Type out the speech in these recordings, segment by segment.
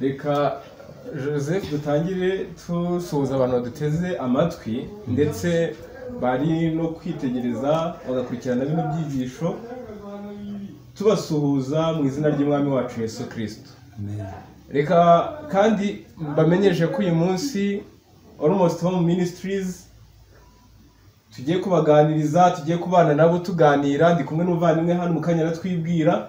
reka Joseph dutangire tusuhuza abantu baduteze amatwi ndetse bari no kwitegereza bagakurikirana bino byigisho tubasuhuza mu izina ry'umwami wacu Yesu Kristo. Reka kandi mbamenyeshe ko uyu munsi Almost Home Ministries tugiye kubaganiriza, tugiye kubana nabo tuganira, ndi kumwe n'umuvandimwe hano mu kanya natwibwira.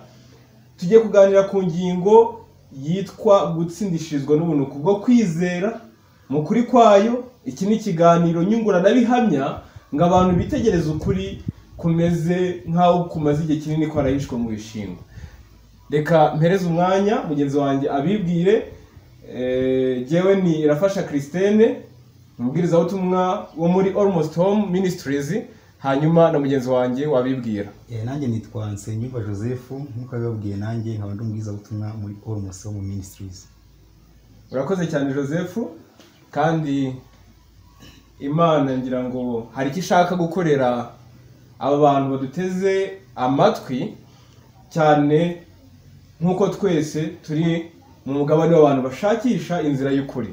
Tugiye kuganira ku ngingo yitwa gutsindishirizwa n'ubuntu kubwo kwizera mu kuri kwayo. Iki ni ikiganiro nyunguranabihamya ngo abantu bitegereze ukuri kumeze nk'aho kumaze igihe kinini kwarahishwe mu bishingo. Reka mpereze umwanya mugenzi wanjye abibwire. Jewe ni Irafasha Christine, umubwirizabutumwa wo muri Almost Home Ministries, hanyuma na mugenzi wanjye wabibwira. Nanjye nitwa Nsengiyumva Joseph, nkuko yababwiye nanjye nkaba ndi umubwirizabutumwa muri Almost Home Ministries. Urakoze cyane Joseph, kandi Imana ngira ngo hari icyo ishaka gukorera aba bantu baduteze amatwi cyane, nkuko twese turi mu mugabane w'abantu bashakisha inzira y'ukuri.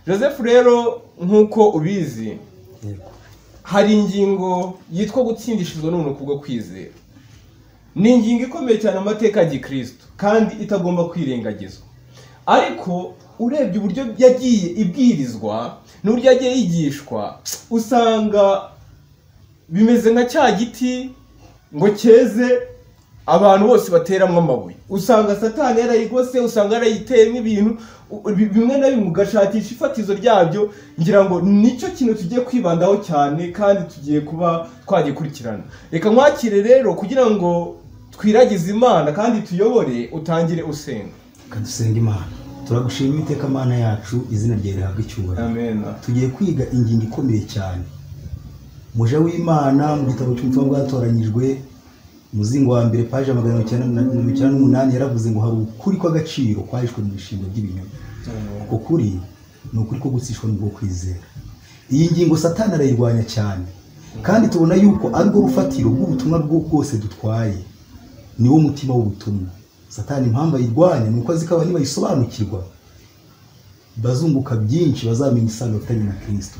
Joseph rero nkuko ubizi, hari ingingo yitwa gutsindishizwa n'ubuntu kubwo kwizera. Ni ingingo ikomeye cyane amateka ya Gikristo kandi itagomba kwirengagizwa. Ariko urebye uburyo yagiye ibwirizwa n'uburyo yagiye yigishwa, usanga bimeze nka cya giti ngo cyeze abantu bose bateramwe amabuye. Usanga Satani yarayigose, usanga yarayiteyemo ibintu bimwe na bimwe ugashakisha ifatizo ryabyo. Ngira ngo nicyo kintu tugiye kwibandaho cyane kandi tugiye kuba twagikurikirana. Reka nkwakire rero kugira ngo twiragize Imana kandi tuyobore, utangire usenga. Kadusenga Imana. Turagushimira iteka Mana yacu, izina ryawe rihabwe icyubahiro. Amen. Tugiye kwiga ingingo ikomeye cyane. Muja w'Imana mu gitabo cy'umutumwa bwatoranyijwe muzingo wa mbere page 998 yaravuze ngo hari ukuri kw'agaciro kwahishwe mu bishingo by'ibinyoma. Uko kuri ni ukuri ko gutsishwa n'ubwo kwizera. Iyi ngingo Satani arayirwanya cyane, kandi tubona yuko ari rwo rufatiro rw'ubutumwa bwose dutwaye, niwo mutima w'ubutumwa. Satani impamvu ayirwanya nuko azi ko abantu bayisobanukirwa bazunguka byinshi, bazamenya isano bafitanye na Kristo.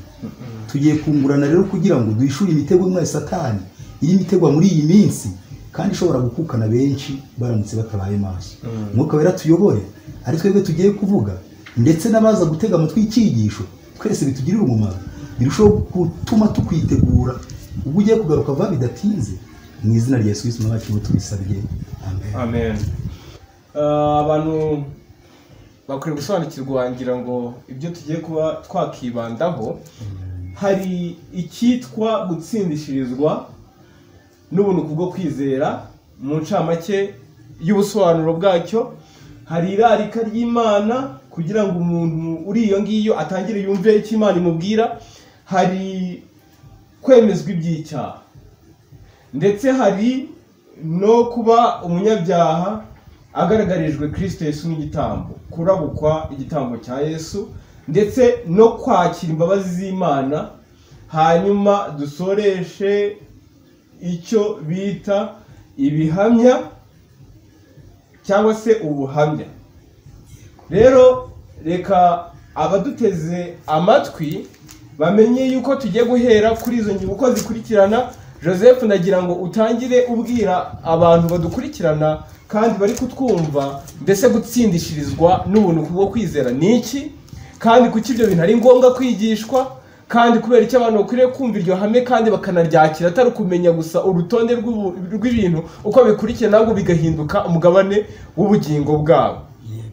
Tugiye kungurana rero kugira ngo duhishure imitego imwe ya Satani iri mitegwa muri iyi minsi, kandi ishobora gukukana benshi baramutse batabaye maso. Mwuka wera tuyobore, ari twebwe tugiye kuvuga ndetse n'abaza gutega amatwi icyigisho, twese bitugirira umumaro, birushaho gutuma tukwitegura ubwo ugiye kugaruka vuba bidatinze. Mu izina rya Yesu Kristo n'abacu tubisabye. Amen. Amen. Abantu bakwiye gusobanukirwa, ngira ngo ibyo tugiye kuba twakibandaho, hari icyitwa gutsindishirizwa n'ubuntu kubwo kwizera. Mu ncamake y'ubusobanuro bwacyo, hari irarika ry'Imana kugira ngo umuntu uri iyo ngiyo atangire yumve icyo Imana imubwira. Hari kwemezwa iby'icyaha, ndetse hari no kuba umunyabyaha agaragarijwe Kristo Yesu n'igitambo, kurabukwa igitambo cya Yesu, ndetse no kwakira imbabazi z'Imana. Hanyuma dusoreshe icyo bita ibihamya cyangwa se ubuhamya. Rero reka abaduteze amatwi bamenye yuko tugiye guhera kuri izo ngingo uko zikurikirana. Joseph, nagira ngo utangire ubwira abantu badukurikirana kandi bari kutwumva, mbese gutsindishirizwa n'ubuntu kubwo kwizera ni iki, kandi kuki ibyo bintu ari ngombwa kwigishwa, kandi kubera icyo abantu bakwiriye kumva iryo hame kandi bakanaryakira, atari kumenya gusa urutonde rw'ibintu uko bikurikira nabwo bigahinduka umugabane w'ubugingo bwabo.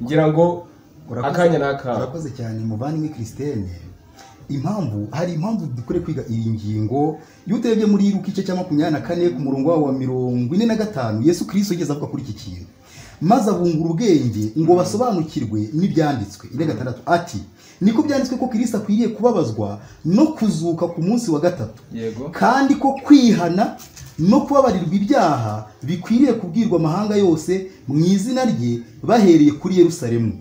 Ngira ngo akanya n'akawe. Urakoze cyane muvandimwe Christine. Hari impamvu dukore kwiga iyi ngingo. Iyo urebye muri Luka igice cya 24 ku murongo wa 45, Yesu Kristo yigeze avuga kuri iki kintu, maze abungura ubwenge ngo basobanukirwe n'ibyanditswe. 6 ati, niko byanditswe ko Kristo akwiriye kubabazwa no kuzuka ku munsi wa gatatu, kandi ko kwihana no kubabarirwa ibyaha bikwiriye kubwirwa amahanga yose mu izina rye bahereye kuri Yerusalemu.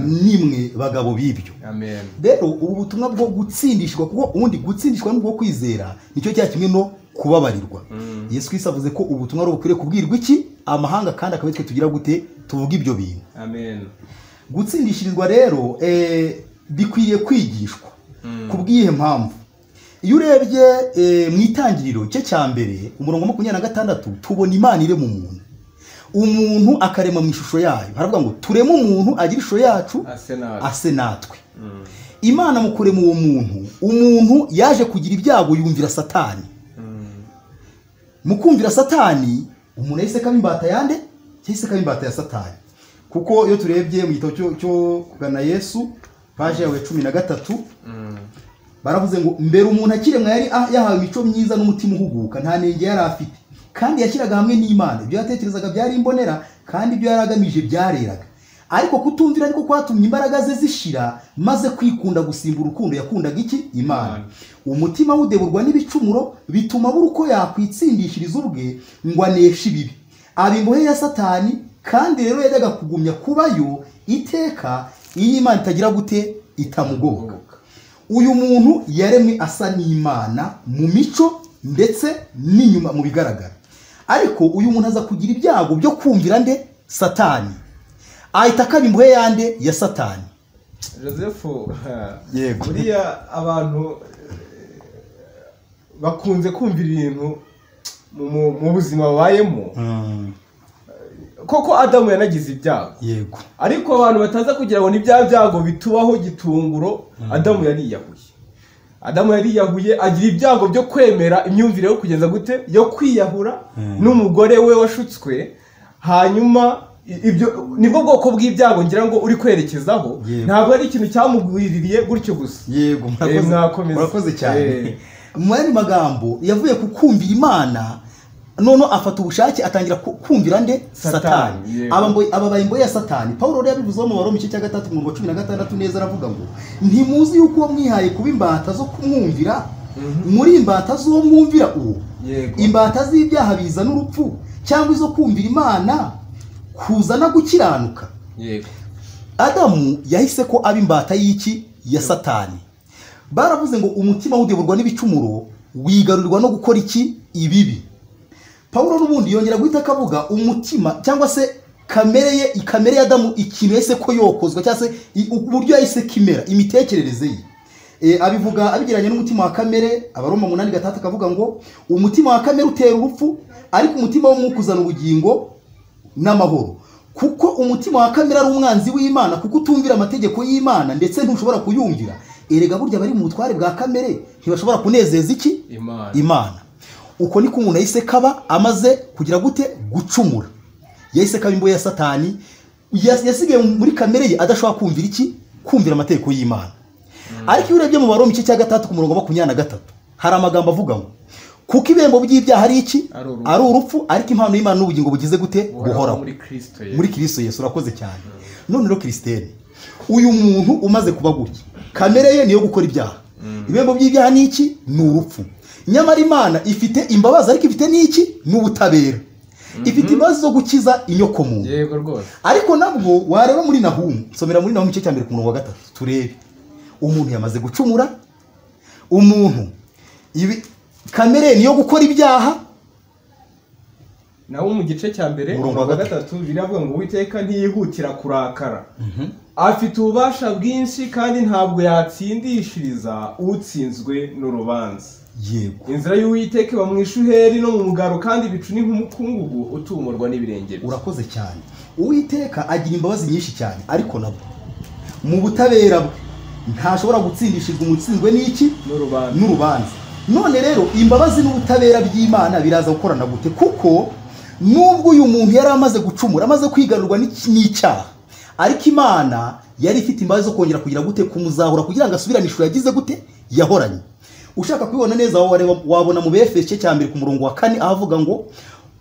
Nimwe bagabo bibyo. Amen. Rero ubu butumwa bwo gutsindishwa, kuko ubundi gutsindishwa n'ubwo kwizera nicyo cya kimwe no kubabarirwa. Yesu Kristo avuze ko ubutumwa bukwiriye kubwirwa iki amahanga, kandi akabitwe tugira gute tuvuga ibyo bintu. Amen. gutsindishirizwa rero bikwiriye kwigishwa kubwiye mpamvu. Iyo urebye mu itangiriro cye cya mbere umurongo wa 26 tubona Imana ire mu muntu, umuntu akarema mu ishusho yayo. Haravuga ngo tureme umuntu agira ishusho yacu ase natwe. Imana mu kurema uwo umuntu yaje kugira ibyago yumvira Satani. Mu kumvira Satani umuntu yahise kaba imbata yande, yahise kaba imbata ya Satani. Kuko iyo turebye mu gitabo cyo kugana Yesu paje yawe 13 baravuze ngo mbere umuntu akiremwa yari yahawe imico myiza n'umutima uhuguka, nta nenge yari afite, kandi yashyiraga hamwe n'Imana. Ibyo yatekerezaga byari imbonera, kandi ibyo yaragamije byareraga. Ariko kutumvira ariko kwatumye imbaraga ze zishira, maze kwikunda gusimbura urukundo yakundaga iki? Imana. Umutima wudeburwa n'ibicumuro bituma buri uko yakwitsindishiriza ubwe ngo aneshe ibibi, abimbohe ya Satani. Kandi rero yajyaga kugumya kubayo iteka iyo Imana itagira gute? Itamugoboka. Uyu muntu yaremwe asa n'Imana mu mico ndetse n'inyuma mu bigaragara, ariko uyu muntu aza kugira ibyago byo kumvira nde? Satani. Ahita akaba imbohe yande? Ya Satani. Joseph, buriya abantu bakunze kumvira ibintu mu buzima babayemo. Koko Adamu yanagize ibyago, yego, ariko abantu bataza kugira ngo ni bya byago bitubaho gitunguro. Adamu yariyahuye agira ibyago byo kwemera imyumvire yo kugeza gute? Yo kwiyahura n'umugore we washutswe. Hanyuma ibyo nibwo bwoko bw'ibyago ngira ngo uri kwerekezaho, ntabwo ari ikintu cyamugwiririye gutyo gusa. Yego, murakoze cyane. Mu yandi magambo yavuye ku kumvira Imana, none afata ubushake atangira kumvira nde? Satani. Aba imbohe ya Satani. Paulo rero yabivuze mu Baroma 3:16 neza, aravuga ngo ntimuzi yuko uwo mwihaye kuba imbata zo kumwumvira muri imbata zo mwumvira uwo. Imbata z'ibyaha biza n'urupfu, cyangwa izo kumvira Imana kuzana gukiranuka. Adamu yahise ko aba imbata y'iki? Ya Satani. Baravuze ngo umutima wudeburwa n'ibicumuro wigarurirwa no gukora iki? Ibibi. Paulo n'ubundi yongera guhita akavuga umutima cyangwa se kamere ya Adamu ikintu yahise ko yokozwa, cyangwa se uburyo yahise kimera, imitekerereze ye. Abivuga abigiranye n'umutima wa kamere. Abaroma 8:3 akavuga ngo umutima wa kamere utera urupfu, ariko umutima w'umwuka uzana ubugingo n'amahoro. Kuko umutima wa kamere ari umwanzi w'Imana, kuko utumvira amategeko y'Imana ndetse ntushobora kuyumvira. Erega burya bari mu butware bwa kamere ntibashobora kunezeza iki? Imana. Uko niko umuntu yahise kaba amaze kugira gute? Gucumura. Yahise kaba imbohe ya Satani, yasigaye muri kamere ye adashobora kumvira iki? Kumvira amategeko y'Imana. Ariko iyo urebye mu Baroma 3:23 hari amagambo avuga ngo kuko ibembo by'ibyaha ari iki? Ari urupfu, ariko impano y'Imana n'ubugingo bugize gute? Buhoraho muri Kristo Yesu. Urakoze cyane. None rero Kristene, uyu muntu umaze kuba gutya, kamere ye niyo gukora ibyaha. Ibembo by'ibyaha ni iki? Ni urupfu. Nyamara Imana ifite imbabazi, ariko ifite n'iki? N'ubutabera. Ifite imbabazi zo gukiza inyoko muntu. Yego rwose. Ariko nabwo wareba muri Nahumu, somera muri Nahumu cya mbere ku murongo wa 3 turebe. Umuntu yamaze gucumura, umuntu kamere niyo gukora ibyaha. Naho mu gice cya mbere umurongo wa 3 biravuga ngo Uwiteka ntiyihutira kurakara, afite ububasha bwinshi, kandi ntabwo yatsindishiriza utsinzwe n'urubanza. Yego. Inzira y'Uwiteka iba mu ishuheri no mu mugaro, kandi ibicu ni nk'umukungugu utumurwa n'ibirenge. Urakoze cyane. Uwiteka agira imbabazi nyinshi cyane, ariko nabwo mu butabera bwe ntashobora gutsindishirwa umutsinzwe n'iki? N'urubanza. None rero imbabazi n'ubutabera by'Imana biraza gukorana gute? Kuko nubwo uyu muntu yari amaze gucumura, amaze kwigarurwa n'icyaha, ariko Imana yari ifite imbabazi zo kongera kugira gute? Kumuzahura kugira ngo asubirane ishusho yagize gute? Yahoranye. Ushaka kubibona neza wabona mu Befeso cya mbere ku murongo wa 4 ahavuga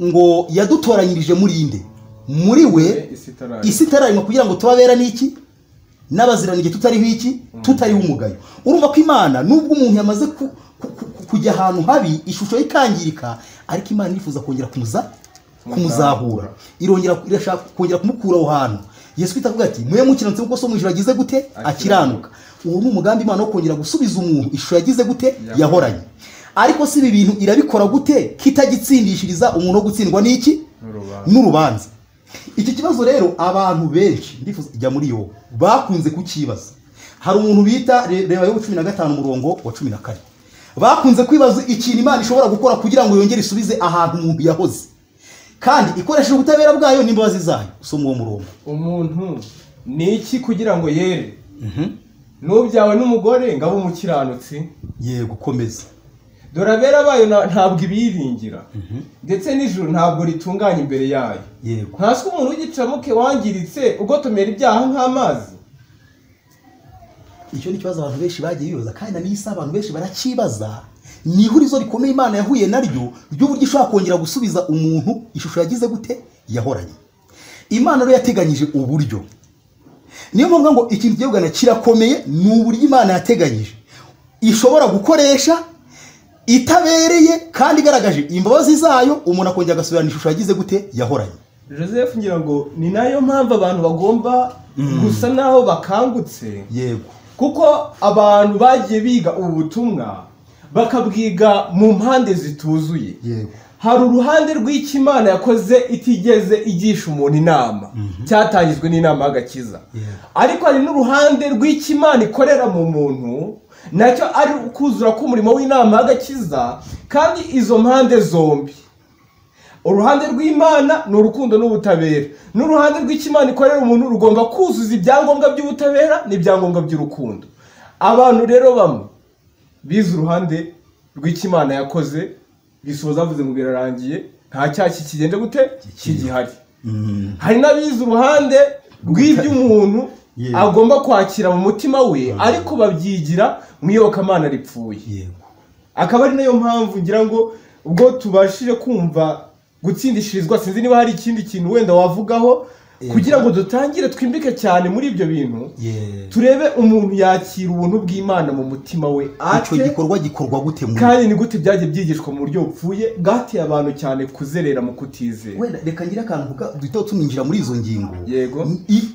ngo yadutoranyirije muri inde? Muri we isi itararemwa kugira ngo tubabera n'iki? N'abaziranije tutariho iki? Tutariho umugayo. Urumva ko Imana nubwo umuntu yamaze kujya ahantu habi, ishusho ikangirika, ariko Imana yifuza kongera kumuzahura, irashaka kongera kumukura aho hantu. Yesu Kristo avuga ati mwe mukiranutse kuko so mu ijuru agize gute? Akiranuka. Uwo ni umugambi Imana wo kongera gusubiza umuntu ishusho yagize gute? Yahoranye. Ariko si ibi bintu irabikora gute kitagitsindishiriza umuntu wo gutsindwa n'iki? N'urubanza. iki kibazo rero abantu benshi ndifuza ijya muri yo bakunze kukibaza. Hari umuntu bita reba yo 15 umurongo wa 14 bakunze kwibaza ikintu Imana ishobora gukora kugira ngo yongere isubize ahantu umuntu yahoze kandi ikoresheje ubutabera bwayo n'imbabazi zayo. Usoma uwo murongo. Umuntu ni iki kugira ngo yere? N'ubyawe n'umugore ngabo umukiranutsi. Yego komeza. Dore abera bayo ntabwo ibiyiringira ndetse n'ijuru ntabwo ritunganya imbere yayo. Yego. Ntaswe umuntu w'igiciramuke wangiritse ugotomera ibyaha nk'amazi. Icyo ni kibazo abantu benshi bagiye bibaza kandi n'isa abantu benshi barakibaza. Ni ihurizo rikomeye Imana yahuye naryo ry'uburyo ishobora kongera gusubiza umuntu ishusho yagize gute yahoranye. Imana rero yateganyije uburyo. Niyo mpamvu ngo ikintu cyegana kirakomeye ni uburyo Imana yateganyije ishobora gukoresha itabereye kandi igaragaje imbabazi zayo umuntu akongera agasubirana ishusho yagize gute yahoranye. Joseph ngira ngo ni nayo mpamvu abantu bagomba gusa naho bakangutse. Yego. Kuko abantu bagiye biga ubu butumwa bakabwiga mu mpande zituzuye. Yego. Hari uruhande rw'Imana yakoze itigeze igisha umuntu inama cyatangizwe n'inama y'agakiza. Ariko hari n'uruhande rw'Imana ikorera mu muntu nacyo ari ukuzura k'umurimo w'inama y'agakiza kandi izo mpande zombi. Uruhande rw'Imana ni urukundo n'ubutabera. N'uruhande rw'Imana ikorera umuntu rugomba kuzuza ibyangombwa by'ubutabera n'ibyangombwa by'urukundo. Abantu rero bamwe bize uruhande rw'Imana yakoze bisoza avuze ngo birarangiye nta cyaki kigende gute kigihari. Hari n'abize uruhande rw'iby'umuntu agomba kwakira mu mutima we ariko babyigira mu iyobokamana ripfuye. Yego. Akaba ari nayo mpamvu ngira ngo ubwo tubashije kumva gutsindishirizwa sinzi niba hari ikindi kintu wenda wavugaho kugira ngo dutangire twimbike cyane muri ibyo bintu. Turebe umuntu yakira ubuntu bw'Imana mu mutima we icyo gikorwa gikorwa gute mu kandi ni gute byagiye byigishwa mu buryo bupfuye bwateye abantu cyane kuzerera mu kutizera. Wenda reka ngira akantu duhita tuninjira muri izo ngingo. Yego.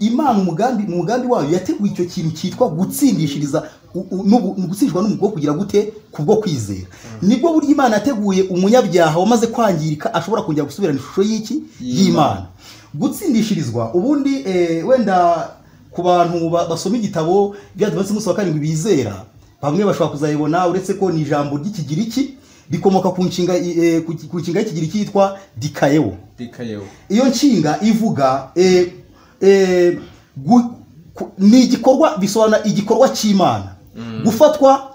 Imana mu mugambi wayo yateguye icyo kintu cyitwa gutsindishiriza gutsindishwa n'umugabo kugira gute kubwo kwizera. Nibwo buryo Imana yateguye umunyabyaha wamaze kwangirika ashobora kongera gusubirana ishusho y'iki y'Imana. Gutsindishirizwa ubundi wenda ku bantu basoma igitabo byadutse muso wa karindwi bizera bamwe bashobora kuzayibona uretse ko ni ijambo ry'ikigiriki bikomoka ku nshinga y'ikigiriki yitwa dikayewo. Iyo nshinga ivuga ni igikorwa bisobanura igikorwa cy'Imana. Gufatwa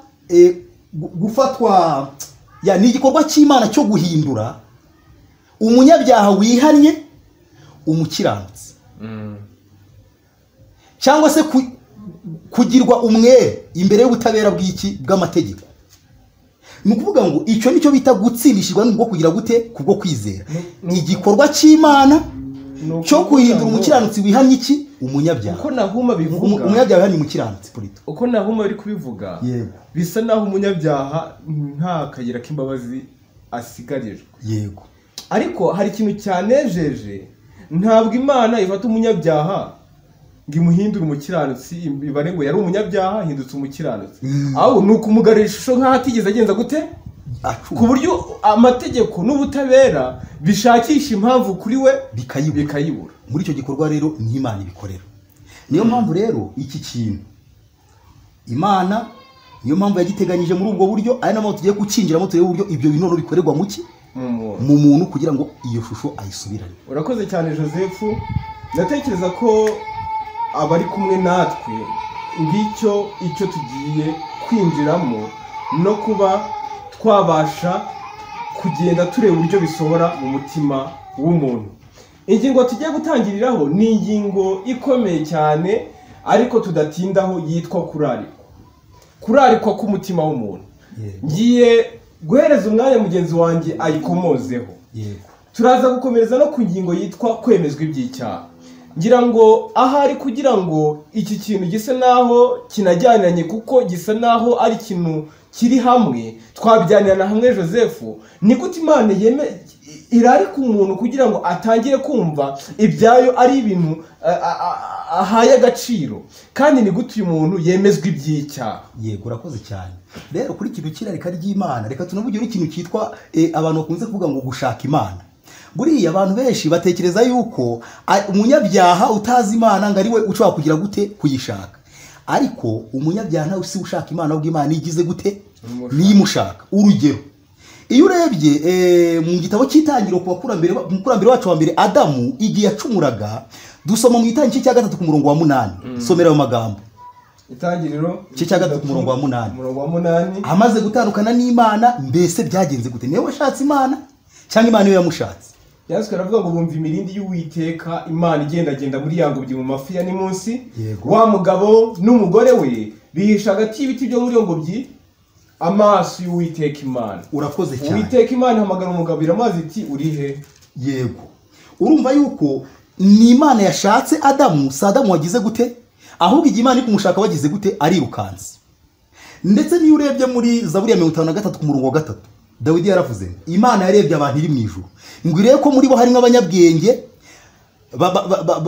ni igikorwa cy'Imana cyo guhindura umunyabyaha wihannye umukiranutsi cyangwa se kugirwa umwere imbere y'ubutabera bw'amategeko. Ni ukuvuga ngo icyo nicyo bita gutsindishirwa n'ubwo kugira gute kubwo kwizera. Igikorwa cy'Imana cyo guhindura umukiranutsi wihannye iki umunyabyaha. Uko Nahuma bivuga umunyabyaha wihannye umukiranutsi polito. Uko Nahuma bari kubivuga bisa naho umunyabyaha nta kagira k'imbabazi asigarijwe. Yego. Ariko hari ikintu cyanejeje ntabwo Imana ifata umunyabyaha ngo imuhindure umukiranutsi ibare ngo yari umunyabyaha hindutse umukiranutsi. Aho ni ukumugarira ishusho nk'aho atigeze agenza gute ku buryo amategeko n'ubutabera bishakisha impamvu kuri we bikayibura. Muri icyo gikorwa rero ni Imana ibikorera. Niyo mpamvu rero iki kintu Imana niyo mpamvu yagiteganyije muri ubwo buryo ari namo tugiye kucinjiramo turebe uburyo ibyo bintu bikorerwa mu muntu kugira ngo iyo shusho ayisubirane. Urakoze cyane Joseph. Ndatekereza ko abari kumwe natwe ngicyo icyo tugiye kwinjiramo no kuba twabasha kugenda tureba uburyo bisohora mu mutima w'umuntu. Ingingo tugiye gutangiriraho ni ingingo ikomeye cyane ariko tudatindaho yitwa kurarikwa k'umutima w'umuntu. Ngiye guhereza umwanya mugenzi wanjye ayikomozeho. Turaza gukomereza no ku ngingo yitwa kwemezwa iby'icyaha. Ngira ngo ahari kugira ngo iki kintu gisa naho kinajyaniranye kuko gisa naho ari ikintu kiri hamwe twabyanirana hamwe Joseph. Ni gute Imana irarika umuntu kugira ngo atangire kumva ibyayo ari ibintu ahaye agaciro kandi ni gute uyu muntu yemezwa iby'icyaha. Yego urakoze cyane. Rero kuri ikintu kirarika ry'Imana reka tunavuge n'ikintu cyitwa abantu bakunze kuvuga ngo gushaka Imana. buriya abantu benshi batekereza yuko umunyabyaha utazi Imana ngo ari we ushobora kugira gute kuyishaka, ariko umunyabyaha nawe si ushaka Imana, ahubwo Imana igize gute nimushaka. Urugero, iyo urebye mu gitabo cy'itangiriro ku mukurambere wacu wa mbere Adamu igihe yacumuraga, dusoma mu itangiriro cya 3 ku murongo wa 8. Somera ayo magambo. Itangiriro cya 3 ku murongo wa 8. Murongo wa 8. Amaze gutandukana n'Imana, mbese byagenze gute? Niwe washatse Imana cyangwa Imana niyo yamushatse? Yazwe aravuga ngo bumva imirindi y'Uwiteka, Imana igendagenda muri yangobye mu mafi ya ni munsi. Wa mugabo n'umugore we bihisha hagati y'ibiti byo muri yo ngobyi amaso y'Uwiteka Imana. Urakoze cyane. Uwiteka Imana hamagara umugabo iramazi iti urihe? Yego. Urumva yuko ni Imana yashatse Adamu, Adamu wagize gute? Ahubwo igihe Imana ikumushaka wagize gute? Arirukanse. Ndetse niyo urebye muri Zaburi ya 53 ku murongo wa 3, Dawidi yaravuze Imana yarebye abantu iri mu ijuru ngo irebe ko muri bo harimo abanyabwenge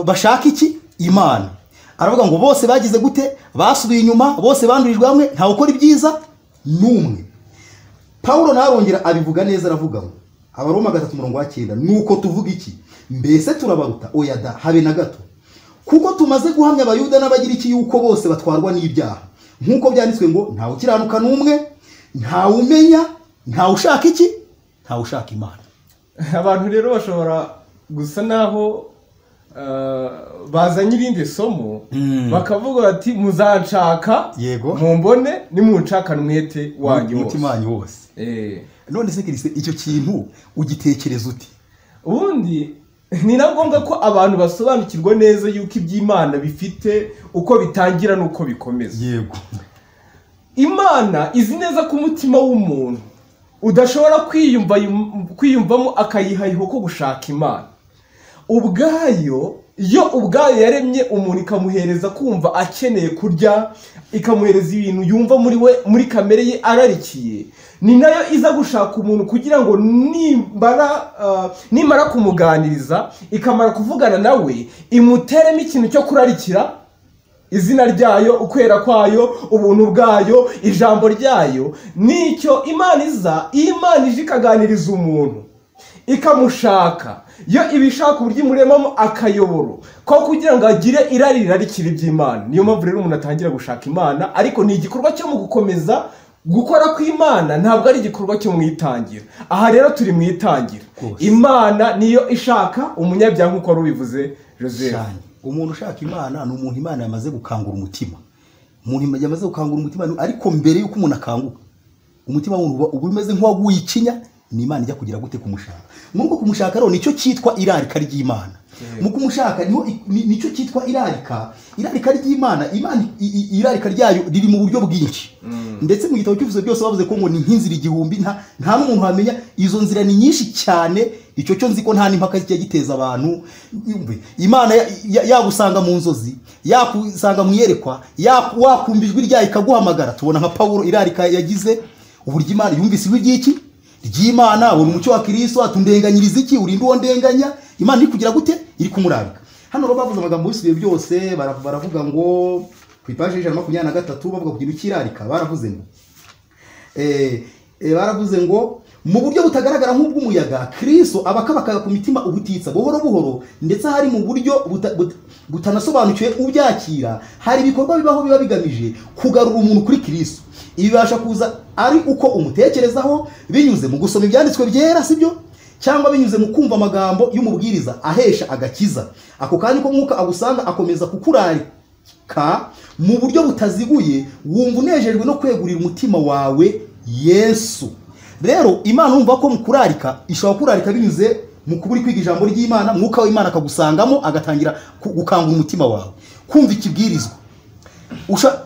bashaka iki? Imana. Aravuga ngo bose bagize gute? Basubiye inyuma, bose bandurijwe hamwe, nta ukora ibyiza n'umwe. Paulo narongera abivuga neza, aravuga ngo Abaroma 3:9, nuko tuvuga iki? Mbese turabaruta? Oya da, habe na gato. Kuko tumaze guhamya abayuda n'abagira iki yuko bose batwarwa n'ibyaha, nkuko byanditswe ngo ntawe ukiranuka n'umwe, ntawe umenya, ntawe ushaka iki? Ntawe ushaka Imana. Abantu rero bashobora gusa naho bazanye irindi somo bakavuga bati muzanshaka mumbone nimunshakana umwete wanyu umutima wanyu wose. None se Kristo icyo kintu ugitekereza uti? Ubundi ni na ngombwa ko abantu basobanukirwa neza yuko iby'Imana bifite uko bitangira nuko bikomeza. Yego. Imana izi neza ku mutima w'umuntu udashobora kwiyumvamo akayihayiho ko gushaka Imana. Ubwayo yaremye umuntu ikamuhereza kumva akeneye kurya, ikamuhereza ibintu yumva muri kamere ye ararikiye, ni nayo iza gushaka umuntu kugira ngo nimara kumuganiriza ikamara kuvugana nawe imuteremo ikintu cyo kurarikira izina ryayo, ukwera kwayo, ubuntu bwayo, ijambo ryayo. Nicyo Imana Imana ije ikaganiriza umuntu ikamushaka, yo ibishaka uburyo imuremamo akayoboro ko kugira ngo agire irari rarikira iby'Imana. Niyo mpamvu rero umuntu atangira gushaka Imana, ariko ni igikorwa cyo mu gukomeza gukora kw'Imana, ntabwo ari igikorwa cyo mu itangira. Aha rero turi mu itangira. Imana niyo ishaka umunyabyaha nk'uko wari ubivuze Joseph. Umuntu ushaka Imana ni umuntu Imana yamaze gukangura umutima. Umuntu yamaze gukangura umutima, ariko mbere yuko umuntu akanguka umutima w'umuntu uba umeze nk'uwaguye ikinya, ni Imana ijya kugira gute kumushaka. Muri kumushaka rero nicyo cyitwa irarika ry'Imana. Mu kumushaka nicyo cyitwa irarika ry'Imana. Imana irarika ryayo riri mu buryo bwinshi. Ndetse mu gitabo cy'uvuze byose bavuze ko ngo ni nk'inzira igihumbi, nta n'umuntu wamenya izo nzira ni nyinshi cyane. Icyo cyo nzi ko nta n'impaka zijya giteza abantu. Imana yagusanga mu nzozi, yakusanga mu yerekwa, wakumva ijwi ryayo ikaguhamagara. Tubona nka Paulo irarika yagize uburyo Imana yumvise ijwi ry'iki ry'Imana, ubona umucyo wa Kristo atundenganyiriza iki, urinde uwo ndenganya. Imana iri kugira gute? Iri kumurabika. Hano rero bavuze amagambo bisubiye byose, baravuga ngo ku ipaje 123 bavuga ku kintu cy'irarika, baravuze ngo mu buryo butagaragara nk'ubw'umuyaga Kristo abakabaka ku mitima ubutitsa buhoro buhoro, ndetse hari mu buryo butanasobanukiwe ubyakira. Hari ibikorwa bibaho biba bigamije kugarura umuntu kuri Kristo. Ibibasha kuza ari uko umutekerezaho binyuze mu gusoma ibyanditswe byera, sibyo? Cyangwa binyuze mu kumva amagambo y'umubwiriza ahesha agakiza. Ako kandi ko mwuka agusanga akomeza kukurarika mu buryo butaziguye, wumva unejejwe no kwegurira umutima wawe Yesu. Rero Imana umva ko mukurarika ishobora kurarika binyuze mu kuburi kwiga ijambo ry'Imana, mwuka w'Imana akagusangamo agatangira gukangura umutima wawe, kumva ikibwirizwa.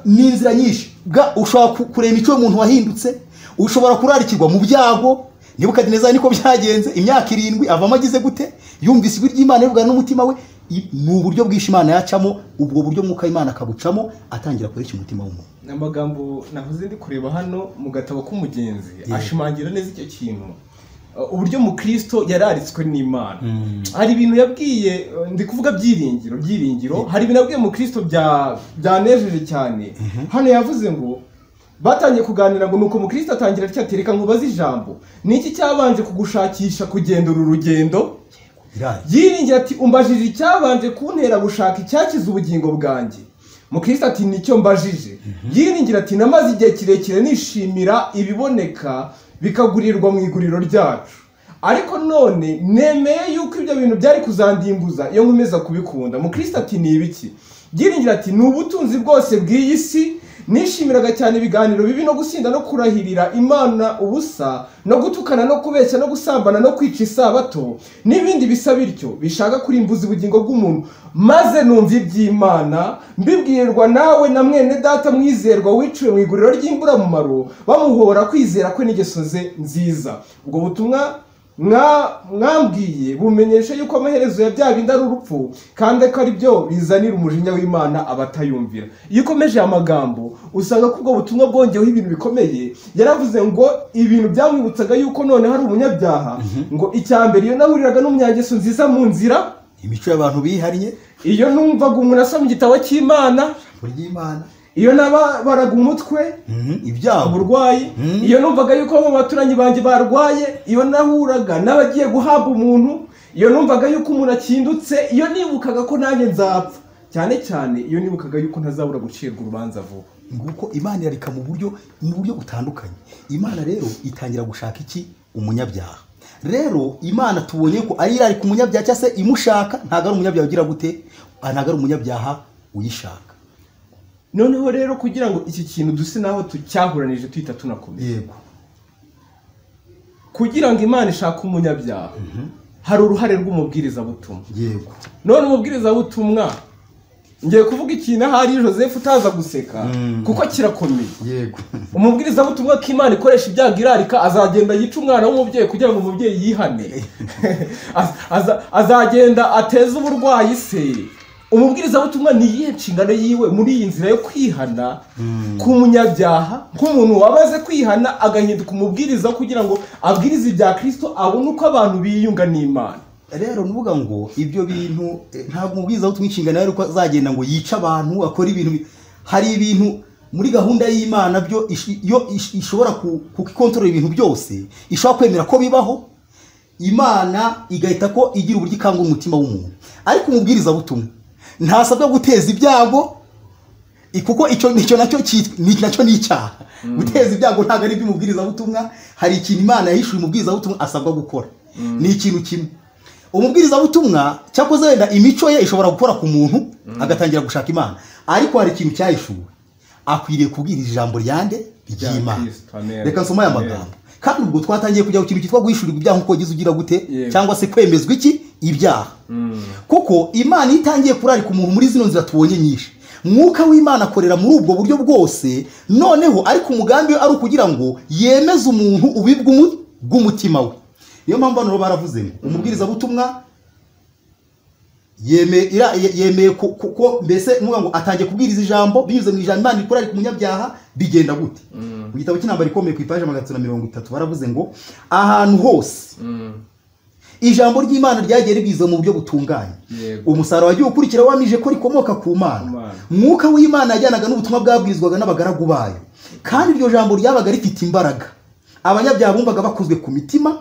Ni inzira nyinshi. Ushobora kureba icyo umuntu wahindutse, ushobora kurarikirwa mu byago. Nebukadineza niko byagenze, imyaka 7 avamo agize gute? Yumvise ijwi ry'Imana rivugana n'umutima we. Ni uburyo bwinshi Imana yacamo, ubwo buryo mwuka w'Imana akabucamo atangira kureka umutima w'umuntu. Amagambo navuze ndi kureba hano mu gatabo k'umugenzi ashimangira neza icyo kintu. Uburyo mu Kristo yararitswe n'Imana. Hari ibintu yabwiye, ndi kuvuga byiringiro, hari ibintu yabwiye mu Kristo byanejeje cyane. Hano yavuze ngo batangiye kuganira ngo nuko mu Kristo atangira cyatereka ngo bazi ijambo. Niki cyabanje kugushakisha kugenda uru rugendo? yiringira ati umbajije icyabanje kuntera gushaka icyakiza ubugingo bwanjye. Mukristo ati nicyo mbajije. Yiringira ati namaze igihe kirekire nishimira ibiboneka bikagurirwa mu iguriro ryacu, ariko none nemeye yuko ibyo bintu byari kuzandimbuza iyo nkomeza kubikunda. Mukristo ati ni ibiki? Yiringira ati ni ubutunzi bwose bw'iyi si, nishimiraga cyane ibiganiro bibi no gusinda no kurahirira Imana ubusa no gutukana no kubeshya no gusambana no kwica isabato n'ibindi bisa bityo bishaka kurimbuza ubugingo bw'umuntu, maze numva iby'Imana mbibwirwa nawe na mwene data mwizerwa wiciwe mu iguriro ry'imburamumaro bamuhora kwizera kwe n'ingeso ze nziza. Ubwo butumwa mwambwiye bumenyesha yuko amaherezo ya bya bindi ari urupfu, kandi ko ari byo bizanira umujinya w'Imana abatayumvira. Iyo ukomeje amagambo usanga ko ubwo butumwa bwongeyeho ibintu bikomeye. Yaravuze ngo ibintu byamwibutsaga yuko none hari umunyabyaha, ngo icyambere iyo nahuriraga n'umunyangeso nziza mu nzira, imico y'abantu bihariye, iyo numvaga umuntu asoma igitabo cy'Imana, iyo nabaraga umutwe, ibyago, uburwayi, iyo numvaga yuko mu baturanyi banjye barwaye, iyo nahuraga n'abagiye guhabwa umuntu, iyo numvaga yuko umuntu akindutse, iyo nibukaga ko nanjye nzapfa, cyane cyane iyo nibukaga yuko ntazabura gucirwa urubanza vuba. nguko Imana irarika mu buryo butandukanye. Imana rero itangira gushaka iki? Umunyabyaha. Rero Imana tubonye ko ari irari ku munyabyaha cyangwa se imushaka, ntago ari umunyabyaha ugira gute, ntago ari umunyabyaha uyishaka. Noneho rero kugira ngo iki kintu duse naho tucyahuranije tuhita tunakomeza. Yego. Kugira ngo Imana ishaka umunyabyaha, hari uruhare rw'umubwiriza butumwa. Yego. None umubwiriza butumwa, ngiye kuvuga ikintu ahari Joseph utaza guseka kuko kirakomeye. Yego. Umubwiriza butumwa ko Imana ikoresha ibyago irarika, azagenda yica umwana w'umubyeyi kugira ngo umubyeyi yihane. Azagenda ateze uburwayi se. Umubwiriza butumwa ni iyihe nshingano yiwe muri iyi nzira yo kwihana ku munyabyaha, nk'umuntu wabaze kwihana agahinduka umubwiriza kugira ngo abwirize ibya Kristo, abone uko abantu biyunga n'Imana. Rero nuvuga ngo ibyo bintu ntabwo umubwiriza butumwa inshingano yari ko azagenda ngo yica abantu, akora ibintu. Hari ibintu muri gahunda y'Imana byo iyo ishobora kukontorora ibintu byose, ishobora kwemera ko bibaho, Imana igahita ko igira uburyo ikanga umutima w'umuntu. Ariko umubwiriza butumwa ntasabwa guteza ibyago, kuko icyo nacyo ni icyaha. Guteza ibyago ntabwo ari iby'umubwiriza butumwa. Hari ikintu Imana yahishuye umubwiriza butumwa asabwa gukora, ni ikintu kimwe. Umubwiriza butumwa cyakoze wenda imico ye ishobora gukora ku muntu agatangira gushaka Imana, ariko hari ikintu cyahishuwe, akwiriye kubwiriza ijambo ry'Imana. Reka nsoma aya magambo. Kandi ubwo twatangiye kujya ku kintu cyitwa guhishurirwa ibyaha nk'uko wagize ugira gute, cyangwa se kwemezwa iki? Ibyaha. Kuko Imana itangiye kurarika umuntu muri zino nzira tubonye nyinshi, Mwuka w'Imana akorera muri ubwo buryo bwose, noneho ariko umugambi we ari ukugira ngo yemeze umuntu ubibwa bw'umutima we. Niyo mpamvu hano baravuze ngo umubwiriza butumwa yemeye ko mbese nuvuga ngo atangiye kubwiriza ijambo binyuze mu ijambo Imana ikora ari ku munyabyaha. Bigenda gute? Mu gitabo cy'intambara ikomeye ku ipaji 330 baravuze ngo ahantu hose ijambo ry'Imana ryagiye ribwiza mu buryo butunganye, umusaruro wagiye ukurikira wamije ko rikomoka ku Mana. Mwuka w'Imana yajyanaga n'ubutumwa bwabwirizwaga n'abagaragu bayo, kandi iryo jambo ryabaga rifite imbaraga. Abanyabyaha bumvaga bakozwe ku mitima.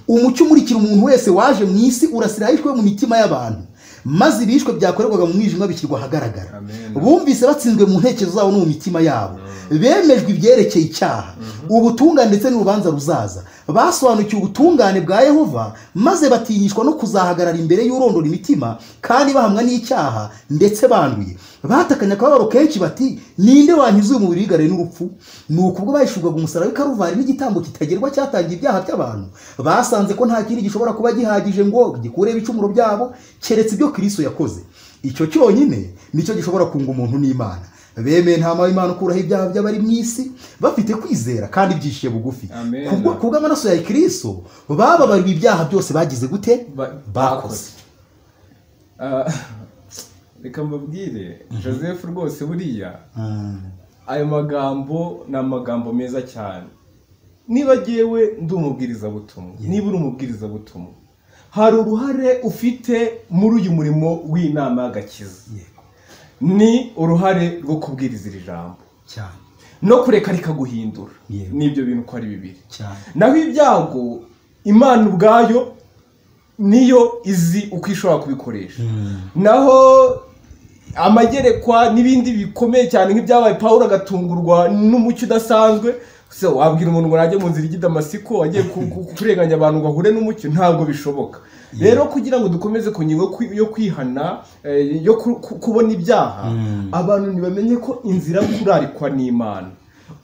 Umucyo umurikira umuntu wese waje mu isi urasira ahishwe mu mitima y'abantu, maze ibishwe byakorerwaga mu mwijima bishyirwa ahagaragara. Bumvise batsinzwe mu ntekerezo zabo no mu mitima yabo, bemejwe ibyerekeye icyaha, ubutungane ndetse n'urubanza ruzaza. Basobanukiwe ubutungane bwa Yehova, maze batinyishwa no kuzahagarara imbere y'urondora imitima, kandi bahamwa n'icyaha ndetse banduye. Batakanya akababaro kenshi bati, ninde wankiza uyu mubiri w'igare n'urupfu? Nuko ubwo bahishurwaga umusaraba w'ikaruvari n'igitambo kitagerwa cyatangiye ibyaha by'abantu, basanze ko nta kindi gishobora kuba gihagije ngo gikureho ibicumuro byabo keretse ibyo Kristo yakoze. Icyo cyonyine nicyo gishobora kunga umuntu n'Imana. Bemeye ntama w'Imana ukuraho ibyaha by'abari mu isi, bafite kwizera kandi byishiye bugufi. Kubwo amaraso ya Kristo bababariwe ibyaha byose bagize gute? Bakoze. Reka mbabwire Joseph rwose buriya ayo magambo ni amagambo meza cyane. Niba jyewe ndi umubwiriza butumwa, niba uri umubwiriza butumwa, hari uruhare ufite muri uyu murimo w'inama y'agakiza. Ni uruhare rwo kubwiriza iri jambo cyane no kureka rikaguhindura. Nibyo bintu ko ari bibiri. Naho ibyago Imana ubwayo niyo izi uko ishobora kubikoresha. Naho amagerekwa n'ibindi bikomeye cyane nk'ibyabaye Pawulo agatungurwa n'umucyo udasanzwe, se wabwira umuntu ngo najye mu nzira y'Damasiko agiye kurenganya abantu ngo ahure n'umucyo, ntabwo bishoboka. Rero kugira ngo dukomeze ku ngingo yo kwihana, yo kubona ibyaha, abantu ntibamenye ko inzira kurarikwa n'Imana.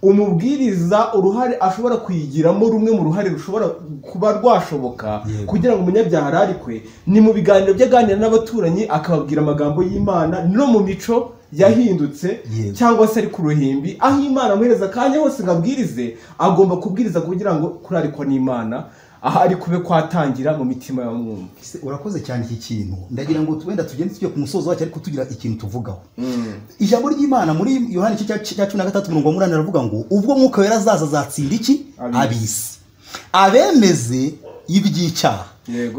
Umubwiriza uruhare ashobora kuyigiramo, rumwe mu ruhare rushobora kuba rwashoboka kugira ngo umunyabyaha ararikwe, ni mu biganiro by'aganira n'abaturanyi akababwira amagambo y'Imana no mu mico yahindutse cyangwa se ari ku ruhimbi, aho Imana amuhereza akanya hose ngabwirize, agomba kubwiriza kugira ngo kurarikwa n'Imana aha ari kube kwatangira mu mitima y'abamwumva. Urakoze cyane iki kintu, ndagira ngo wenda tugende tujye ku musozo wacyo ariko tugira ikintu tuvugaho. Ijambo ry'Imana muri Yohana cya 13:8 aravuga ngo ubwo Mwuka Wera azaza azatsinda iki? Abisi, abemeze iby'icyaha,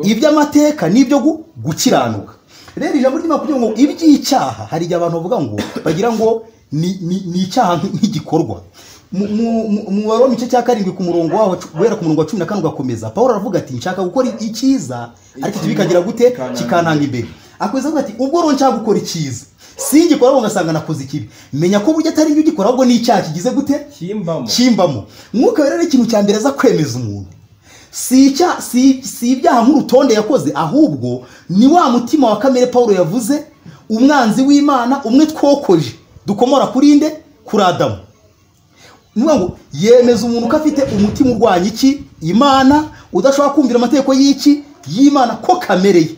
iby'amateka n'ibyo gukiranuka. Rero ijambo ry'Imana kugira ngo iby'icyaha, hari igihe abantu bavuga ngo bagira ngo ni icyaha nk'igikorwa. Mu Waroma igice cya 7 ku murongo waho guhera ku murongo wa 14 ugakomeza, Pawulo aravuga ati nshaka gukora icyiza ariko kibikagira gute? Kikantanga imbere. Akweza avuga ati ubwo ro nshaka gukora icyiza singikora ngo ngasanga nakoze ikibi, menya ko burya atari ibyo gikora ahubwo ni icyaha kigize gute? Kimbamo. Mwuka Wera ikintu cya mbere aza kwemeza umuntu, si ibyaha nk'urutonde yakoze, ahubwo ni wa mutima wa kamere Pawulo yavuze, umwanzi w'Imana umwe twokoje dukomora kuri inde? Kuri Adamu. Ngo yemeza umuntu ko afite umutima urwanya iki? Imana, udashobora kumvira amategeko y'iki? Y'Imana, ko kamere ye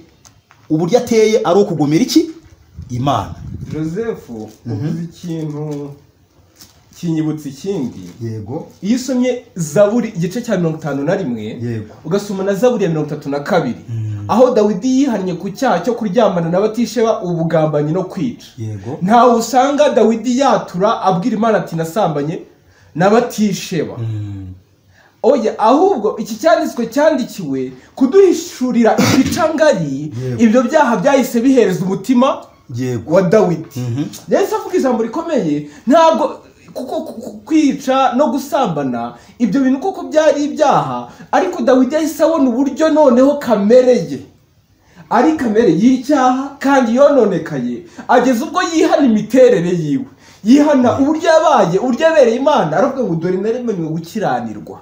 uburyo ateye ari ukugomera iki? Imana. Joseph, uvuze ikintu kinyibutse ikindi. Yego. Iyo usomye Zaburi igice cya 51, ugasoma na Zaburi ya 32, aho Dawidi yihannye ku cyaha cyo kuryamana n'abatisheba, ubugambanyi no kwica. Ntawe usanga Dawidi yatura abwira Imana ati nasambanye n'abatisheba. Oya, ahubwo iki cyanditswe cyandikiwe kuduhishurira ibicangari, ibyo byaha byahise bihereza umutima wa Dawidi. Yesu avuga ijambo rikomeye, ntabwo kuko kwica no gusambana ibyo bintu kuko byari ibyaha, ariko Dawidi yahise abona uburyo noneho kamere ye ari kamere y'icyaha kandi yononekaye, ageze ubwo yihana imiterere yiwe, yihana uburyo yabaye, uburyo yabereye Imana, aravuga ngo dore naremenywe gukiranirwa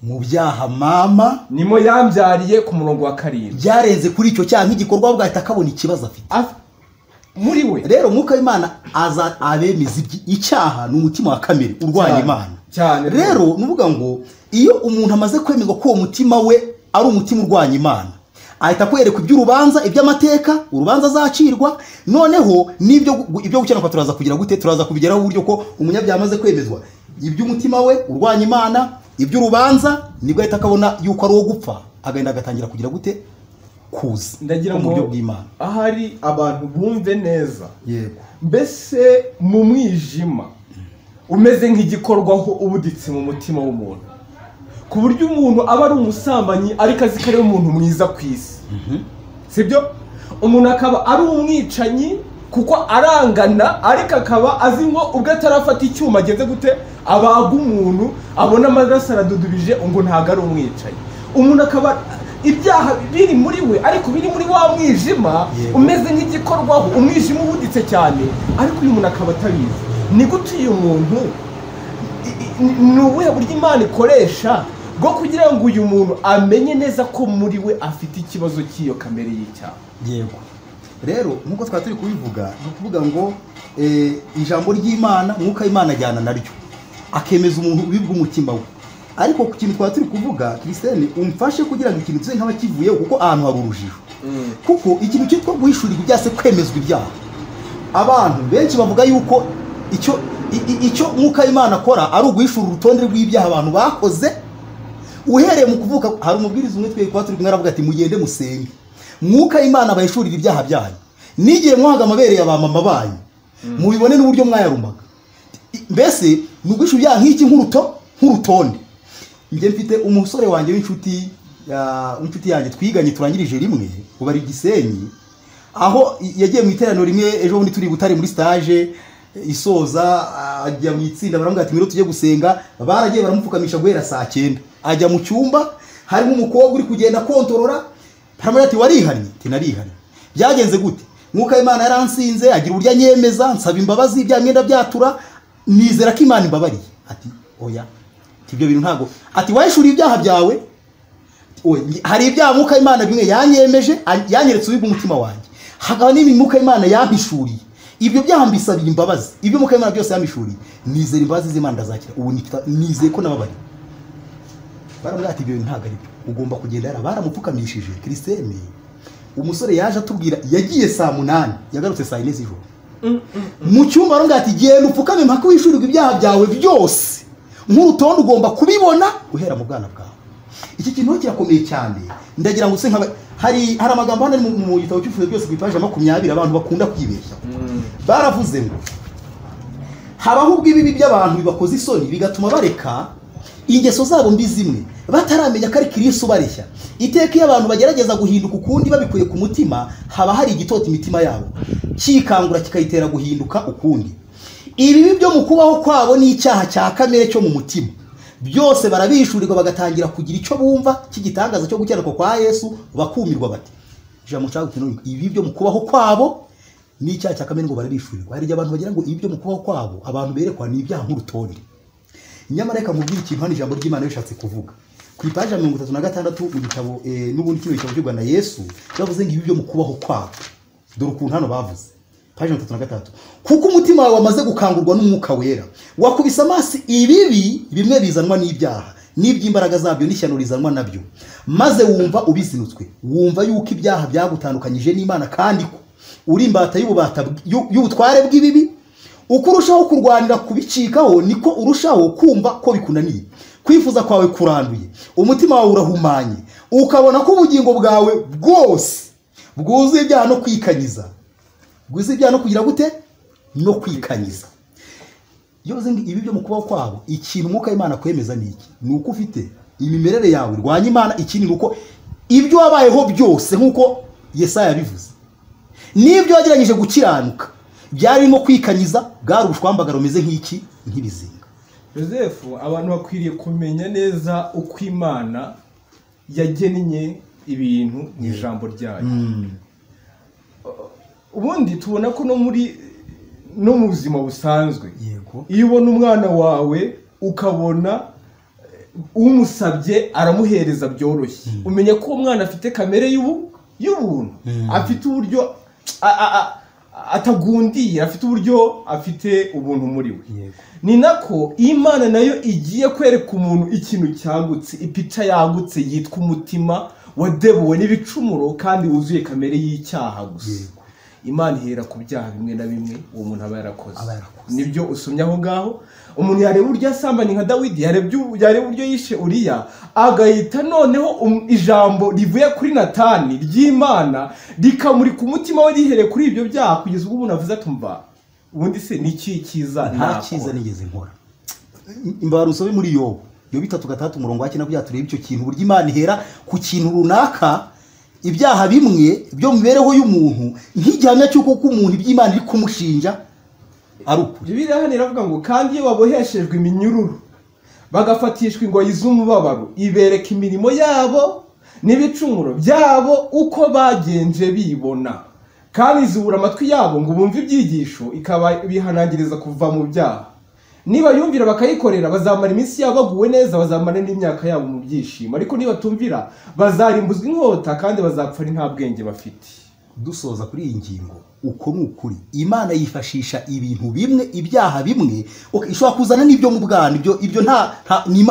mu byaha mama nimo yambyariye, ku murongo wa 7 byarenze kuri icyo cyaha nk'igikorwa, ahubwo ahita akabona ikibazo afite muri we. Rero Mwuka w'Imana aza abemeza icyaha n'umutima wa kamere urwanya Imana cyane. Rero nuvuga ngo iyo umuntu amaze kwemezwa ko uwo mutima we ari umutima urwanya Imana, ahita kwereka iby'urubanza, iby'amateka, urubanza azacirwa, noneho n'ibyo gukiranuka turaza kugira gute? Turaza kubigeraho uburyo ko umunyabyaha amaze kwemezwa iby'umutima we urwanya Imana, iby'urubanza, nibwo ahita akabona yuko ari uwo gupfa, agenda agatangira kugira gute? Kuza. Ndagira ngo buryo bw'Imana ahari abantu bumve neza. Yego. Mbese mu mwijima umeze nk'igikorwaho ubuditse mu mutima w'umuntu, ku buryo umuntu aba ari umusambanyi ariko azi ko ari umuntu mwiza ku isi. Sibyo? Umuntu akaba ari umwicanyi kuko arangana, ariko akaba azi ngo ubwo atarafata icyuma ageze gute? Abaga umuntu, abona amaraso aradudubije ngo ntago ari umwicanyi. Umuntu akaba ibyaha biri muri we ariko biri muri wa mwijima, umeze nk'igikorwaho, umwijima ubuditse cyane, ariko uyu muntu akaba atabizi. Ni gute uyu muntu, ni ubuhe buryo Imana ikoresha bwo kugira ngo uyu muntu amenye neza ko muri we afite ikibazo cy'iyo kamere y'icyaha? Yego. Rero nkuko twari turi kubivuga, ni ukuvuga ngo ijambo ry'Imana, Mwuka w'Imana ajyana naryo akemeza umuntu ubibwa umutima we. Ariko ku kintu twari turi kuvuga, Christian, umfashe kugira ngo ikintu tuze nk'abakivuyeho, kuko ahantu hari urujijo. Kuko ikintu cyitwa guhishurirwa byase kwemezwa ibyaha, abantu benshi bavuga yuko icyo Mwuka w'Imana akora ari uguhishura urutonde rw'ibyaha abantu bakoze uhereye mu kuvuka. Hari umubwiriza umwe twe kwa turi kumwe aravuga ati mugende musenge, Mwuka w'Imana bayishurira ibyaha byanyu, nigiye mwahaga amabere ya ba mama banyu mubibone n'uburyo mwayarumaga. Mbese nuguhisha ibyaha nk'iki nk'urutonde. Njye mfite umusore wanjye w'inshuti yanjye twiganye turangirije rimwe, ubu ari Gisenyi, aho yagiye mu iteraniro rimwe ejo bundi turi Butare muri stage isoza, ajya mu itsinda baramubwira ati mwiro tujye gusenga, baragiye baramupfukamisha guhera saa 9, ajya mu cyumba, harimo umukobwa uri kugenda kontorora, haramubwira ati warihannye, ati narihannye. Byagenze gute? Mwuka w'Imana yaransinze agira uburyo anyemeza, nsaba imbabazi, ibya myenda byatura, nizera ko Imana imbabariye. Ati oya, ibyo bintu ntago, ati wahishuriye ibyaha byawe, hari ibyaha Mwuka w'Imana bimwe yanyemeje, yanyeretse ubiga umutima wanjye, hakaba n'ibindi Mwuka w'Imana yampishuriye, ibyo byaha mbisabiye imbabazi, ibyo Mwuka w'Imana byose yampishuriye, nizera imbabazi z'Imana ndazakira, ubu nizeye ko nababariye. Baramubwira ati ibyo bintu ntago ari byo, ugomba kugenda yara. Baramupfukamishije. Christine umusore yaje atubwira, yagiye saa 8 yagarutse saa 4 z'ijoro mu cyumba. Baramubwira ati genda upfukame mpaka wishurirwa ibyaha byawe byose, nk'urutonde ugomba kubibona uhera mu bwana bwawe. Iki kintu kirakomeye cyane, ndagira ngo se hari amagambo hano mu gitabo cy'Ufuze byose ku ipaje 20 abantu bakunda kwibeshya. Baravuze ngo habaho ubwibibi by'abantu bibakoze isoni bigatuma bareka ingeso zabo mbi zimwe bataramenya ko ari Kristo bareshya. Iteka iyo abantu bagerageza guhinduka ukundi babikuye ku mutima, haba hari igitota imitima yabo kikangura kikayitera guhinduka ukundi. Ibibi byo mu kubaho kwabo ni icyaha cya kamere cyo mu mutima, byose barabishurirwa bagatangira kugira icyo bumva cy'igitangaza cyo gukenerwa kwa Yesu, bakumirwa bati jambo cyangwa kintu. Ibi byo mu kubaho kwabo ni icyaha cya kamere ngo barabishurirwa. Hari abantu bagira ngo ibi byo mu kubaho kwabo abantu berekwa ni ibyaha nk'urutonde. Nyamara reka mubwire ikintu hano ijambo ry'Imana rishatse kuvuga ku ipaji 36 mu gitabo n'ubundi kino gitabo cy'Urwa na Yesu, bavuze ngo ibi byo mu kubaho kwabo. Dore ukuntu hano bavuze paji 36, kuko umutima wawe wamaze gukangurwa n'Umwuka Wera, wakubise amaso ibibi bimwe bizanwa n'ibyaha n'iby'imbaraga zabyo n'ishyano rizanwa nabyo, maze wumva ubizinutswe, wumva yuko ibyaha byagutandukanyije n'Imana, kandi ko uri imbata y'ubutware bw'ibibi. Uko urushaho kurwanira kubicikaho niko urushaho kumva ko bikunaniye, kwifuza kwawe kuranduye, umutima wawe urahumanye, ukabona ko ubugingo bwawe bwose bwuzuye ibyaha no kwikanyiza. Bwuzuye ibyaha no kugira gute? No kwikanyiza. Yoze ngo ibi byo mu kubaho kwabo, ikintu Mwuka w'Imana kwemeza ni iki? Ni uko ufite imimerere yawe rwanya Imana. Ikindi ni uko ibyo wabayeho byose nk'uko Yesaya yabivuze, n'ibyo wagerageje gukiranuka byarimo kwikanyiza, bwari ubushwambagara rumeze nk'iki, nk'ibizinga. Joseph, abantu bakwiriye kumenya neza uko Imana yagennye ibintu mu ijambo ryayo. Ubundi tubona ko no mu buzima busanzwe, iyo ubona umwana wawe ukabona umusabye aramuhereza byoroshye, umenya ko umwana afite kamere y'ubuntu, afite uburyo atagundiye, afite uburyo, afite ubuntu muri we. Ni nako Imana nayo igiye kwereka umuntu ikintu cyagutse, ipica yagutse yitwa umutima wadebuwe n'ibicumuro kandi wuzuye kamere y'icyaha gusa. Imana ihera ku byaha bimwe na bimwe uwo muntu aba yarakoze. Nibyo usomye aho ngaho, umuntu yareba uburyo yasambanye nka Dawidi, yareba uburyo yishe Uriya, agahita noneho ijambo rivuye kuri Natani ry'Imana rikamurika umutima we rihereye kuri ibyo byaha, kugeza ubwo umuntu avuze atumva ubundi se niki kiza nta kiza nigeze nkora. Imbara usobe muri Yobu 3:3 umurongo wa 9 byatureba icyo kintu buryo Imana ihera ku kintu runaka, ibyaha bimwe byo mu mibereho y'umuntu nk'igihamya cy'uko umuntu iby'Imana iri kumushinja ari ukuri. Bibiliya hano iravuga ngo kandi iyo baboheshejwe iminyururu bagafatishwa ingoyi z'umubabaro, ibereka imirimo yabo n'ibicumuro byabo uko bagenje bibona, kandi izubura amatwi yabo ngo bumve ibyigisho, ikaba bihanangiriza kuva mu byaha. Niba yumvira bakayikorera bazamara iminsi yabo baguwe neza, bazamara n'imyaka yabo mu byishimo, ariko niba tumvira bazarimbuzwa inkota kandi bazapfa ari nta bwenge bafite. Dusoza kuri iyi ngingo, uko ni ukuri Imana yifashisha ibintu bimwe, ibyaha bimwe, ishobora kuzana n'ibyo mu bwana, ibyo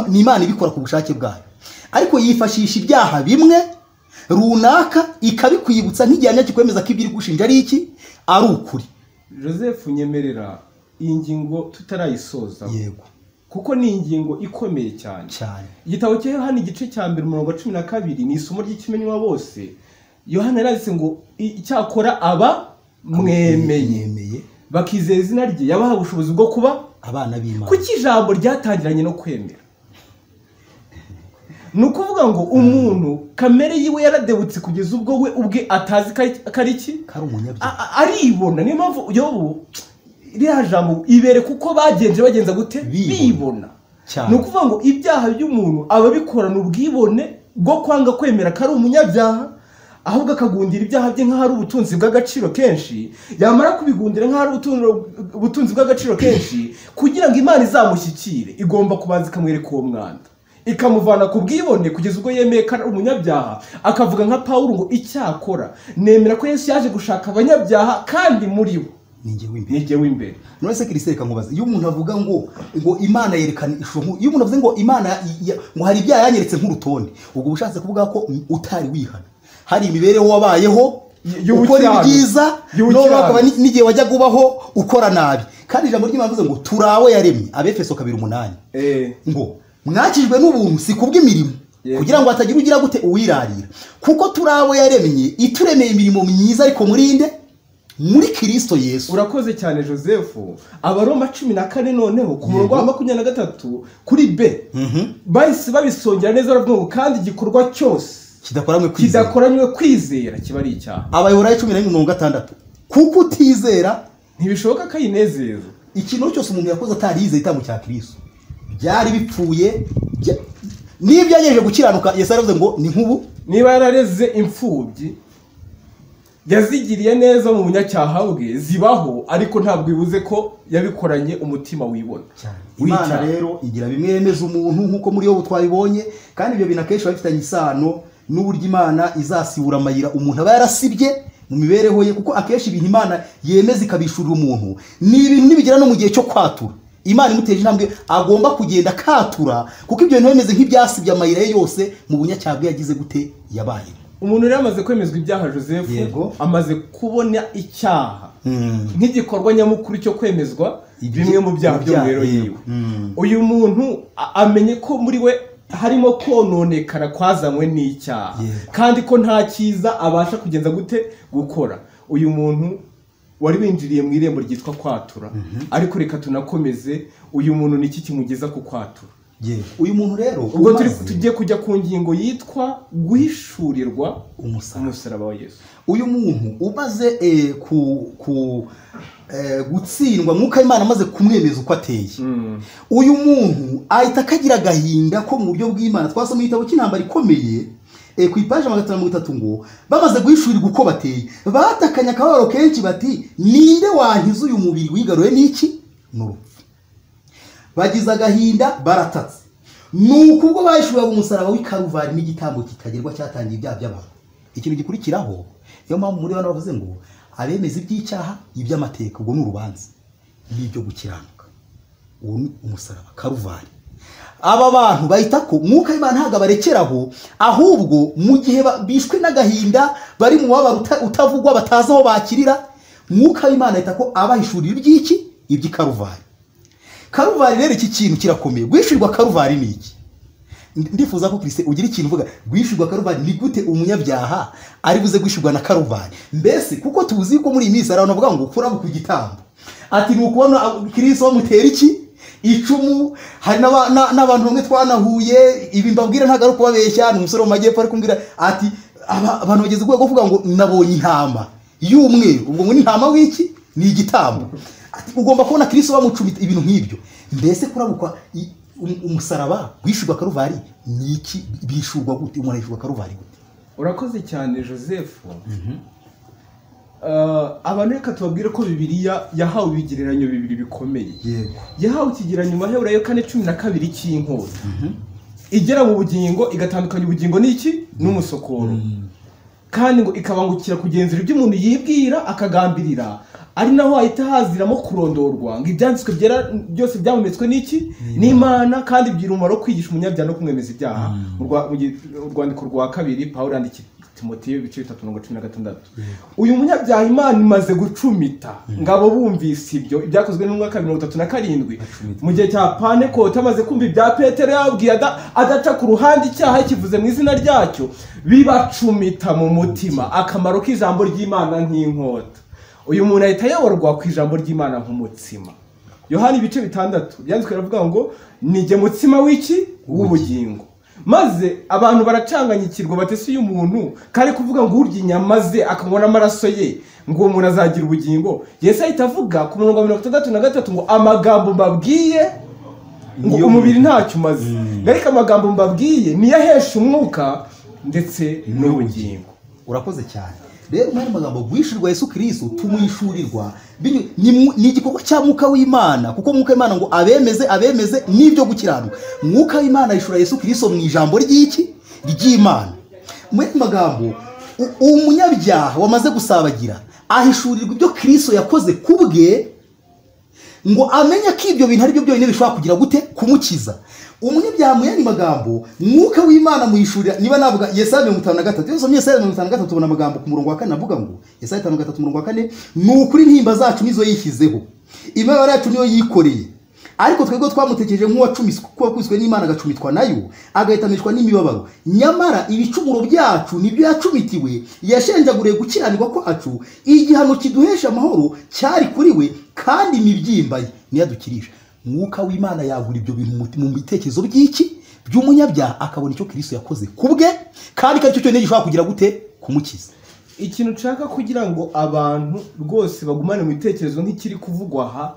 ni Imana ibikora ku bushake bwayo, ariko yifashisha ibyaha bimwe runaka ikabikwibutsa nk'igihamya kikwemeza ko ibyo iri gushinja ari iki, ari ukuri. Joseph, nyemerera iyi ngingo tutarayisoza, yego, kuko ni ingingo ikomeye cyane. Igitabo cya Yohana igice cya 1 umurongo 12 ni isomo ry'ikimenywa bose. Yohana yaranditse ngo icyakora aba mwemeye bakizera izina rye yabaha ubushobozi bwo kuba abana b'Imana. Kuki ijambo ryatangiranye no kwemera? Nukuvuga ngo umuntu kamere yiwe yaradebutse kugeza ubwo we ubwe atazi kari iki, kari umunyabyaha, aribona. Niyo mpamvu Yobu iriya jambo ibere kuko bagenza gute bibona. Nukuvuga ngo ibyaha by'umuntu ababikorana ubwibone bwo kwanga kwemera kari umunyabyaha, ahubwo akagundira ibyaha bye nk'aho ari ubutunzi bw'agaciro kenshi, yamara kubigundira nk'aho ari ubutunzi bw'agaciro kenshi, kugira ngo Imana izamushyikire igomba kubanza ikamwereka uwo mwanda, ikamuvana ku bwibone kugeza ubwo yemeye ko ari umunyabyaha, akavuga nka Pawulo ngo icyakora nemera ko Yesu yaje gushaka abanyabyaha kandi muri bo nijye w'imbere. None se Kristo reka nkubaza, iyo umuntu avuga ngo Imana yerekana ishusho, iyo umuntu avuze ngo Imana ngo hari ibyaha yanyeretse nk'urutonde, ubwo bushatse kuvuga ko utari wihana, hari imibereho wabayeho ukora ibyiza, none akaba n'igihe wajya gubaho ukora nabi, kandi ijambo ry'Imana rivuze ngo turawe yaremye, Abefeso 2:8, ngo mwakijwe n'ubuntu si kubw'imirimo, kugira ngo hatagira ugira gute uwirarira, kuko turawe yaremye ituremeye imirimo myiza ariko muri Kristo Yesu. Urakoze cyane Joseph. Abaroma 14 noneho ku murongo wa 23 kuri B bahise babisongera neza, baravuga ngo kandi igikorwa cyose kidakoranywe kwizera kiba ari icyaha. Abayobora 11:6, kuko utizera ntibishoboka ko ayinezeza. Ikintu cyose umuntu yakoze atarize itambo cya Kristo byari bipfuye, n'ibyo yagejeje gukiranuka. Yesu aravuze ngo ni nk'ubu niba yarareze imfubyi yazigiriye neza mu bunyacyaha bwe zibaho, ariko ntabwo bivuze ko yabikoranye umutima wibona. Imana rero igira bimwe yemeza umuntu nk'uko muri yo twabibonye, kandi ibyo bintu akenshi bafitanye isano n'uburyo Imana izasibura amayira umuntu aba yarasibye mu mibereho ye, kuko akenshi ibintu Imana yemeza ikabishurira umuntu ni ibintu nibigera no mu gihe cyo kwatura. Imana imuteje intambwe agomba kugenda katura, kuko ibyo bintu bimeze nk'ibyasibye amayira ye yose mu bunyacyaha bwe yagize gute yabaye. Umuntu rero amaze kwemezwa ibyaha Joseph, amaze kubona icyaha nk'igikorwa nyamukuru cyo kwemezwa bimwe mu byaha byo rero yiwe. Uyu muntu amenye ko muri we harimo kononekara kwazanywe n'icyaha, kandi ko nta cyiza abasha kugenza gute gukora. Uyu muntu wari winjiriye mu irembo ryitwa kwatura, ariko reka tunakomeze, uyu muntu niki kimugeza ku kwatura? Uyu muntu rero ubwo tugiye kujya ku ngingo yitwa guhishurirwa umusaraba wa Yesu. Uyu muntu umaze gutsindwa mwuka Imana amaze kumwemeza uko ateye, uyu muntu ahita akagira agahinda ko mu buryo bw'Imana. Twasoma mu gitabo cy'intambara ikomeye ku ipaje 530 ngo bamaze guhishurirwa uko bateye, batakanya akababaro kenshi bati ninde wankiza uyu mubiri wigaruye n'iki n'urupfu. Bagize agahinda baratatse, nuko ubwo bahishuraga umusaraba w'ikaruvari n'igitambo kitagerwa cyatangiye ibyaha by'abantu. Ikintu gikurikiraho, iyo mpamvu muri bano bavuze ngo abemeza iby'icyaha iby'amateka, ubwo ni urubanza n'ibyo gukiranuka, uwo ni umusaraba karuvari. Aba bantu bahita ko mwuka Imana ntago barekeraho, ahubwo mu gihe bishwe n'agahinda bari mu mubabaro utavugwa batazi aho bakirira, mwuka Imana ahita ko abahishurira iby'iki iby'ikaruvari. Karuvari rero iki kintu kirakomeye. Gwishirwa karuvari ni iki? Ndifuza ko Kristo ugira ikintu uvuga gwishirwa karuvari ni gute umunyabyaha ari buze gwishirwa na karuvari. Mbese kuko tuzi ko muri iyi minsi arabantu bavuga ngo ukura ku gitambo, ati ni ukubona Kristo bamutera iki icumu. Hari n'abantu bamwe twanahuye, ibi mbabwira ntago ari kubabeshya, n'umusore mu majyepfo ari kumbwira ati abantu bageze rwego kuvuga ngo nabonye intama y'umweru, ubwo ngo ni intama w'iki ni igitambo. Ugomba kubona Kristo bamucumita ibintu nk'ibyo. Mbese kurabukwa umusaraba gwishurwa karuvari ni iki? Bishurwa gute? Umuntu yishurwa karuvari gute? Urakoze cyane Joseph. Abantu reka tubabwire ko Bibiliya yahawe ibigereranyo bibiri bikomeye. Yahawe ikigereranyo mu Baheburayo 4:12 cy'inkota igera mu bugingo, igatandukanya ubugingo n'iki n'umusokoro, kandi ngo ikabangukira kugenzura ibyo umuntu yibwira akagambirira, ari naho ahita haziramo kurondorwa ngo ibyanditswe byera byose byamumetswe n'iki n'Imana, kandi byira umumaro kwigisha umunyabyaha no kumwemeza ibyaha. Urwandiko rwa 2 Pawulo yandikiye Timoteyo 3:16. Uyu munyabyaha Imana imaze gucumita ngabo bumvise ibyo ibyakozwe mu mwaka 37 mu gihe cya Pentecote, amaze kumva ibya Petero yabwiye adaca ku ruhande icyaha kivuze mu izina ryacyo, bibacumita mu mutima akamaro k'ijambo ry'Imana nk'inkota. Uyu muntu ahita yayorwa ku ijambo ry'Imana nk'umutsima. Yohana 6:6 byanditswe biravuga ngo nijye mutsima w'iki w'ubugingo. Maze abantu baracanganyikirwa batese uyu muntu kari kuvuga ngo urya inyama ze akabona amaraso ye ngo umuntu azagira ubugingo. Yesu ahita avuga ku murongo wa 63 ngo amagambo mbabwiye ngo umubiri ntacyo umaze, ariko amagambo mbabwiye niyo ahesha umwuka ndetse n'ubugingo. urakoze cyane. Rero mwari magambo guhishurirwa Yesu Kristo tumwishurirwa ni igikorwa cya Mwuka w'Imana, kuko Mwuka w'Imana ngo abemeze n'ibyo gukiranuka. Mwuka w'Imana yishura Yesu Kristo mu ijambo ry'Imana. Mwari magambo umunyabyaha wamaze gusabagira ahishurirwa ibyo Kristo yakoze kubwe, ngo amenye ko ibyo bintu ari byo byonyine bishobora kugira gute kumukiza. Umunyabyaha mu yandi magambo Mwuka w'Imana muyishurira. Niba navuga Yesaya 53, iyo somye Yesaya 53 tubona amagambo ku murongo wa 4 navuga ngo Yesaya 53 umurongo wa 4, n'ukuri intimba zacu nizo yishyizeho, imibabaro yacu niyo yikoreye, ariko twebwe twamutekereje nk'uwakubiswe n'Imana agacumitwa nayo, agahitamishwa n'imibabaro. Nyamara ibicumuro byacu nibyo yacumitiwe, yashenjaguriye gukiranirwa kwacu, igihano kiduhesha amahoro cyari kuri we, kandi imibyimba ye niyo adukirisha. Mwuka w'Imana yagura ibyo bintu mu bitekerezo by'umunyabyaha, akabona icyo Kristo yakoze kubwe, kandi ko aricyo cyonyine gishobora kugira gute kumukiza. Ikintu nshaka kugira ngo abantu rwose bagumane mu bitekerezo nk'ikiri kuvugwa aha,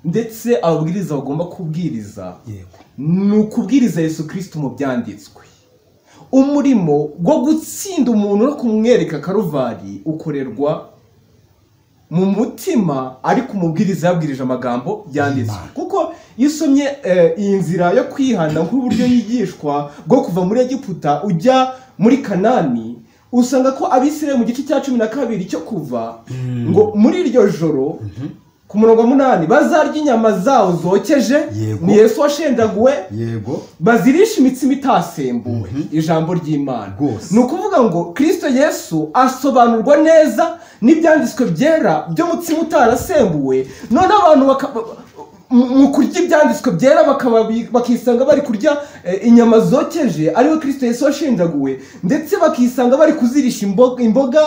ndetse ababwiriza bagomba kubwiriza, ni ukubwiriza Yesu Kristo mu byanditswe. Umurimo wo gutsinda umuntu no kumwereka Karuvari ukorerwa mu mutima, ariko umubwiriza yabwirije amagambo yanditswe. Kuko iyo usomye iyi nzira yo kwihana nk'uburyo yigishwa bwo kuva muri Egiputa ujya muri Kanani, usanga ko Abisirayeli mu gice cya 12 cyo kuva, ngo muri iryo joro ku murongo wa 8 bazarya inyama zawo zokeje, ni Yesu washenjaguwe, bazirisha imitsima itasembuwe, ijambo ry'Imana. Ni ukuvuga ngo Kristo Yesu asobanurwa neza n'ibyanditswe byera byo mutsima utarasembuwe. None abantu mu kurya ibyanditswe byera bakisanga bari kurya inyama zokeje, ariwe Kristo Yesu washenjaguwe, ndetse bakisanga bari kuzirisha imboga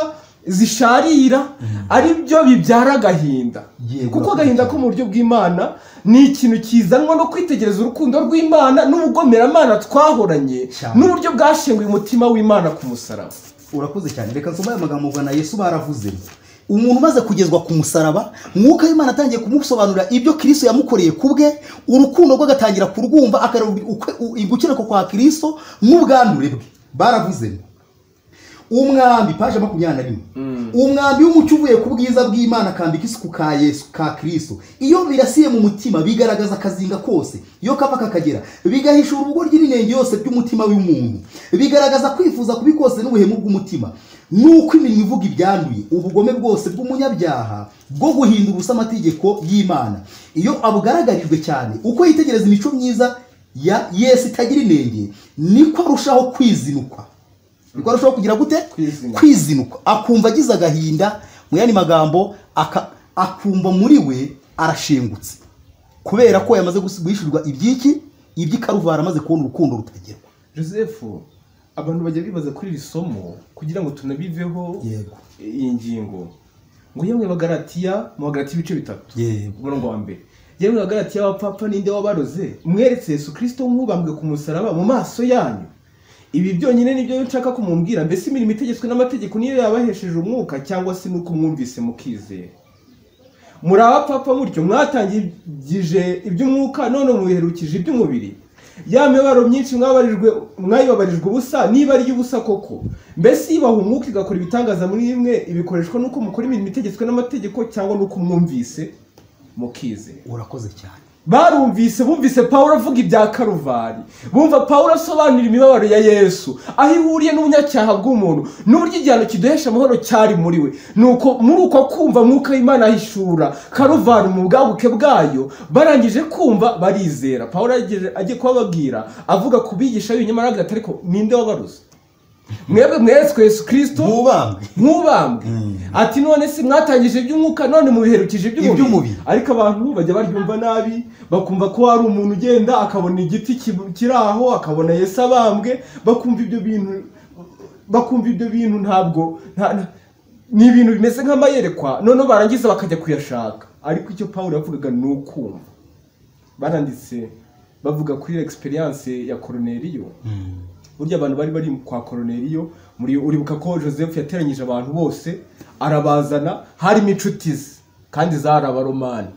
zisharira, ari byo bibyara agahinda. Kuko agahinda ko mu buryo bw'Imana ni ikintu kizanwa no kwitegereza urukundo rw'Imana n'ubugomeramana twahoranye, n'uburyo bwashenguye umutima w'Imana ku musaraba. Urakoze cyane. Reka nsome aya magambo bwa Yesu baravuze. Umuntu umaze kugezwa ku musaraba, Mwuka w'Imana atangiye kumusobanurira ibyo Kristo yamukoreye kubwe, urukundo rwe agatangira kurwumva, gukiranuka kwa Kristo n'ubwandure bwe. Baravuze umwambi, paje 21, umwambi w'umucyo uvuye ku bwiza bw'Imana kambika isuku ka Yesu ka Kristo. Iyo birasiye mu mutima bigaragaza akazinga kose, iyo kava kakagera bigahishura ubugoryi n'inenge yose by'umutima w'umuntu, bigaragaza kwifuza kubikose n'ubuhemu bw'umutima, nuko iminwa ivuga ibyanduye, ubugome bwose bw'umunyabyaha bwo guhindura ubusa amategeko y'Imana. Iyo abugaragarijwe cyane, uko yitegereza imico myiza ya Yesu itagira inenge, niko arushaho kwizinukwa. Niko arushaho kugira gute kwizinuka, akumva agize agahinda. Mu yandi magambo akumva muri we arashengutse, kubera ko yamaze guhishurirwa iby'Ikaruvari, amaze kubona urukundo rutagerwa. Joseph, abantu bajya bibaza kuri iri somo kugira ngo tunabiveho iyi ngingo, ngo yemwe Bagalatiya mu Bagalatiya ibice 3 umurongo wa 1, yemwe Bagalatiya w'abapapa ninde wabaroze, mweretse Yesu Kristo nk'ubambwe ku musaraba mu maso yanyu. Ibi byonyine nibyo nshaka kumumbwira. Mbese imirimo itegetswe n'amategeko niyo yabahesheje umwuka, cyangwa se nuko mwumvise mukizera? Muri abapapa mutyo mwatangije iby'umwuka, none mubiherukije iby'umubiri. Ya mibabaro myinshi mwayibabarijwe ubusa, niba ari y'ubusa koko. Mbese ibaha umwuka igakora ibitangaza muri bimwe, ibikoreshwa nuko mukora imirimo itegetswe n'amategeko, cyangwa nuko mwumvise mukizera? Urakoze cyane. Bumvise Pawulo avuga ibya Karuvari, bumva Pawulo asobanura imibabaro ya Yesu, aho ihuriye n'ubunyacyaha bw'umuntu, n'uburyo igihano kiduhesha amahoro cyari muri we. Nuko muri uko kumva Mwuka w'Imana ahishura Karuvari mu bwabuke bwayo, barangije kumva barizera. Pawulo agiye kubabwira avuga ku bigisha b'ibinyoma, aravuga ati ariko ninde wabaruze? Mwebwe mweretswe Yesu Kristo nk'ubambwe. Ati none si mwatangije iby'umwuka, none mubiherukije iby'umubiri. Ariko abantu bajya baryumva nabi, bakumva ko hari umuntu ugenda akabona igiti kiri aho, akabona Yesu abambwe, bakumva ibyo bintu ntabwo ni ibintu bimeze nk'amayerekwa, none barangiza bakajya kuyashaka. Ariko icyo Pawulo yavugaga ni ukumva. Baranditse bavuga kuri experience ya Korneliyo. Burya abantu bari kwa Korneliyo, uribuka ko Joseph yateranyije abantu bose arabazana, harimo inshuti ze. kandi zari abaromani,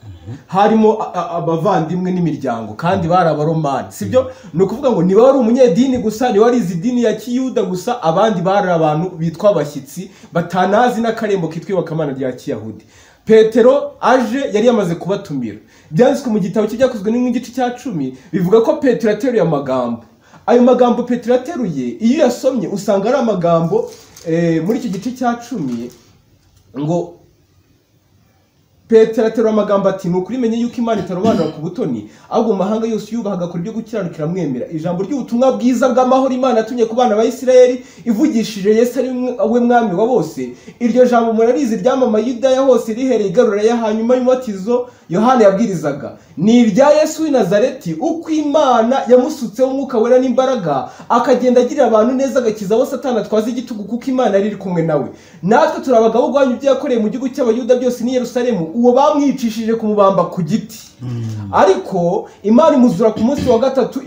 harimo abavandimwe n'imiryango kandi bari abaromani, sibyo? Ni ukuvuga ngo niba wari umunyedini gusa, niba wari izi dini ya kiyuda gusa, abandi bari abantu bitwa abashyitsi batanazi n'akarembo kitwa iyobokamana rya kiyahudi. Petero aje yari yamaze kubatumira. Byanditswe mu gitabo cy'ibyakozwe n'igice cya 10 bivuga ko Petero yateruye amagambo. Ayo magambo Petero yateruye iyo yasomye usanga ari amagambo muri iki gice cya 10 ngo Petero aterura amagambo ati nukuri menye yuko Imana itarobanura ku butoni, ahubwo mu mahanga yose yubaha agakora ibyo gukiranukira mwemera. Ijambo ry'ubutumwa bwiza bw'amahoro Imana yatumye ku bana ba Isirayeli ivugishije Yesu ari we mwami wa bose. Iryo jambo murarizi ryamamaye Yudaya hose rihereye igarura ya hanyuma y'umubatizo Yohana yabwirizaga. Ni irya Yesu w'i Nazareti, uko Imana yamusutseho umwuka wera n'imbaraga akagenda agirira abantu neza, agakiza abo Satani atwaza igitugu, kuko Imana yari iri kumwe nawe. Natwe turabagabo gwanyu ibyo yakoreye mu gihugu cy'Abayuda byose ni Yerusalemu, uwo bamwicishije kumubamba ku giti. Ariko Imana imuzura ku munsi wa gatatu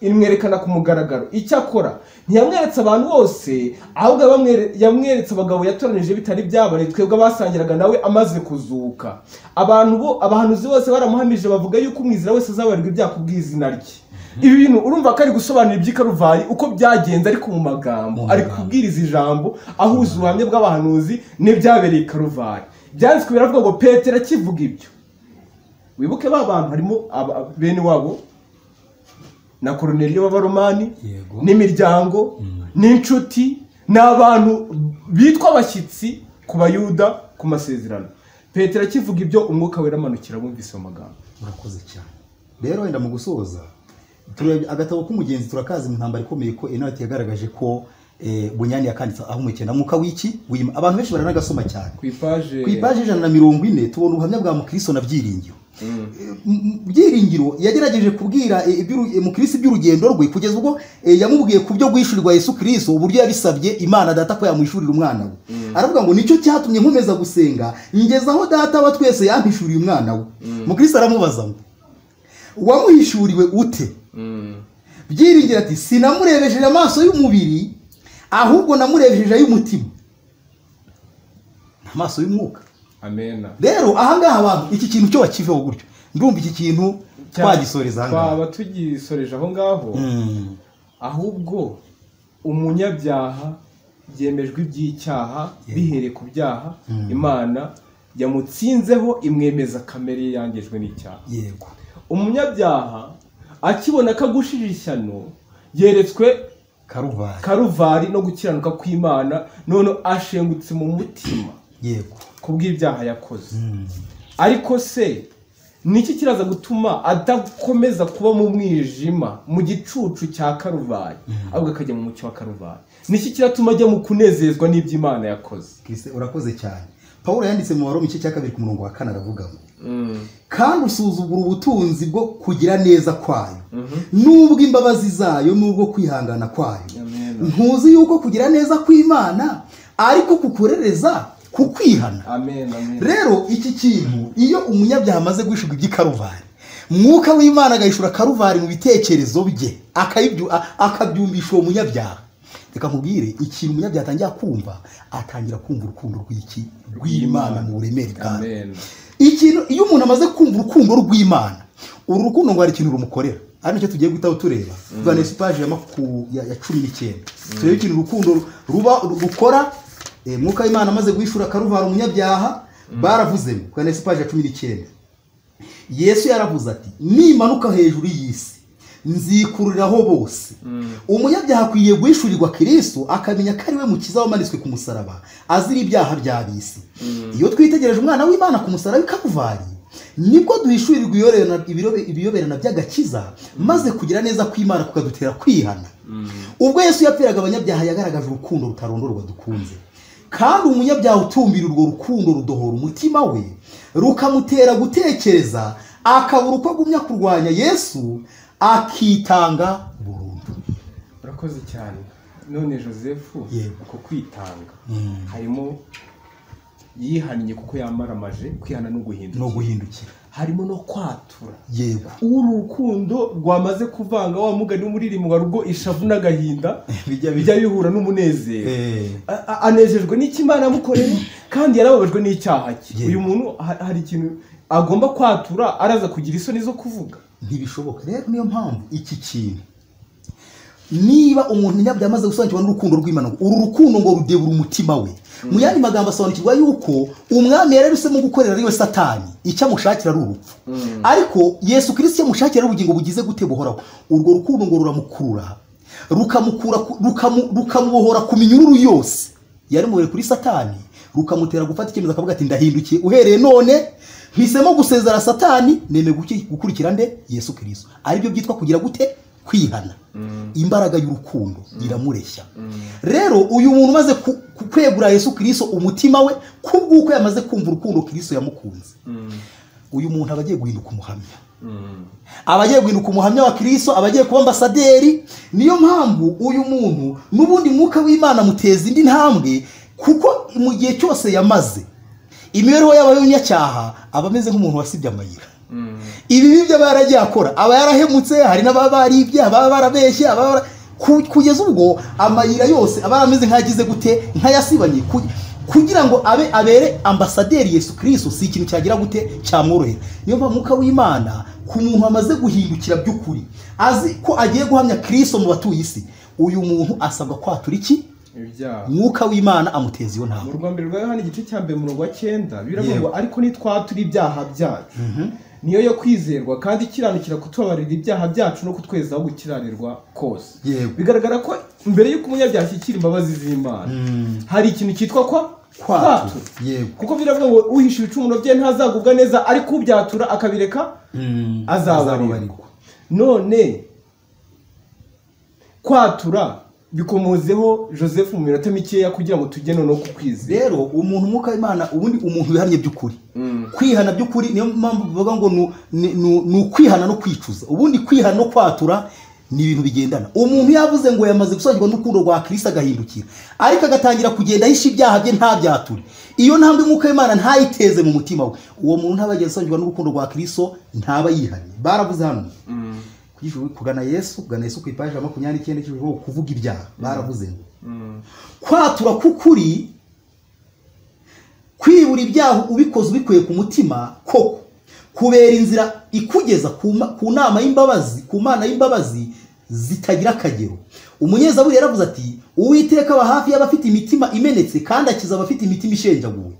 imwerekana ku mugaragaro. Icyakora ntiyamweretse abantu bose, ahubwo yamweretse abagabo yatoranije bitari byabone, twebwe abasangiraga nawe amaze kuzuka. Abahanuzi bose baramuhamije bavuga yuko umwizera wese azabarirwa ibyaha kubw'izina rye. Ibi bintu urumva ko ari gusobanura iby'ikaruvari uko byagenze, ariko mu magambo ari kubwiriza ijambo ahuza ubuhamya bw'abahanuzi n'ibyabereye ikaruvari. Byanditswe biravuga ngo Petero akivuga ibyo, wibuke ba bantu harimo bene wabo na Koruneliyo b'abaromani n'imiryango n'inshuti n'abantu bitwa abashyitsi ku Bayuda ku masezerano. Petero akivuga ibyo umwuka wera amanukira bumvise amagambo. Murakoze cyane. Rero wenda mu gusoza agatabo k'umugenzi turakazi mu ntambara ikomeye ko Enoch yagaragaje ko Bunyani yakanditse aho umukena mwuka w'iki wima. Abantu benshi baranagasoma cyane. Ku ipaje 140 tubona ubuhamya bwa Mukristo na Byiringiro. Byiringiro yagerageje kubwira Mukristo iby'urugendo rwe kugeza ubwo yamubwiye ku byo gwishurirwa Yesu Kristo, uburyo yabisabye Imana data ko yamwishurira umwana we. Aravuga ngo nicyo cyatumye nkomeza gusenga ngeza aho data wa twese yampishuriye umwana we. Mukristo aramubaza ngo wamuhishuriwe ute? Byiringiro ati sinamurebesheje amaso y'umubiri, ahubwo namurebesheje y'umutima, amaso y'umwuka. Amen. Rero ahangaha abantu iki kintu cyo bakiveho gutyo, ndumva iki kintu twagisoreza ahangaha. Twaba tugisoreje aho ngaho. Ahubwo umunyabyaha byemejwe iby'icyaha bihereye ku byaha Imana yamutsinzeho imwemeza kamere yangejwe n'icyaha. Yego. Umunyabyaha akibona kagushije ishyano yeretswe karuvari no gukiranuka kw'Imana, none ashengutse mu mutima. Yego. Kubw'ibyaha yakoze. Ariko se niki kiraza gutuma adakomeza kuba mu mwijima mu gicucu cya karuvari ahubwo akajya mu mucyo wa karuvari? Niki kiratuma ajya mu kunezezwa n'iby'Imana yakoze? Kristo urakoze cyane. Paulo yanditse mu Waroma 2 ku murongo wa 4 aravuga ngo kandi usuzugura ubutunzi bwo kugira neza kwayo nubwo imbabazi zayo nubwo kwihangana kwayo. Ntuzi yuko kugira neza kw'Imana ariko kukurereza kukwihana. Rero iki kintu iyo umunyabyaha amaze gushirwa iby'ikaruvari, mwuka w'Imana agahishura karuvari mu bitekerezo bye akabyumvisha uwo munyabyaha. Reka nkubwire ikintu umunyabyaha atangira kumva, atangira kumva urukundo rw'Imana mu buremere bwayo. Ikintu iyo umuntu amaze kumva urukundo rw'Imana, uru rukundo ngo ari ikintu rumukorera. Ari nicyo tugiye guhita tureba kuva nesi page ya 19. Turebe ikintu urukundo rukora. Mwuka w'Imana amaze guhishura karuvari umunyabyaha baravuze kuva nesi page ya 19. Yesu yaravuze ati nimanuka hejuru y'isi nzikuriraho bose. Umunyabyaha akwiye guhishurirwa Kristo akamenya ko ari we mukiza wamanitswe ku musaraba azira ibyaha by'abisi. Iyo twitegereje umwana w'Imana ku musaraba karuvari, nibwo duhishurirwa ibiyoberana by'agakiza maze kugira neza kw'Imana kukadutera kwihana. Ubwo Yesu yapfiraga abanyabyaha yagaragaje urukundo rutarondorwa dukunze, kandi umunyabyaha utumbira urwo rukundo rudohora umutima we rukamutera gutekereza akabura uko agumya kurwanya Yesu akitanga burundu. Urakoze cyane. None Joseph uko kwitanga harimo yihaniye kuko yamaramaje kwihana no guhindukira. harimo no kwatura. yego urukundo rwamaze kuvanga wa mugani w'umuririmbo wa rugo ishavu n'agahinda bijya bihura n'umunezero. Anejejwe n'ikimana yamukoreye kandi yarababajwe n'icyaha cye. Uyu muntu hari ikintu agomba kwatura, araza kugira isoni zo kuvuga? Ntibishoboka. Rero niyo mpamvu iki kintu, niba umuntu nyabyo amaze gusobanukirwa n'urukundo rw'Imana, uru rukundo ngo rudebura umutima we. Mu yandi magambo asobanukirwa yuko umwami yararusemo gukorera ariwe Satani, icyo amushakira ari urupfu. Ariko Yesu Kristo yamushakira ubugingo bugize gute buhoraho. Urwo rukundo ngo ruramukurura, rukamubohora ku minyururu yose yari muhere kuri Satani, rukamutera gufata icyemezo akavuga ati ndahindukiye, uhereye none mpisemo gusezera Satani, neme gukurikira nde? Yesu Kristo. Aribyo byitwa kugira gute? Kwihana. Imbaraga y'urukundo iramureshya. Rero uyu muntu maze kwegura Yesu Kristo umutima we, kubwuko yamaze kumva urukundo Kristo yamukunze, uyu muntu abagiye guhinduka umuhamya. Abagiye guhinduka umuhamya wa Kristo, abagiye kuba ambasaderi. Niyo mpamvu uyu muntu n'ubundi mwuka w'Imana muteza indi ntambwe, kuko mu gihe cyose yamaze imibereho y'abanyacyaha aba ameze nk'umuntu wasibye amayira. Ibi bibyo baragiye akora, aba yarahemutse, hari n'ababa baribye, ababa barabeshye, kugeza ubwo amayira yose aba ameze nk'agize gute? Nk'ayasibanye, kugira ngo abere ambasaderi Yesu Kristo. Si ikintu cyagira gute? Cyamworohera. Niyo mpamvu mwuka w'Imana ku muntu amaze guhindukira by'ukuri, azi ko agiye guhamya Kristo mu batuye isi, uyu muntu asabwa kwatura iki? Mwuka w'Imana amuteza iyo ntambwe. Mu Rwanda rwa Yohana igice cya 9 biravuga ngo ariko nitwatura ibyaha byacu niyo yo kwizerwa kandi ikiranukira kutubabarira ibyaha byacu no kutwezaho gukiranirwa kose. Bigaragara ko mbere y'uko umunyabyaha ashyikira imbabazi z'Imana hari ikintu cyitwa kwatura. Kuko biravuga ngo uhisha ibicumuro bye ntazagubwa neza, ariko ubyatura akabireka azababarirwa. None kwatura bikomozeho Joseph mu minota mikeya kugira ngo tujye no kukwizera. Rero umuntu mwuka w'Imana, ubundi umuntu wihanye by'ukuri, kwihana by'ukuri, niyo mpamvu bavuga ngo ni ukwihana no kwicuza. Ubundi kwihana no kwatura ni ibintu bigendana. Umuntu yavuze ngo yamaze gusobanukirwa n'urukundo rwa Kristo agahindukira, ariko agatangira kugenda ahisha ibyaha bye ntabyature, iyo ntambwe mwuka w'Imana ntayiteze mu mutima we, uwo muntu ntabageze gusobanukirwa n'urukundo rwa Kristo, ntaba yihanye. Baravuze hano kugana Yesu ku ipaji 29 cy'ijuru kuvuga ibyaha. Baravuze ngo kwatura kukuri, kwibura ibyaha ubikoze ubikuye ku mutima, koko kubera inzira ikugeza ku nama y'imbabazi, ku Mana y'imbabazi zitagira akagero. Umunyezaburi yaravuze ati Uwiteka aba hafi y'abafite imitima imenetse kandi akiza abafite imitima ishenjaguwe.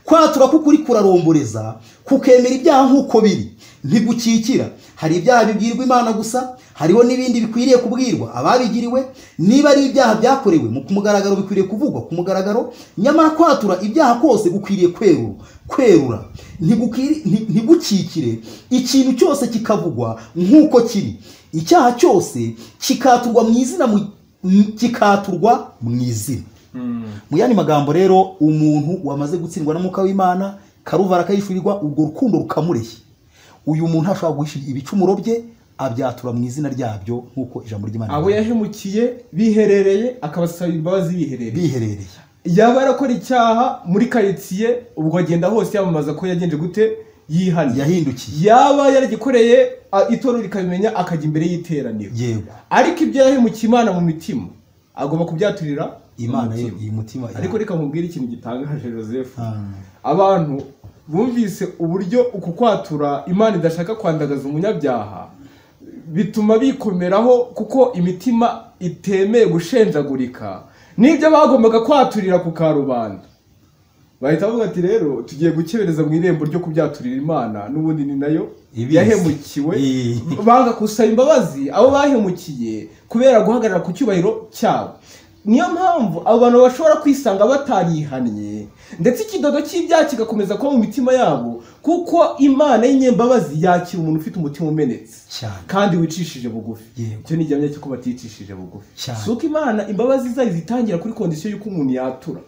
Kwatura kukuri kuraromboreza, kukemera ibyaha nk'uko biri, ntigukikira. Hari ibyaha bibwirwa Imana gusa, hariho n'ibindi bikwiriye kubwirwa ababigiriwe. Niba ari ibyaha byakorewe mu kumugaragaro bikwiriye kuvugwa ku mugaragaro, nyamara kwatura ibyaha kose gukwiriye kwerura. Ntigukikire, ikintu cyose kikavugwa nk'uko kiri. Icyaha cyose kikaturwa mu izina. Mu yandi magambo rero, umuntu wamaze gutsindwa n'umwuka w'Imana, karuvara akayishurirwa, urwo rukundo rukamureshya, uyu muntu ashobora guhisha ibicumuro bye, abyatura mu izina ryabyo nk'uko ijambo ry'Imana. Abo yahemukiye biherereye akabasaba imbabazi biherereye. Yaba yarakora icyaha muri karitsiye, ubwo agenda hose yamamaza ko yagenje gute? Yihana, yahindukiye. Yaba yaragikoreye itorero rikabimenya akajya imbere y'iteraniro. Ariko ibyo yahemukiye Imana mu mitima agomba kubyaturira Imana iyi mutima. Ariko reka nkubwire ikintu gitangaje Joseph. Abantu bumvise uburyo uku kwatura Imana idashaka kwandagaza umunyabyaha, bituma bikomeraho, kuko imitima itemeye gushenjagurika n'ibyo bagombaga kwaturira ku karubanda. Bahita bavuga ati rero tugiye gukebereza mu irembo ryo kubyaturira Imana, n'ubundi ni nayo yahemukiwe. Banga gusaba imbabazi abo bahemukiye kubera guhagarara ku cyubahiro cyabo. Niyo mpamvu abo bantu bashobora kwisanga batarihannye, ndetse ikidodo cy'ibyaha kigakomeza kuba mu mitima yabo, kuko Imana y'inyembabazi yakira umuntu ufite umutima umenetse kandi wicishije bugufi. Icyo ni igihamya cy'uko baticishije bugufi. Suko Imana imbabazi zayo zitangira kuri kondisiyo y'uko umuntu yatura.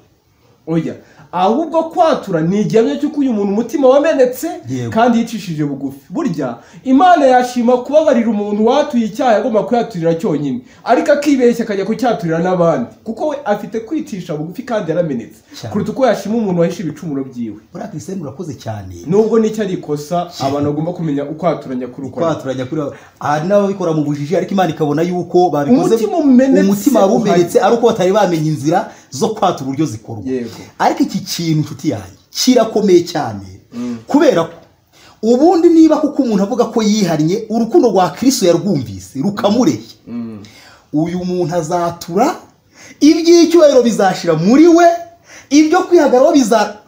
Oya, ahubwo kwatura ni igihamya cy'uko uyu muntu umutima wamenetse Yego. kandi yicishije bugufi. Burya Imana yashima kubabarira umuntu watuye icyaha yagomba kuyaturira cyonyine, ariko akibeshya akajya kucyaturira n'abandi, kuko we afite kwicisha bugufi kandi yaramenetse kuruta uko yashima umuntu wahishe ibicumuro byiwe. buriya Christian urakoze cyane, nubwo nicyo ari ikosa abantu bagomba kumenya ukwaturanya kuri uko kwaturanya kuri hari n'ababikora mu bujiji, ariko Imana ikabona yuko babikoze umutima warumenetse ari uko batari bamenye inzira zo kwatura uburyo zikorwa. Ariko iki kintu nshuti yanjye kirakomeye cyane, kubera ko ubundi niba kuko umuntu avuga ko yihannye urukundo rwa Kristo yarwumvise rukamureshya, uyu muntu azatura, iby'icyubahiro bizashira muri we, ibyo kwihagararaho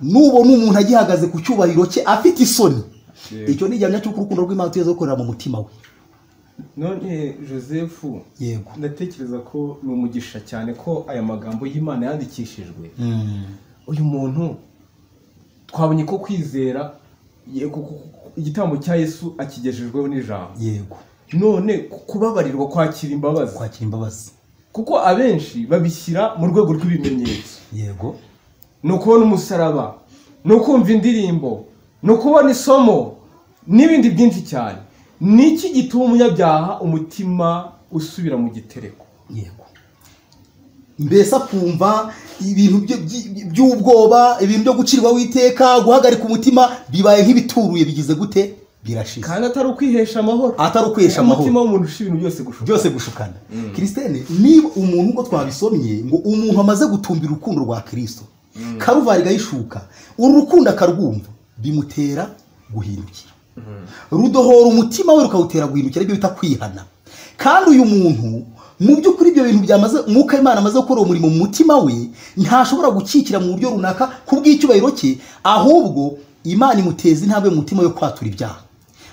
nubona umuntu agihagaze ku cyubahiro cye afite isoni, icyo ni igihamya cy'uko urukundo rw'Imana tugeze gukorera mu mutima we. None Joseph, yego, ndatekereza ko ni umugisha cyane ko aya magambo y'Imana yandikishijwe. Uyu muntu twabonye ko kwizera igitambo cya Yesu akigejejweho n'ijambo. Yego. None kubabarirwa, kwakira imbabazi, kuko abenshi babishyira mu rwego rw'ibimenyetso. Yego. ni ukubona umusaraba, ni ukumva indirimbo, ni ukubona isomo n'ibindi byinshi cyane. Ni iki gituma umunyabyaha umutima usubira mu gitereko? Yego. Mbese akumva ibintu by'ubwoba, ibintu byo gucirwaho iteka, guhagarika umutima bibaye nk'ibituruye, bigize gute? Birashize. Kandi atari ukwihesha amahoro. Atari ukwihesha amahoro. Umutima w'umuntu usha ibintu byose gushukana. Christian, niba umuntu ngo twabisomye ngo umuntu amaze gutumbira urukundo rwa Kristo, Karuvari gayishuka, uru rukundo akarwumva, bimutera guhindukira. Rudohora umutima we rukawutera guhindukira, ibyo bita kwihana. Kandi uyu muntu mu by'ukuri ibyo bintu byamaze mwuka Imana amaze gukora umurimo mu mutima we, ntashobora gukikira mu buryo runaka kubw'icyubahiro cye, ahubwo Imana imuteza intambwe mu mutima yo kwatura ibyaha.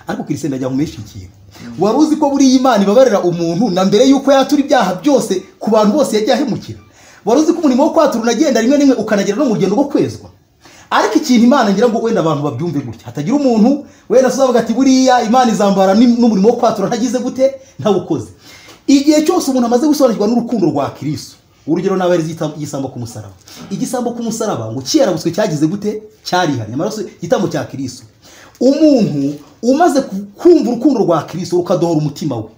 Ariko Christian ajya mu meshi ikintu, wari uzi ko buri Imana ibabarira umuntu na mbere yuko yatura ibyaha byose ku bantu bose yagiye ahemukira? Wari uzi ko umurimo wo kwatura unagenda rimwe ukanagera no mu rugendo rwo kwezwa? Ariko ikintu Imana ngira ngo wenda abantu babyumve gutya, hatagira umuntu wenda azavuga ati buriya Imana izambara n'umurimo wo kwatura ntagize gute, ntawukoze. Igihe cyose umuntu amaze gusobanukirwa n'urukundo rwa Kristo, urugero n'abari igisambo ku musaraba. Igisambo ku musaraba ngo cyarabuswe cyagize gute? Cyarihanye amaraso igitambo cya Kristo. Umuntu umaze kumva urukundo rwa Kristo rukadohora umutima we,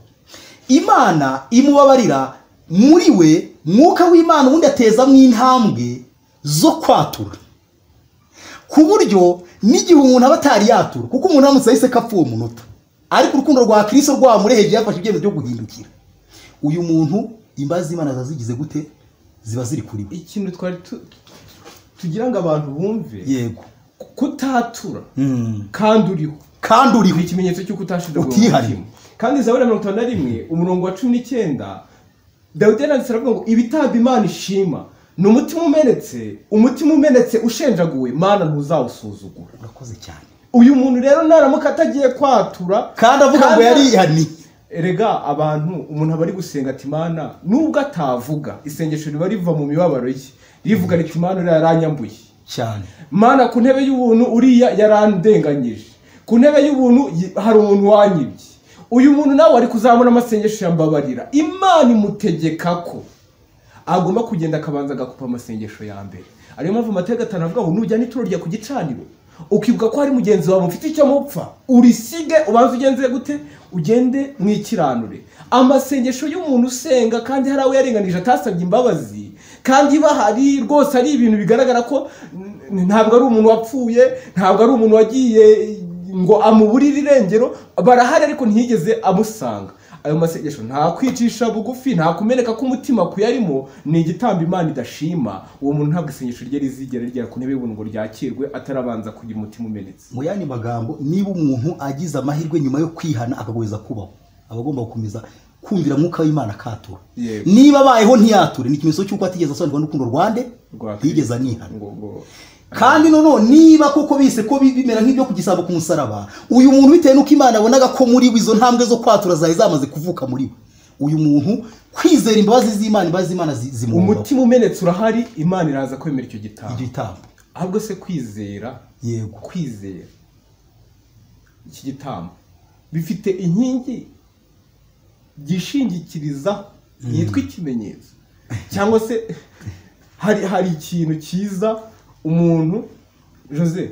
Imana imubabarira muri we, mwuka w'Imana ubundi atezamo intambwe zo kwatura, ku buryo n'igihe umuntu aba atari yatura, kuko umuntu aramutse ahise kapfuye umunota, ariko urukundo rwa Kristo rwamureheje yafashe ibyemezo byo guhindukira, uyu muntu imbazi Imana zazigize gute? Ziba ziri kuri we. Ikintu twari tugira ngo abantu bumve, yego, kutatura kandi uriho ikimenyetso cy'uko utashije utihariye. Kandi Zaburi 51 umurongo wa 19 Dawidi yanditse aravuga ngo ibitambo Imana ishima ni umutima umenetse ushenjaguwe, Mana ntuzawusuzugura. Urakoze cyane. Uyu muntu rero naramuka atagiye kwatura kandi avuga ngo yarihani, erega abantu umuntu aba ari gusenga ati Mana, nubwo atavuga isengesho riba riva mu mibabaro ye, rivuga riti Mana uriya yaranyambuye cyane, Mana ku ntebe y'ubuntu uriya yarandenganyije, ku ntebe y'ubuntu hari umuntu wanyibye. Uyu muntu nawe ari kuzamura amasengesho yambabarira. Imana imutegeka ko agomba kugenda akabanza agakupa amasengesho ya mbere. Ariyo mpamvu Mateka 5 avuga ngo nujya n'ituro rya ku gicaniro ukibuka ko hari mugenzi wawe mufite icyo mupfa, urisige ubanze ugenze gute? Ugende mwikiranure. Amasengesho y'umuntu usenga kandi hari aho yarenganije atasabye imbabazi, kandi bahari rwose ari ibintu bigaragara ko ntabwo ari umuntu wapfuye, ntabwo ari umuntu wagiye ngo amuburire irengero, barahari ariko ntiyigeze amusanga. Ayo masengesho nta kwicisha bugufi, nta kumeneka k'umutima kuyarimo, ni igitambo Imana idashima. Uwo muntu ntabwo isengesho rye rizigera rigera ku ntebe y'ubuntu ngo ryakirwe atarabanza kugira umutima umenetse. Mu yandi magambo, niba umuntu agize amahirwe nyuma yo kwihana akagomeza kubaho, abagomba gukomeza kumvira mwuka w'Imana akatura. Niba abayeho ntiyature, ni ikimenyetso cy'uko atigeze asobanurwa n'urukundo rwande, yigeze anihana. Kandi niba koko bise ko bimera nk'ibyo kugisaba ku musaraba, uyu muntu bitewe nuko Imana abonaga ko muri izo ntambwe zo kwatura zawe zamaze kuvuka muri we, uyu muntu kwizera imbabazi z'Imana zimwumva, umutima umenetse urahari, Imana iraza kwemera icyo gitambo. Ahubwo se kwizera, yego, kwizera iki gitambo bifite inkingi gishingikiriza yitwa ikimenyetso, cyangwa se hari ikintu cyiza umuntu Jose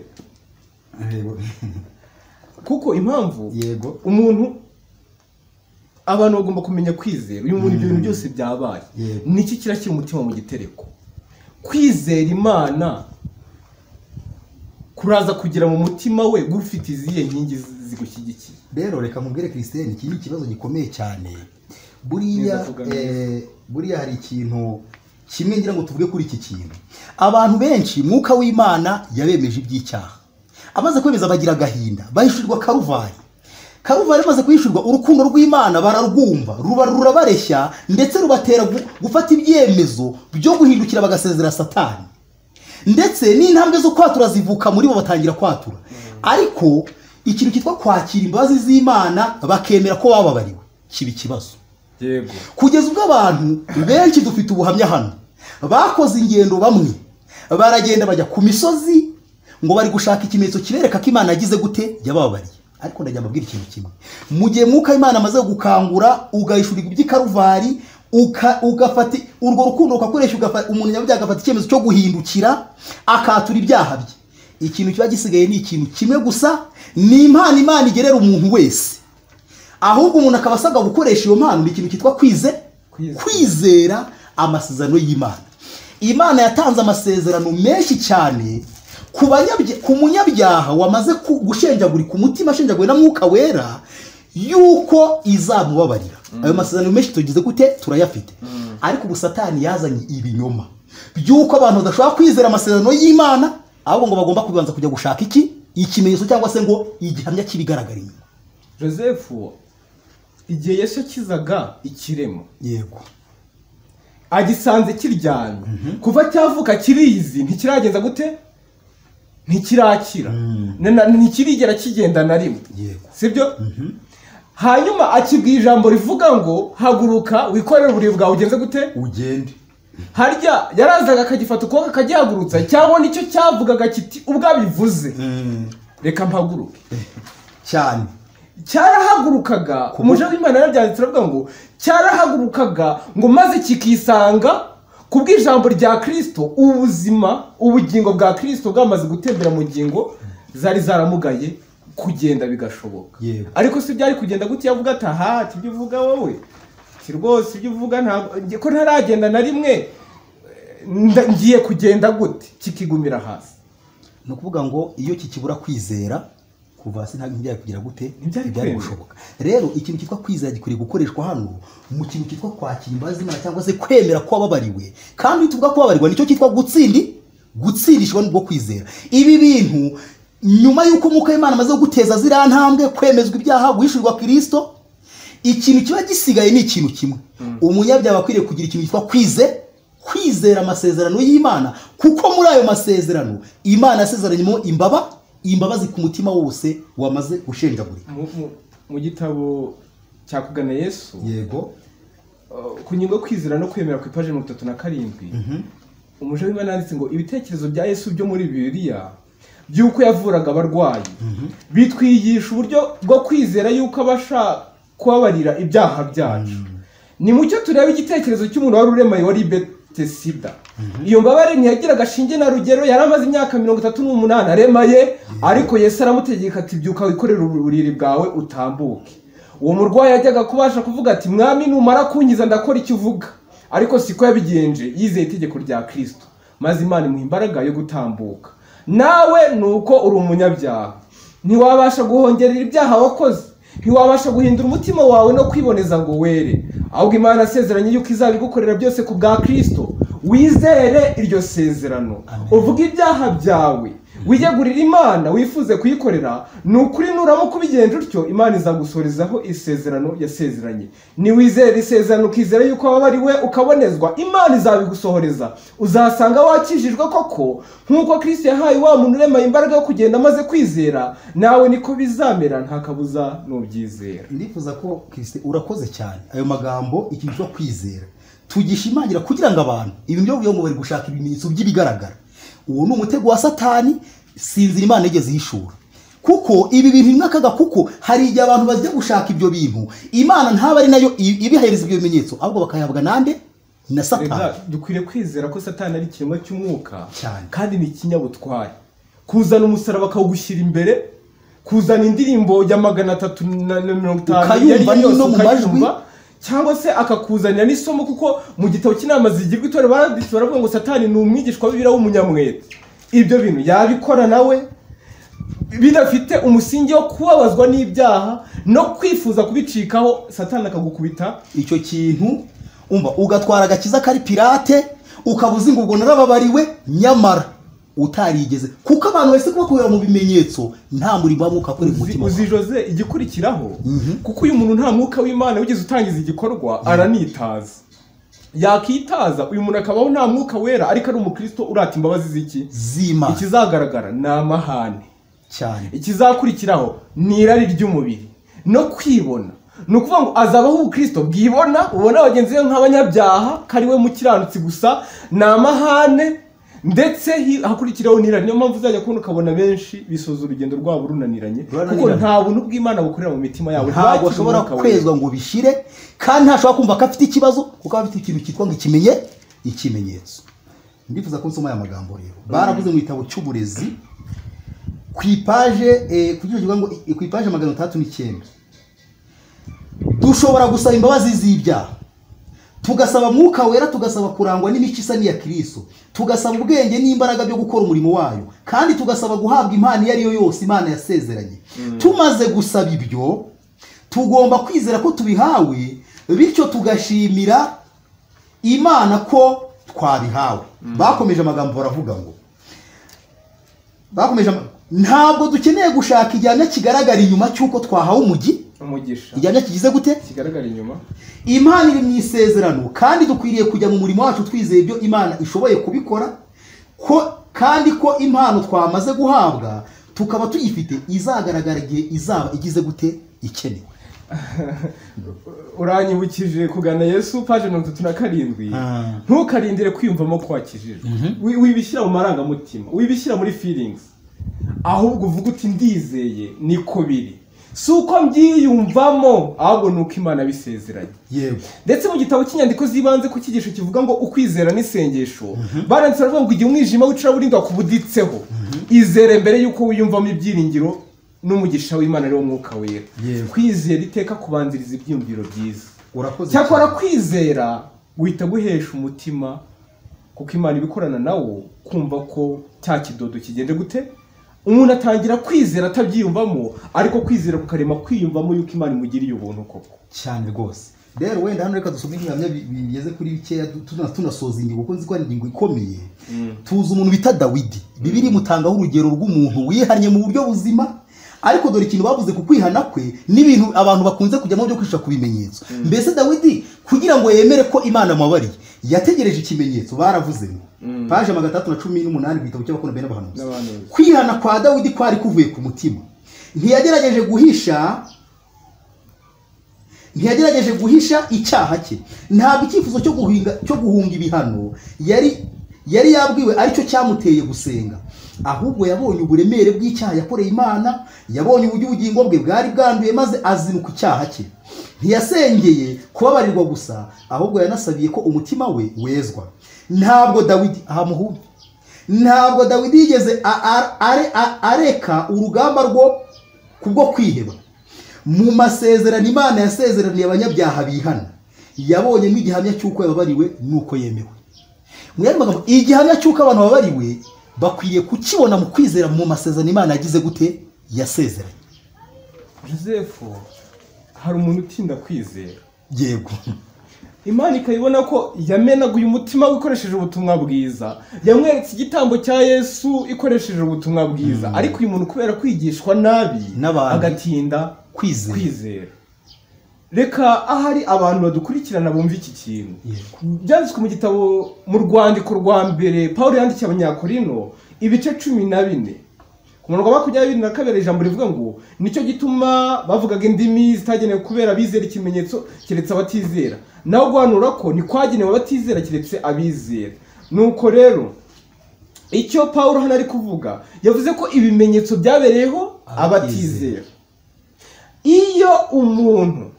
kuko impamvu yego umuntu abantu bagomba kumenya kwizera uyu muntu ibyo bintu byose byabaye niki kirakira umutima mu gitereko kwizera Imana kuraza kugira mu mutima we gufite iziye nkingi zigushyigikiye. Rero reka mubwire Christian iki ni ikibazo gikomeye cyane buriya hari ikintu kimwe ngira ngo tuvuge kuri iki kintu. Abantu benshi mwuka w'Imana yabemeje iby'icyaha amaze kwemeza bagira agahinda bahishurwa Karuvari maze kwishurwa urukundo rw'Imana bararwumva rurabareshya ndetse rubatera gufata ibyemezo byo guhindukira bagasezera Satani ndetse n'intambwe zo kwatura zivuka muri bo batangira kwatura. Ariko ikintu kitwa kwakira imbabazi z'Imana bakemera ko bababariwe kiba ikibazo. Yego. Kugeza ubwo abantu benshi dufite ubuhamya hano bakoze ingendo bamwe baragenda bajya ku misozi ngo bari gushaka ikimenyetso kibereka ko Imana yagize gute yababariye. Ariko ndajya mbabwira ikintu kimwe, mu gihe mwuka Imana amaze gukangura ugahishurira iby'Ikaruvari ugafata urwo rukundo ukakoresha umuntu nyabyaha agafata icyemezo cyo guhindukira akatura ibyaha bye, ikintu kiba gisigaye ni ikintu kimwe gusa, ni impano Imana igerera umuntu wese. Ahubwo umuntu akaba asabwa gukoresha iyo mpano ni ikintu cyitwa kwizera amasezerano y'Imana. Imana yatanze amasezerano menshi cyane ku munyabyaha wamaze gushenjagurika umutima ashenjaguwe na mwuka wera yuko izamubabarira. Ayo masezerano menshi tugize gute turayafite. Ariko ubu Satani yazanye ibinyoma byuko abantu badashobora kwizera amasezerano y'Imana, ahubwo ngo bagomba kubanza kujya gushaka ikimenyetso cyangwa se ngo igihamya kibigaragara inyuma. Joseph, igihe Yesu akizaga ikiremo, yego, agisanze kiryamye, kuva cyavuka kirizi ntikiragenza gute, ntikirakira, ntikirigera kigenda na rimwe, sibyo? Hanyuma akibwira ijambo rivuga ngo haguruka wikorere uburiri bwawe ugenze gute, ugende. Harya yarazaga akagifata ukuboko akagihagurutsa, cyangwa nicyo cyavugaga kiti ubwo abivuze reka mpaguruke cyane? Cyarahagurukaga. Umuje w'Imana yarabyanditse aravuga ngo cyarahagurukaga ngo maze kikisanga kubw'ijambo rya Kristo ubuzima ubugingo bwa Kristo bwamaze gutembera mu ngingo zari zaramugaye kugenda bigashoboka. Ariko si byari kugenda gute yavuga ati aha tibyo uvuga wowe ki rwose ibyo uvuga ntabwo ko ntaragenda na rimwe ngiye kugenda gute, kikigumira hasi. No kuvuga ngo iyo kikibura kwizera kuva hasi ntabwo byari kugira gute, byari gushoboka. Rero ikintu cyitwa kwizera gikwiriye gukoreshwa hano mu kintu cyitwa kwakira imbabazi z'Imana cyangwa se kwemera ko wababariwe. Kandi tuvuga ko wabarirwa nicyo cyitwa gutsindishwa n'ubwo kwizera. Ibi bintu nyuma yuko umwuka w'Imana amaze guteza ziriya ntambwe, kwemezwa ibyaha, guhishurirwa Kristo, ikintu kiba gisigaye ni ikintu kimwe. Umunyabyaha akwiriye kugira ikintu cyitwa kwizera amasezerano y'Imana, kuko muri ayo masezerano Imana yasezeranyemo imbabazi ku mutima wose wamaze gushenjagurika. Mu gitabo cya Kugana Yesu, yego, ku ngingo yo kwizera no kwemera ku ipaji 37, umuje w'Imana yanditse ngo ibitekerezo bya Yesu byo muri Bibiliya byuko yavuraga abarwayi bitwigisha uburyo bwo kwizera yuko abasha kubabarira ibyaha byacu. Ni mucyo tureba igitekerezo cy'umuntu wari uremaye wari Betesida. Iyo mbabare ntiyagiraga ashinge na rugero, yaramaze imyaka 38 aremaye, ariko Yesu aramutegeka ati byuka wikorere uburiri bwawe utambuke. Uwo murwayi yajyaga kubasha kuvuga ati mwami numara kunkiza ndakora icyo uvuga, ariko siko yabigenje, yizeye itegeko rya Kristo, maze Imana imuha imbaraga yo gutambuka. Nawe nuko uri umunyabyaha ntiwabasha guhongerera ibyaha wakoze, ntiwabasha guhindura umutima wawe no kwiboneza ngo were, ahubwo Imana asezeranye yuko izabigukorera byose ku bwa Kristo. Wizere iryo sezerano, uvuga ibyaha byawe, wiyegurira Imana, wifuze kuyikorera. Nukuri nuramuka ubigenje utyo, Imana izagusorezaho isezerano yasezeranye. Ni wizere isezerano ukizera yuko wababariwe ukabonezwa, Imana izabigusohoreza. Uzasanga wakijijwe koko nk'uko Kristo yahaye wa muntu uremaye imbaraga yo kugenda amaze kwizera, nawe niko bizamera nta kabuza nubyizera. Ndifuza ko Kristo urakoze cyane ayo magambo, ikintu cyo kwizera tugishimangira kugira ngo abantu ibintu byo ngo bari gushaka ibimenyetso by'ibigaragara. Uwo ni umutego wa Satani, sinzira Imana igeze ihishura. Kuko ibi bintu n'akaga, kuko hari igihe abantu bajya gushaka ibyo bintu Imana ntaba ari nayo ibihereza ibyo bimenyetso, ahubwo bakayahabwa nande? na Satani. Dukwiriye kwizera ko Satani ari ikiremwa cy'umwuka cyane, kandi ni ikinyabutware. Kuzana umusaraba akawugushyira imbere, kuzana indirimbo ya 350 ukayumva no mu majwi, cyangwa se akakuzanira n'isomo, kuko mu gitabo cy'inama zigirwa itorero baravuga ngo Satani ni umwigishwa w'Bibiliya w'umunyamwete. Ibyo bintu yabikora nawe bidafite umusingi wo kubabazwa n'ibyaha no kwifuza kubicikaho, Satani akagukubita icyo kintu umva ugatwara agakiza kari pirate, ukabuza ngo ubwo narababariwe nyamara utarigeze, kuko abantu wese kubakorera mu bimenyetso nta muri bamuka kuri umutima. Uzi Jose igikurikiraho, kuko uyu muntu nta mwuka w'Imana wigeze utangiza igikorwa, aranitaza. Yakitaza uyu muntu akabaho nta mwuka wera, ariko ari umukristo urata imbabazi z'iki zima. Ikizagaragara ni amahane cyane, ikizakurikiraho ni irari ry'umubiri no kwibona. Ni ukuvuga ngo azabaho ubukristo bwibona, ubona bagenzi be nk'abanyabyaha, kari we mukiranutsi gusa, ni amahane, ndetse hakurikiraho n'irari. Niyo mpamvu uzajya kubona ukabona benshi bisoza urugendo rwabo runaniranye, kuko nta buntu bw'Imana bukorera mu mitima yabo. Ntabwo ashobora kwezwa ngo bishire, kandi ntashobora kumva ko afite ikibazo, kuko afite ikintu cyitwa ngo ikimenyetso. Ndifuza ko nsoma aya magambo rero. Baravuze mu gitabo cy'uburezi ku ipaje kugira ngo ku ipaje 309, dushobora gusaba imbabazi z'ibyaha, tugasaba mwuka wera, tugasaba kurangwa n'imico isa n'iya Kristo, tugasaba ubwenge n'imbaraga byo gukora umurimo wayo, kandi tugasaba guhabwa impano iyo ari yo yose Imana yasezeranye. Tumaze gusaba ibyo, tugomba kwizera ko tubihawe, bityo tugashimira Imana ko twabihawe. Bakomeje amagambo baravuga ngo ntabwo dukeneye gushaka igihamya kigaragara inyuma cy'uko twahawe umugisha. Igihamya kigize gute? Kigaragara inyuma. Imana iri mu isezerano, kandi dukwiriye kujya mu murimo wacu twizeye ibyo Imana ishoboye kubikora, kandi ko impano twamaze guhabwa tukaba tuyifite izagaragara igihe izaba igize gute ikenewe. Uranyibukije kugana Yesu page 37. Ntukarindire kwiyumvamo kwakijijwe, wibishyira mu marangamutima, wibishyira muri feelings, ahubwo uvuga uti ndizeye niko biri, si uko mbyiyumvamo, ahubwo nuko Imana bisezeranye. Yego. Ndetse mu gitabo cy'inyandiko zibanze ku cyigisho kivuga ngo ukwizera n'isengesho, baranditse baravuga ngo igihe umwijima w'icuraburindi wakubuditseho, izere mbere yuko wiyumvamo ibyiringiro n'umugisha w'Imana ari wo mwuka wera. Kwizera iteka kubanziriza ibyumviro byiza. Cyakora kwizera guhita guhesha umutima, kuko Imana ibikorana nawo, kumva ko cya kidodo kigende gute. Umuntu atangira kwizera atabyiyumvamo, ariko kwizera kukarema kwiyumvamo yuko Imana imugiriye ubuntu koko. Cyane rwose. Rero wenda hano reka dusome ibihamya bigeze kuri bikeya tunasoza ingingo, kuko nzi ko ari ingingo ikomeye. Tuzi umuntu bita Dawidi. Bibiri mutangaho urugero rw'umuntu wihannye mu buryo buzima, ariko dore ikintu bavuze ku kwihana kwe n'ibintu abantu bakunze kujyamo byo kwisha ku bimenyetso. Mbese Dawidi kugira ngo yemere ko Imana amubariye, yategereje ikimenyetso. Baravuze ngo page 318 bitabo cy'abakono n'abahanuzi, kwihana kwa Dawidi kwari kuvuye ku mutima. Ntiyagerageje guhisha icyaha cye. Ntabwo icyifuzo cyo guhunga ibihano yari yabwiwe aricyo cyamuteye gusenga, ahubwo yabonye uburemere bw'icyaha yakoreye Imana, yabonye uburyo ubugingo bwe bwari bwanduye, maze azinuka icyaha cye. Ntiyasengeye kubabarirwa gusa, ahubwo yanasabiye ko umutima we wezwa. Ntabwo Dawidi yigeze areka urugamba rwo kubwo kwiheba. Mu masezerano Imana yasezeraniye abanyabyaha bihana, yabonyemo igihamya cy'uko yababariwe nuko yemewe. Mu yandi magambo, igihamya cy'uko abantu babariwe bakwiriye kukibona mu kwizera mu masezerano Imana yagize gute yasezeranye. Joseph, hari umuntu utinda kwizera. Yego. Imana ikayibona ko yamenaguye umutima wikoresheje ubutumwa bwiza, yamweretse igitambo cya Yesu ikoresheje ubutumwa bwiza, ariko uyu muntu kubera kwigishwa nabi agatinda kwizera. Reka ahari abantu badukurikirana bumva iki kintu. Byanditswe mu gitabo, mu rwandiko rwa mbere Pawulo yandikiye Abanyakorino ibice 14 ku murongo wa 22 ijambo rivuga ngo nicyo gituma bavugaga indimi zitagenewe kubera bizera ikimenyetso kiretse abatizera, naho guhanura ko ni kwagenewe abatizera kiretse abizera. Nuko rero icyo Pawulo hano ari kuvuga, yavuze ko ibimenyetso byabereyeho abatizera. Iyo umuntu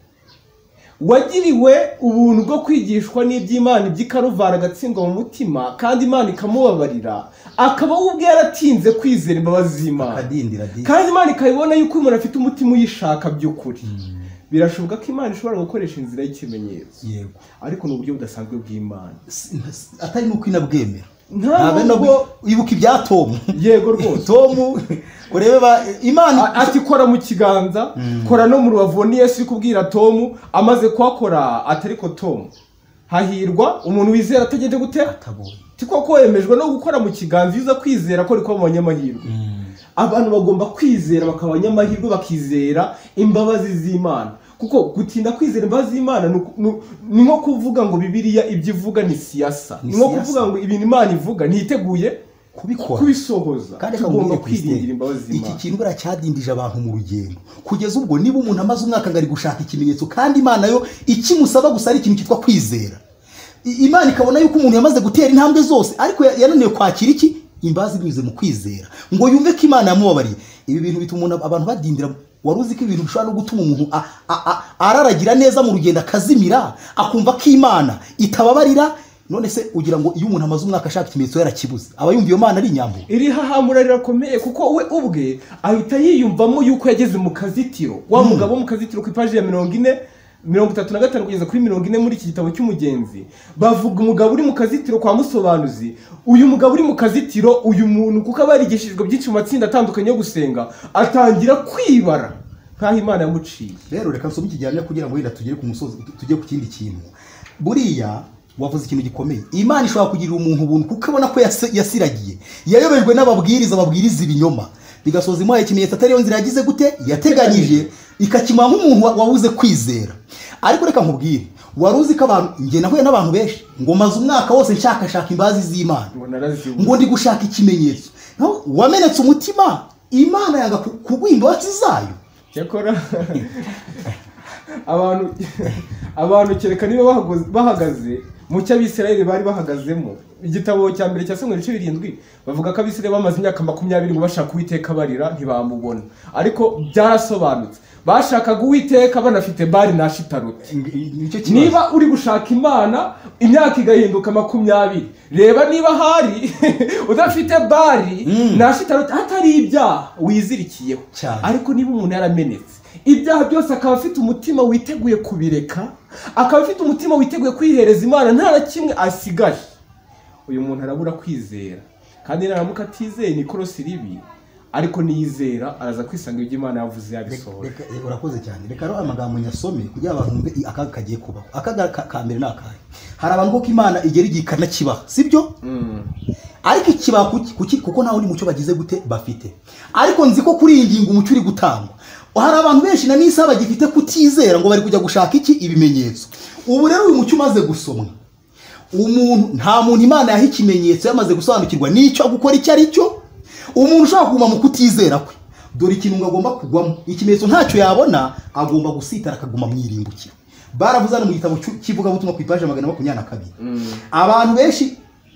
wagiriwe ubuntu bwo kwigishwa n'iby'Imana iby'ikaruvari agatsindwa mu mutima kandi Imana ikamubabarira akaba we ubwe yaratinze kwizera imbabazi z'Imana kandi Imana ikabibona yuko umuntu afite umutima uyishaka by'ukuri. Birashoboka ko Imana ishobora gukoresha inzira y'ikimenyetso, yego, ariko ni uburyo budasanzwe bw'Imana, atari nuko inabwemera. Ntabwo ibuka ibya Tomu. Yego rwose. Tomu urebe Imana ati kora mu kiganza, kora no mu rubavu. Ni Yesu kubwira Tomu amaze kwakora atari ko Tomu hahirwa umuntu wizera atagende gute atabonye. Tiko ko yemejwe no gukora mu kiganza yuza kwizera ko riko abanyamahirwe. Abantu bagomba kwizera bakaba abanyamahirwe bakizera imbabazi z'Imana. Kuko gutinda kwizera imbabazi z'Imana ni nko kuvuga ngo Bibiliya ibyo ivuga ni siyasa. Ni nko kuvuga ngo ibintu Imana ivuga ntiteguye kubisohoza. Kandi tugomba kwiringira imbabazi z'Imana. Iki kintu baracyadindije abantu mu rugendo. Kugeza ubwo niba umuntu amaze umwaka ngari gushaka ikimenyetso kandi Imana yo ikimusaba gusa ari ikintu cyitwa kwizera. Imana ikabona yuko umuntu yamaze gutera intambwe zose ariko yananiwe kwakira iki imbabazi binyuze mu kwizera ngo yumve ko Imana yamubabariye. Ibi bintu bituma abantu badindira. Waruzi ko ibintu bishobora no gutuma umuntu araragira neza mu rugendo akazimira akumva ko Imana itababarira. None se ugira ngo iyo umuntu amaze umwaka ashaka ikimenyetso yarakibuze aba yumva iyo Mana ari inyambo? Iri hahamura rirakomeye kuko we ubwe ahita yiyumvamo yuko yageze mu kazitiro. Wa mugabo mu kazitiro ku ipaji ya 35 kugeza kuri 40 muri iki gitabo cy'umugenzi bavuga umugabo uri mu kazitiro kwa musobanuzi. Uyu mugabo uri mu kazitiro, uyu muntu kuko abarigishijwe byinshi mu matsinda atandukanye yo gusenga atangira kwibara nkaho Imana yamuciye. Rero reka nsome ikijyanye kugira ngo wenda tugere ku musozi tujye ku kindi kintu. Buriya wavuze ikintu gikomeye. Imana ishobora kugirira umuntu ubuntu kuko abona ko yasiragiye yayobejwe n'ababwiriza babwiriza ibinyoma bigasoza imuhaye ikimenyetso atari yo nzira yagize gute yateganyije ikakimwa nk'umuntu wabuze kwizera. Ariko reka nkubwire, waruzi ko abantu nge nahuye n'abantu benshi ngo maze umwaka wose nshaka imbabazi z'Imana ngo ndi gushaka ikimenyetso. Wamenetse umutima Imana yanga kuguha imbabazi zayo. Cyakora abantu kereka niba bahagaze mu cy'Abisirayeli bari bahagazemo. Igitabo cya mbere cya Samuel 7 bavuga ko Abisirayeli bamaze imyaka 20 ngo bashaka Uwiteka barira ntibamubona, ariko byarasobanutse bashakaga Uwiteka banafite Bali na Ashitaroti. Niba uri gushaka Imana imyaka igahinduka 20, reba niba hari udafite Bali na Ashitaroti atari ibyaha wizirikiyeho. Ariko niba umuntu yaramenetse ibyaha byose akaba afite umutima witeguye kubireka, akaba afite umutima witeguye kwihereza Imana nta na kimwe asigaje, uyu muntu arabura kwizera. Kandi naramuka atizeye ni korosi ribi, ariko niyizera araza kwisanga ibyo Imana yavuze yabisohora. Urakoze cyane. Reka ro amagambo nyasome kugira abantu bumve akaga kagiye kubaho. Akaga ka mbere nakaye. Hari abantu ko Imana igera igikana kibaho, sibyo? Ariko ikibaho kuko nta wundi mucyo bagize gute bafite. Ariko nzi ko kuri iyi ngingo umucyo uri gutangwa. Hari abantu benshi na n'isa bagifite kutizera ngo bari kujya gushaka iki ibimenyetso. Ubu rero uyu mucyo umaze gusomwa, umuntu nta muntu Imana yaha ikimenyetso yamaze gusobanukirwa n'icyo gukora icyo ari cyo. Umuntu ushaka kuguma mu kutizera kwe, dore ikintu agomba kugwamo ikimenyetso ntacyo yabona, agomba gusitara akaguma mu irimbukiro. Baravuze mu gitabo kivuga butumwa ku ipaji 122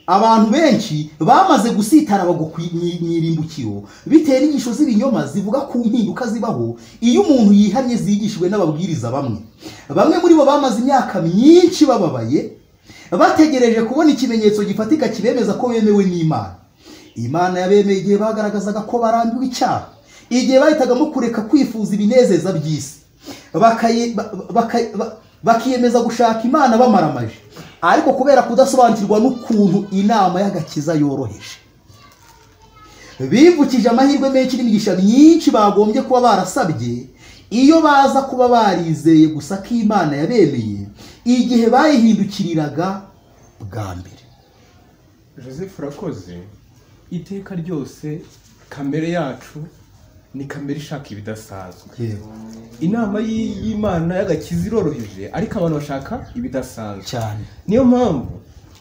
abantu benshi bamaze gusitara bagwa mu irimbukiro bitewe n'inyigisho z'ibinyoma zivuga ku mpinduka zibaho iyo umuntu yihamye zigishijwe n'ababwiriza bamwe muri bo bamaze imyaka myinshi bababaye bategereje kubona ikimenyetso gifatika kibemeza ko bemewe n'Imana. Imana yabemeye igihe bagaragazaga ko barambiwe icyaha, igihe bahitagamo kureka kwifuza ibinezeza by'isi bakiyemeza gushaka Imana bamaramaje, ariko kubera kudasobanukirwa n'ukuntu inama y'agakiza yoroheje bivukije amahirwe menshi n'imigisha myinshi bagombye kuba barasabye iyo baza kuba barizeye gusa ko Imana yabemeye igihe bayihindukiriraga bwa mbere. Joseph urakoze. Iteka ryose kamere yacu ni kamere ishaka ibidasanzwe. Inama y'Imana y'agakiza iroroheje ariko abantu bashaka ibidasanzwe cyane. Niyo mpamvu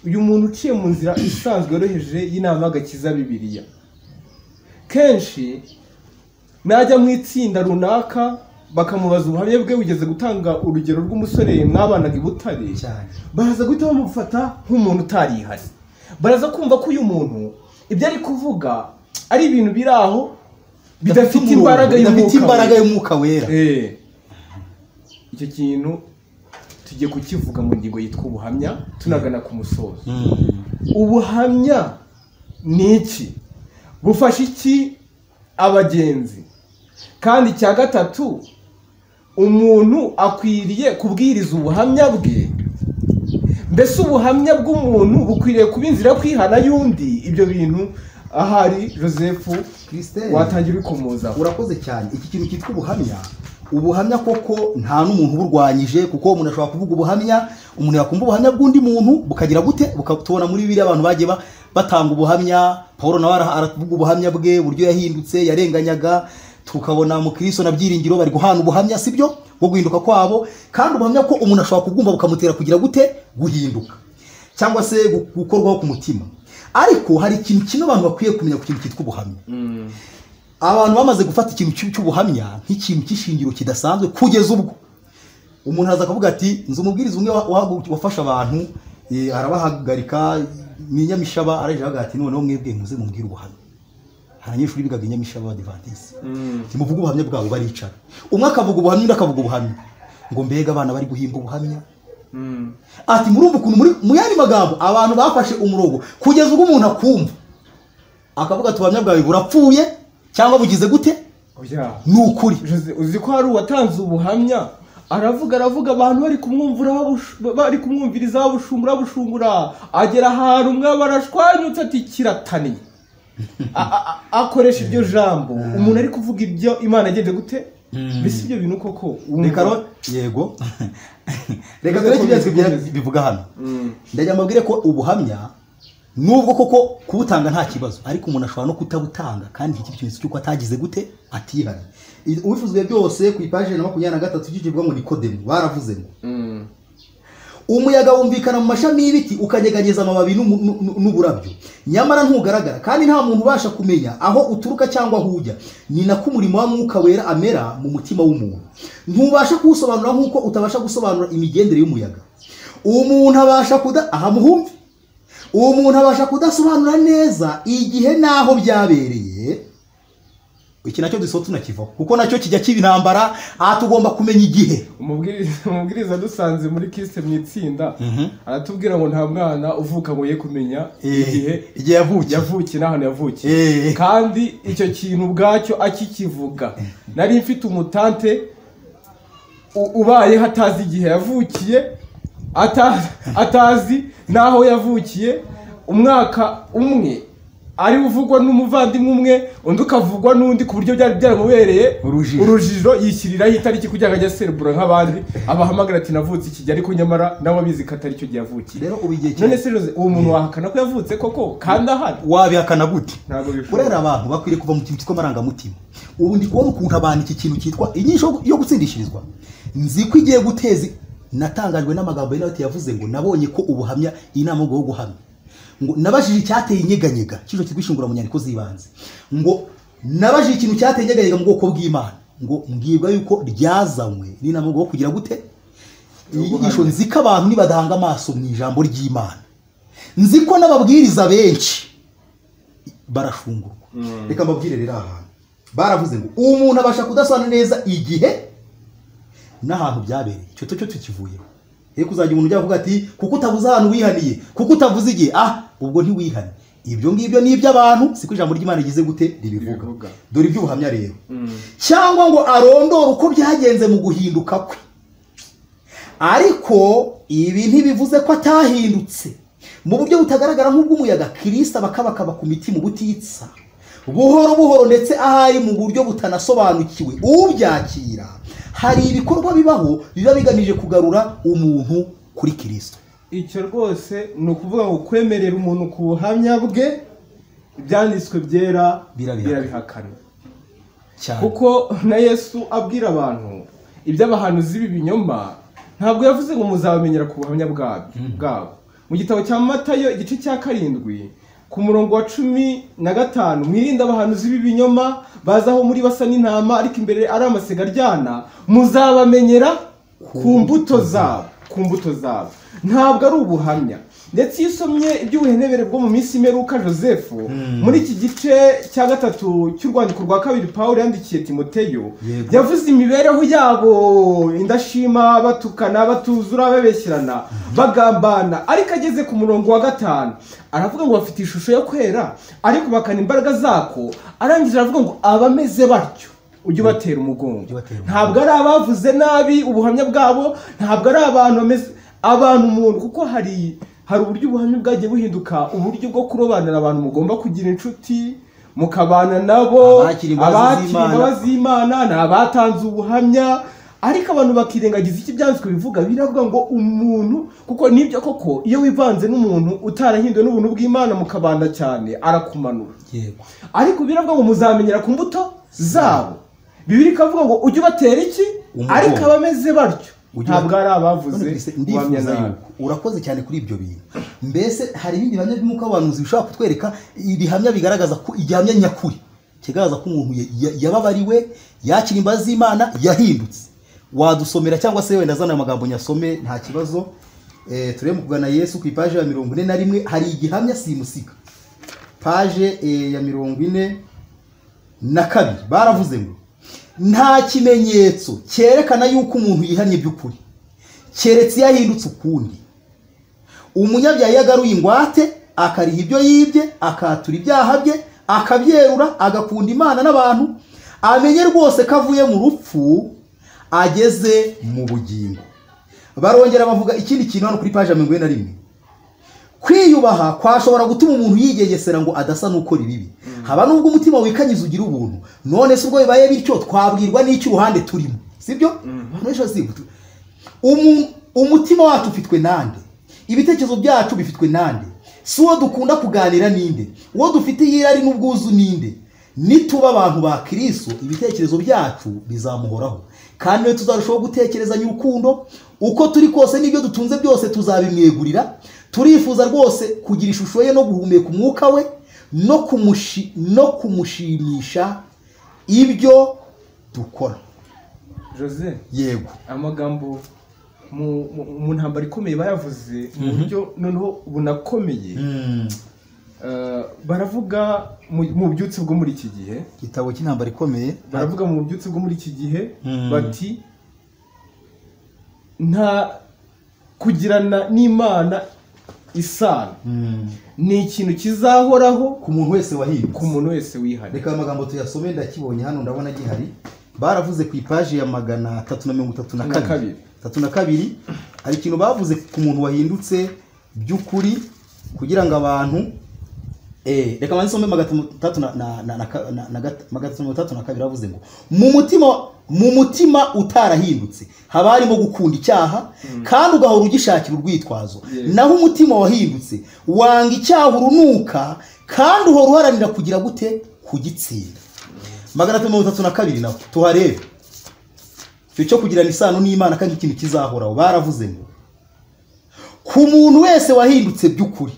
uyu muntu uciye mu nzira isanzwe yoroheje y'inama y'agakiza Bibiliya kenshi najya mu itsinda runaka bakamubaza ubuhamya bwe bugeze gutanga urugero rw'umusore mwabanaga i Butare, baraza guhita bamufata nk'umuntu utarihari. Baraza kumva ko uyu muntu ibyo ari kuvuga ari ibintu biri aho bidafite imbaraga y'umwuka wera. Icyo kintu tugiye kukivuga mu ngingo yitwa ubuhamya tunagana ku musozo. Ubuhamya ni iki? Bufasha iki abagenzi? Kandi icya gatatu, umuntu akwiriye kubwiriza ubuhamya bwe. Mbese ubuhamya bw'umuntu bukwiriye kuba inzira kwihana y'undi? Ibyo bintu ahari Joseph Christelle watangira bikomoza. Urakoze cyane. Iki kintu cyitwa ubuhamya koko nta n'umuntu uburwanyije, kuko umuntu ashobora kuvuga ubuhamya, umuntu yakumva ubuhamya bw'undi muntu bukagira gute, bukatubona muri bibiri abantu bagiye batanga ubuhamya. Paul nawe aravuga ubuhamya bwe, uburyo yahindutse, yarenganyaga, tukabona mu Kristo na Byiringiro bari guhana ubuhamya, sibyo, bwo guhinduka kwabo. Kandi ubuhamya ko umuntu ashobora kubwumva bukamutera kugira gute, guhinduka cyangwa se gukorwaho ku mutima. Ariko hari ikintu kimwe abantu bakwiye kumenya ku kintu cyitwa ubuhamya. Abantu bamaze gufata ikintu cy'ubuhamya nk'ikintu cy'ishingiro kidasanzwe, kugeza ubwo umuntu araza akavuga ati nzi umubwiriza umwe wafasha abantu, arabahagarika ni Nyamishaba, araje avuga ati noneho mwebwe muze mumbwire ubuhamya. Abanyeshuri bigaga Nyamishaba b'Adventiste, muvuga ubuhamya bwabo, baricara, umwe akavuga ubuhamya undi akavuga ubuhamya, ngo mbega abana bari guhimba ubuhamya. Ati murumva ukuntu mu yandi magambo abantu bafashe umurongo kugeza ubwo umuntu akumva akavuga ati ubuhamya bwawe burapfuye cyangwa bugize gute. Ni ukuri. Uzi ko hari uwatanze ubuhamya, aravuga abantu bari kumwumviriza bushungura, agera ahantu umwe barashwanyutse ati kirataniye. Akoresha iryo jambo, umuntu ari kuvuga ibyo Imana agende gute. Mbese ibyo bintu koko yego reka dore kibyazwe bivuga hano. Ndajya mbabwire ko ubuhamya nubwo koko kubutanga nta kibazo, ariko umuntu ashobora no kutabutanga kandi iki kimenyetso cyuko atagize gute, atihana. Ubifuzwe byose ku ipaje na 23 cy'ikivugwa ngo Nikodemu baravuze ngo umuyaga wumvikana mu mashami y'ibiti ukanyeganyeza amababi n'uburabyo, nyamara ntugaragara kandi nta muntu ubasha kumenya aho uturuka cyangwa aho ujya. Ni nako umurimo wa Mwuka Wera amera mu mutima w'umuntu. Ntubasha kuwusobanura nk'uko utabasha gusobanura imigendere y'umuyaga. Umuntu abasha ahamuhumve, uwo muntu abasha kudasobanura neza igihe naho byabereye. Iki nacyo dusohotse tunakivaho, kuko nacyo kijya kiba intambara. Tugomba kumenya igihe. Umubwiriza dusanze muri kiste mu itsinda, aratubwira ngo nta mwana uvuka ngo ye kumenya igihe yavukiye n'ahantu yavukiye. Kandi icyo kintu ubwacyo akikivuga, nari mfite umutante ubaye hatazi igihe yavukiye, atazi naho yavukiye, umwaka umwe ari uvugwa n'umuvandimwe umwe, undi ukavugwa n'undi, ku buryo byari byaramubereye urujijo. Yishyiriraho itariki kugira ngo ajye serebura nk'abandi, abahamagara ati navutse iki gihe, ariko nyamara nawe abizi ko atari cyo gihe yavukiye. Rero ubigiye none se uwo muntu wahakana ko yavutse koko kandi ahari? Wabihakana gute? Urera abantu bakwiriye kuva mu kintu cyitwa amarangamutima. Ubu ndi kubona ukuntu abantu iki kintu cyitwa inyisho yo gutsindishirizwa nzi ko igiye guteza. Natangajwe n'amagambo y'inoti yavuze ngo nabonye ko ubuhamya inama bwo guhamya, ngo nabajije icyateye inyeganyega cyo kigwishingura mu nyandiko z'ibanze, ngo nabajije ikintu cyateye inyeganyega mu bwoko bw'Imana, ngo mbwirwa yuko ryazanywe n'inama bwo kugira gute. Inyigisho nzi ko abantu nibadahanga amaso mu ijambo ry'Imana, nzi ko n'ababwiriza benshi barashungurwa. Reka mbabwire rero ahantu baravuze ngo umuntu abasha kudasobanura neza igihe n'ahantu byabereye. Cyo tukivuyeho. Kuzajya umuntu ujya avuga ati kuko utavuze ahantu wihaniye, kuko utavuze igihe, ubwo ntiwihane. Ibyo ngibyo ni iby'abantu, siko ijambo ry'Imana rigize gute ribivuga. Dore iby'ubuhamya rero, cyangwa ngo arondore uko byagenze mu guhinduka kwe. Ariko ibi ntibivuze ko atahindutse mu buryo butagaragara nk'ubw'umuyaga. Kristo abakabakaba ku mitima ubutitsa buhoro buhoro, ndetse ahari mu buryo butanasobanukiwe ubyakira. Hari ibikorwa bibaho biba bigamije kugarura umuntu kuri Kristo. Icyo rwose ni ukuvuga ngo kwemerera umuntu ku buhamya bwe, ibyanditswe byera birabihakana. Kuko na Yesu abwira abantu iby'abahanuzi b'ibinyoma, ntabwo yavuze ngo muzabamenyera ku buhamya bwabo. Mu gitabo cya Matayo igice cya 7 ku murongo wa 15, mwirinde abahanuzi b'ibinyoma bazaho muri basa n'intama, ariko imbere ari amasega aryana, muzabamenyera ku mbuto zabo. ku mbuto zabo, ntabwo ari ubuhamya. Ndetse iyo usomye iby'ubuhenebere bwo mu minsi y'imperuka Joseph muri iki gice cya 3 cy'urwandiko rwa 2 Pawulo yandikiye Timoteyo, yavuze imibereho yabo indashima, batukana, batuzura, babeshyirana, bagambana. Ariko ageze ku murongo wa 5 aravuga ngo bafite ishusho yo kwera ariko bakana imbaraga zako. Arangije aravuga ngo abameze batyo ujye ubatera umugongo. Ntabwo ari abavuze nabi ubuhamya bwabo, ntabwo ari abantu bameze abantu umuntu, kuko hari uburyo ubuhamya bwagiye buhinduka uburyo bwo kurobanura abantu mugomba kugira inshuti mukabana nabo, abakiri imbabazi z'Imana n'abatanze ubuhamya. Ariko abantu bakirengagiza iki byanditswe bivuga, biravuga ngo umuntu, kuko nibyo koko iyo wivanze n'umuntu utarahinduwe n'ubuntu bw'Imana mukabanda cyane arakumanura. Ariko biravuga ngo muzamenyera ku mbuto zabo. Bibiri kavuga ngo ujye ubatera iki ariko abameze batyo ntabwo ari abavuze. Ndifuza yuko urakoze cyane kuri ibyo bintu. Mbese hari ibindi bihamya by'umwuka w'abantu bishobora kutwereka ibihamya bigaragaza ko igihamya nyakuri kigaragaza ko umuntu yababariwe, yakira imbabazi z'Imana, yahindutse. Wadusomera cyangwa se wenda zana amagambo nyasome nta kibazo. Turebe mu kugana Yesu ku ipaje ya 41 hari igihamya simusiga. Paje ya 42 baravuze ngo nta kimenyetso cyerekana yuko umuntu yihannye by'ukuri keretse yahindutse ukundi. Umunyabyaha yagaruye ingwate akariha ibyo yibye, akatura ibyaha bye, akabyerura, agakunda Imana n'abantu, amenye rwose ko avuye mu rupfu ageze mu bugingo. Barongera bavuga ikindi kintu hano kuri paje ya 41. Kwiyubaha kwashobora gutuma umuntu yigegesera ngo adasa n'ukora ibibi. Haba nubwo umutima wikanyiza ugira ubuntu. None se ubwo bibaye bityo twabwirwa n'iki uruhande turimo, sibyo? Umutima wacu ufitwe nande? Ibitekerezo byacu bifitwe nande? Si uwo dukunda kuganira ninde? Uwo dufite yirari n'ubwuzu ninde? Nituba abantu ba Kristo ibitekerezo byacu bizamuhoraho, kandi iyo tuzarushaho gutekerezanya urukundo uko turi kose n'ibyo dutunze byose tuzabimwegurira. Turifuza rwose kugira ishusho ye no guhumeka umwuka we no kumushimisha ibyo dukora. Jose, yego, amagambo mu ntambara ikomeye bayavuze mu buryo noneho bunakomeye. Baravuga mu byutse bwo muri iki gihe, igitabo cy'intambara ikomeye, baravuga mu byutse bwo muri iki gihe bati nta kugirana n'Imana isano ni ikintu kizahoraho ku muntu wese wahindutse, ku muntu wese wihariye. Reka amagambo tuyasome, ndakibonye hano ndabona gihari. Baravuze ku ipaji ya 332 hari ikintu bavuze ku muntu wahindutse by'ukuri kugira ngo abantu reka manisome 332 bavuze ngo mu mutima utarahindutse haba harimo gukunda icyaha kandi ugahora ugishakira urwitwazo. Naho umutima wahindutse wanga icyaha urunuka kandi uhora uharanira kugira gute kugitsinda. 332 naho tuharebe cyo kugirana isano n'Imana kandi ikintu kizahoraho. Baravuze ngo ku muntu wese wahindutse by'ukuri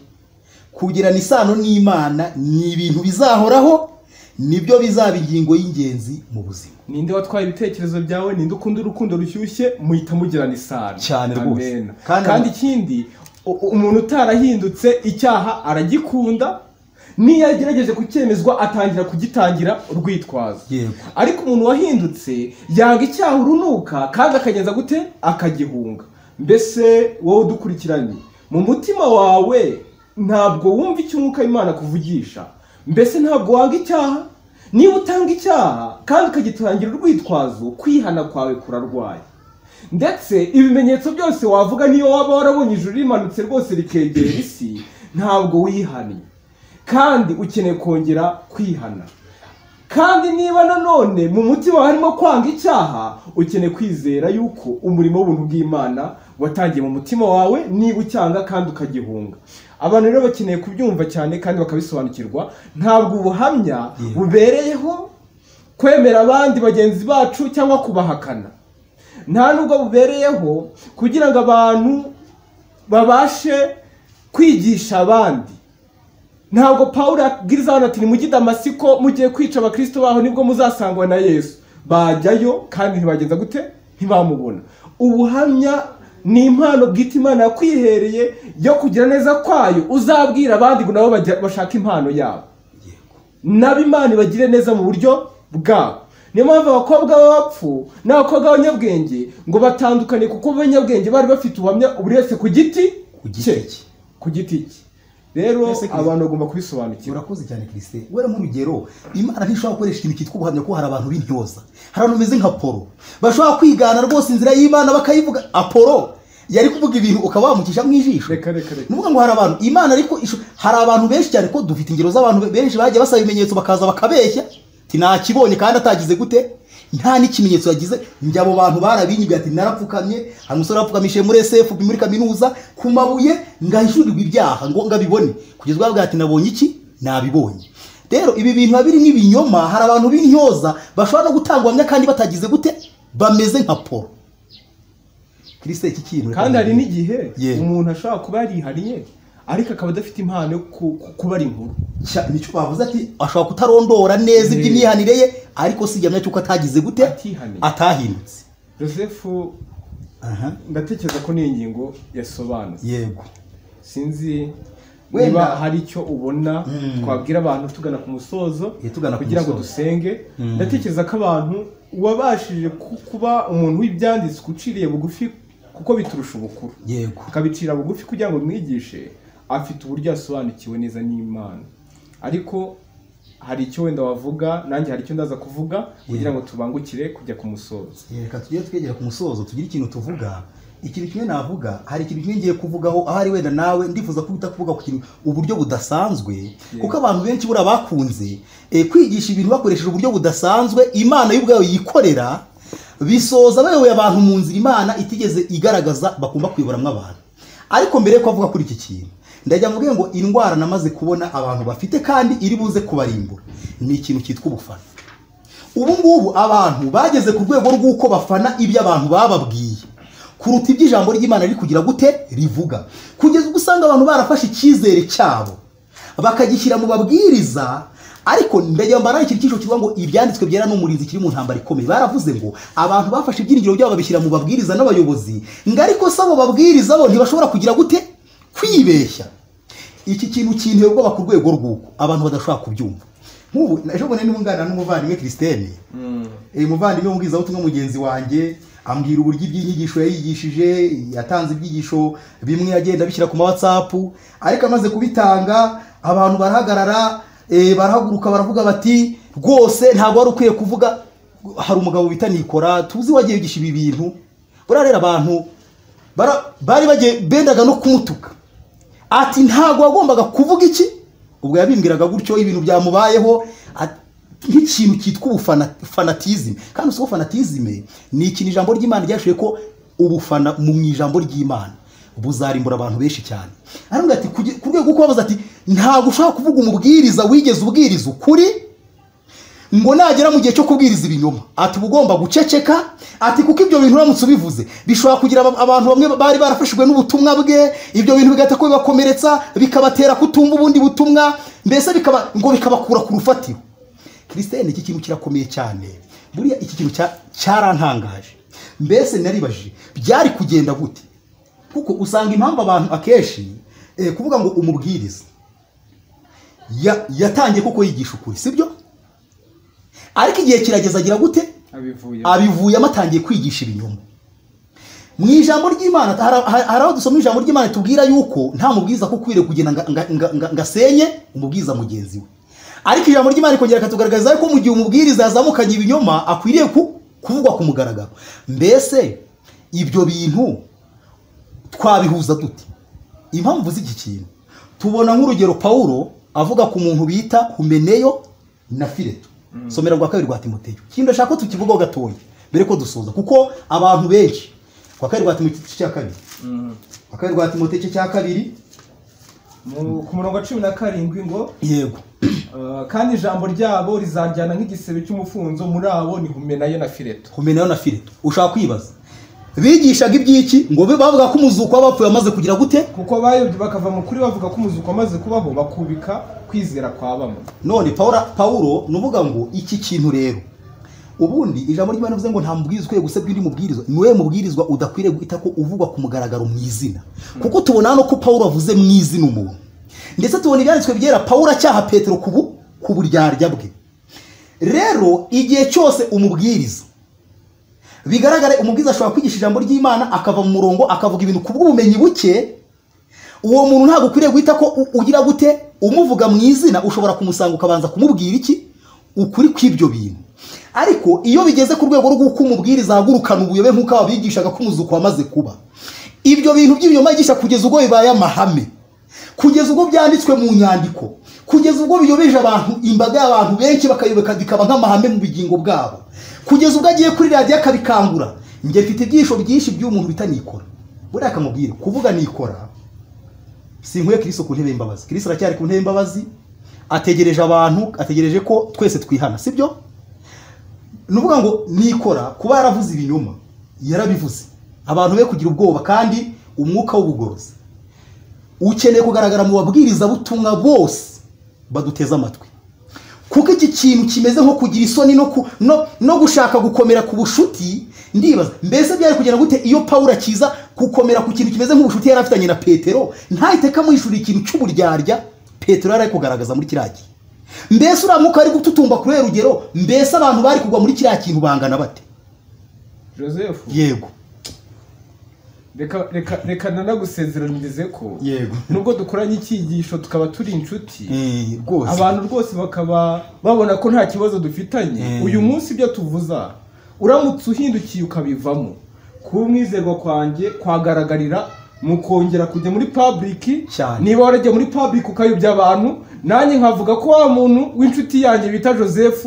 kugirana isano n'Imana ni ibintu bizahoraho, nibyo bizaba ingingo y'ingenzi mu buzima. Ninde watwaye ibitekerezo byawe? Ninde ukunda urukundo rushyushye? Muhita mugirana isano cyane rwose. Kandi ikindi, umuntu utarahindutse icyaha aragikunda, niyo yagerageje kucyemezwa atangira kugitangira urwitwazo. Ariko umuntu wahindutse yanga icyaha urunuka kandi akagenza gute akagihunga. Mbese wowe udukurikiranye, mu mutima wawe ntabwo wumva icyo umwuka w'Imana kuvugisha? Mbese ntabwo wanga icyaha? Niba utanga icyaha kandi ukagitangira urwitwazo, kwihana kwawe kurarwaye. Ndetse ibimenyetso byose wavuga niyo waba warabonye ijuru rimanutse rwose rikegera isi, ntabwo wihaniye kandi ukeneye kongera kwihana. Kandi niba nanone mu mutima harimo kwanga icyaha, ukeneye kwizera yuko umurimo w'ubuntu bw'Imana watangiye mu mutima wawe niba ucyanga kandi ukagihunga. Abantu rero bakeneye kubyumva cyane kandi bakabisobanukirwa. Ntabwo ubuhamya bubereyeho kwemera abandi bagenzi bacu cyangwa kubahakana. Nta nubwo bubereyeho kugira ngo abantu babashe kwigisha abandi. Ntabwo Pawulo abwiriza abantu ati nimujye Damasiko mugiye kwica abakristo baho nibwo muzasangwa na Yesu. Bajyayo kandi ntibagenza gute ntibamubona. Ubuhamya ni impano bwite Imana yakwihereye yo kugira neza kwayo uzabwira abandi ngo nabo bashaka impano yabo, nabo Imana ibagire neza mu buryo bwabo. Niyo mpamvu abakobwa b'abapfu n'abakobwa b'abanyabwenge ngo batandukane, kuko abanyabwenge bari bafite ubuhamya buri wese ku giti cye. Rero abantu bagomba kubisobanukirwa. Urakoze cyane Christine. Wera mu rugero, Imana ntishobora gukoresha ikintu cyitwa ubuhamya, ko hari abantu b'intyoza, hari abantu bameze nka Apolo bashobora kwigana rwose inzira y'Imana bakayivuga. Apolo yari kuvuga ibintu ukaba wamukisha mu ijisho. Nuvuga ngo hari abantu Imana, ariko hari abantu benshi cyane, ko dufite ingero z'abantu benshi bagiye basaba ibimenyetso bakaza bakabeshya ati nakibonye kandi atagize gute, nta n'ikimenyetso yagize. Njye abo bantu barabinyibye ati narapfukamye, hari umusore wapfukamishije muri SF muri kaminuza ku mabuye ngahishurirwa ibyaha ngo ngabibone, kugeza ubwo ati nabonye iki, nabibonye. Rero ibi bintu babiri n'ibinyoma. Hari abantu b'intyoza bashobora no gutanga ubuhamya kandi batagize gute, bameze nka Paul. Kristo iki kintu kandi hari n'igihe umuntu ashobora kuba yarihariye ariko akaba adafite impano yo kuba ari inkuru. Nicyo bavuze ati ashobora kutarondora neza iby'imihanire ye, ariko si igihamya cy'uko atagize gute, atahindutse. Joseph, ndatekereza ko ni ingingo yasobanutse. Yego, sinzi niba hari icyo ubona twabwira abantu tugana ku musozo kugira ngo dusenge. Ndatekereza ko abantu wabashije kuba umuntu w'ibyanditswe uciriye bugufi, kuko biturusha ubukuru. Yego, akabicira bugufi kugira ngo mwigishe, afite uburyo yasobanukiwe neza n'Imana. Ariko hari icyo wenda wavuga, nanjye hari icyo ndaza kuvuga kugira ngo tubangukire kujya ku musozo. Reka tujye twegera ku musozo, tugire ikintu tuvuga. Ikintu kimwe navuga, hari ikintu kimwe ngiye kuvugaho, ahari wenda nawe ndifuza kuvuga ku kintu uburyo budasanzwe, kuko abantu benshi bura bakunze kwigisha ibintu bakoresheje uburyo budasanzwe Imana y'ubwayo yikorera, bisoza bayoboye abantu mu nzira Imana itigeze igaragaza bakumva kuyoboramwe abantu. Ariko mbere yo kuvuga kuri iki kintu, ndajya mvuge ngo indwara namaze kubona abantu bafite kandi iri buze kubarimbura, ni ikintu cyitwa ubufana. Ubu ngubu abantu bageze ku rwego rw'uko bafana ibyo abantu bababwiye kuruta iby'ijambo ry'Imana riri kugira gute rivuga, kugeza ubwo usanga abantu barafashe icyizere cyabo bakagishyira mu babwiriza. Ariko ndajya mbara iki cyiciro kivuga ngo ibyanditswe byera n'umurinzi kiri mu ntambara ikomeye. Baravuze ngo abantu bafashe ibyiringiro byabo babishyira mu babwiriza n'abayobozi, ngo ariko sabo babwiriza bo ntibashobora kugira gute, kwibeshya. Iki kintu kinteye ubwoba ku rwego rw'uko abantu badashobora kubyumva. Nk'ubu ejo bundi n'umwana n'umuvandimwe Christine, umuvandimwe w'umubwiza ubutumwa mugenzi wanjye, ambwira uburyo iby'inyigisho yayigishije, yatanze ibyigisho bimwe agenda bishyira ku WhatsApp, ariko amaze kubitanga abantu barahagarara, barahaguruka baravuga bati rwose ntabwo wari ukwiye kuvuga. Hari umugabo bita Nikora tuzi wagiye yigisha ibi bintu, buriya rero abantu bari bagiye bendaga no kumutuka, ati ntabwo wagombaga kuvuga iki. Ubwo yabimbwiraga gutyo ibintu byamubayeho, nk'ikintu cyitwa ubufanatisme. Kandi uso fanatisme ni ikintu ijambo ry'Imana ryashuye ko ubufana mu ijambo ry'Imana buzarimbura abantu benshi cyane. Arambwira ati ku rwego uko bavuze ati ntabwo ushaka kuvuga umubwiriza wigeze ubwiriza ukuri ngo nagera mu gihe cyo kubwiriza ibinyoma, ati ugomba guceceka, ati kuko ibyo bintu uramutse ubivuze bishobora kugira abantu bamwe bari barafashijwe n'ubutumwa bwe, ibyo bintu bigahita ko bibakomeretsa, bikabatera kutumva ubundi butumwa, mbese bikabakura ku rufatiro. Christine, iki kintu kirakomeye cyane. Buriya iki kintu cyarantangaje. Mbese naribaje byari kugenda gute, kuko usanga impamvu abantu akeshi kuvuga ngo umubwiriza yatangiye kuko yigisha ukuri, sibyo? Ariko igihe kirageza agira gute, abivuye amatangiye kwigisha ibinyoma. Mu ijambo ry'Imana hari aho dusoma ijambo ry'Imana tubwira yuko nta mubwiriza ko kwiriye kugenda ngasenye umubwiriza mugenzi we. Ariko ijambo ry'Imana kongera katugaragariza ko mu gihe umubwiriza yazamukanye ibinyoma akwiriye kuvugwa ku mugaragaro. Mbese ibyo bintu twabihuza dute? Impamvu z'iki kintu tubona nk'urugero Paulo avuga ku muntu bita Humeneyo na Fileto. Somera rwa 2 rwa Timoteyo. Kindi ndashaka ko tukivugaho gatoya mbere ko dusoza, kuko abantu benshi kwa 2 rwa Timoteyo cya 2 kwa 2 rwa Timoteyo cya 2 ku murongo wa 17 ngo yego kandi ijambo ryabo rizajyana nk'igisebe cy'umufunzo, muri abo ni Humenayo na Fileto. Humenayo na Fileto ushaka kwibaza bigishaga ibyiki ngo bavuga ko umuzuko w'abapfuye amaze kugira gute, kuko bayobye bakava mu kuri bavuga ko umuzuko amaze kubaho, bakubika kwizera kwa bamwe. None Paulo nuvuga ngo iki kintu rero ubundi ijambo ry'Imana rivuze ngo nta mubwiriza ukwiye gusebya undi mubwirizwa, niwe mubwirizwa udakwiriye guhita ko uvugwa ku mugaragaro mu izina, kuko tubona hano ko Pawulo avuze mu izina umuntu, ndetse tubona ibyanditswe byera Pawulo acyaha Petero ku buryarya bwe. Rero igihe cyose umubwiriza bigaragare umubwiriza ashobora kwigisha ijambo ry'Imana akava mu murongo akavuga ibintu kubw'ubumenyi buke, uwo muntu ntabwo ukwiriye guhita ko ugira gute umuvuga mu izina, ushobora kumusanga ukabanza kumubwira iki ukuri kw'ibyo bintu. Ariko iyo bigeze ku rwego rw'uko umubwiriza ahagurukana ubuyobe nk'uko ababigishaga ko umuzuko wamaze kuba, ibyo bintu by'ibinyoma yigisha kugeza ubwo bibaye amahame, kugeza ubwo byanditswe mu nyandiko, kugeza ubwo biyobeje abantu, imbaga y'abantu benshi bakayobeka bikaba nk'amahame mu bugingo bwabo, kugeza ubwo agiye kuri radiyo akabikangura. Njye mfite ibyisho byinshi by'umuntu bita Nikora, buriya akamubwira kuvuga Nikora sinkwiye Kristo ku ntebe y'imbabazi. Kristo aracyari ku ntebe y'imbabazi, ategereje abantu, ategereje ko twese twihana, sibyo? Nuvuga ngo Nikora kuba yaravuze ibinyoma, yarabivuze abantu be kugira ubwoba, kandi umwuka w'ubugorozi ukeneye kugaragara mu babwiriza butumwa bose baduteza amatwi, kuko iki kintu kimeze nko kugira isoni no gushaka gukomera ku bushuti. Ndibaza mbese byari kugenda gute iyo Pawulo akiza gukomera ku kintu kimeze nk'ubushuti yari afitanye na Petero, ntahite kamwishura ikintu cy'uburyarya Petero yari kugaragaza muri kiriya gihe. Mbese uramuka ari gututumba kuri rugero, mbese abantu bari kugwa muri kiriya kintu bangana bate? Joseph, yego, reka nanagusezeranirize ko yego, nubwo dukoranye icyigisho tukaba turi inshuti, rwose abantu rwose bakaba babona ko nta kibazo dufitanye, uyu munsi ibyo tuvuza uramutse uhindukiye ukabivamo, kuba umwizerwa kwanjye kwagaragarira mu kongera kujya muri public. Niba warajya muri public ukayobya abantu, nanjye nkavuga ko wa muntu w'inshuti yanjye bita Joseph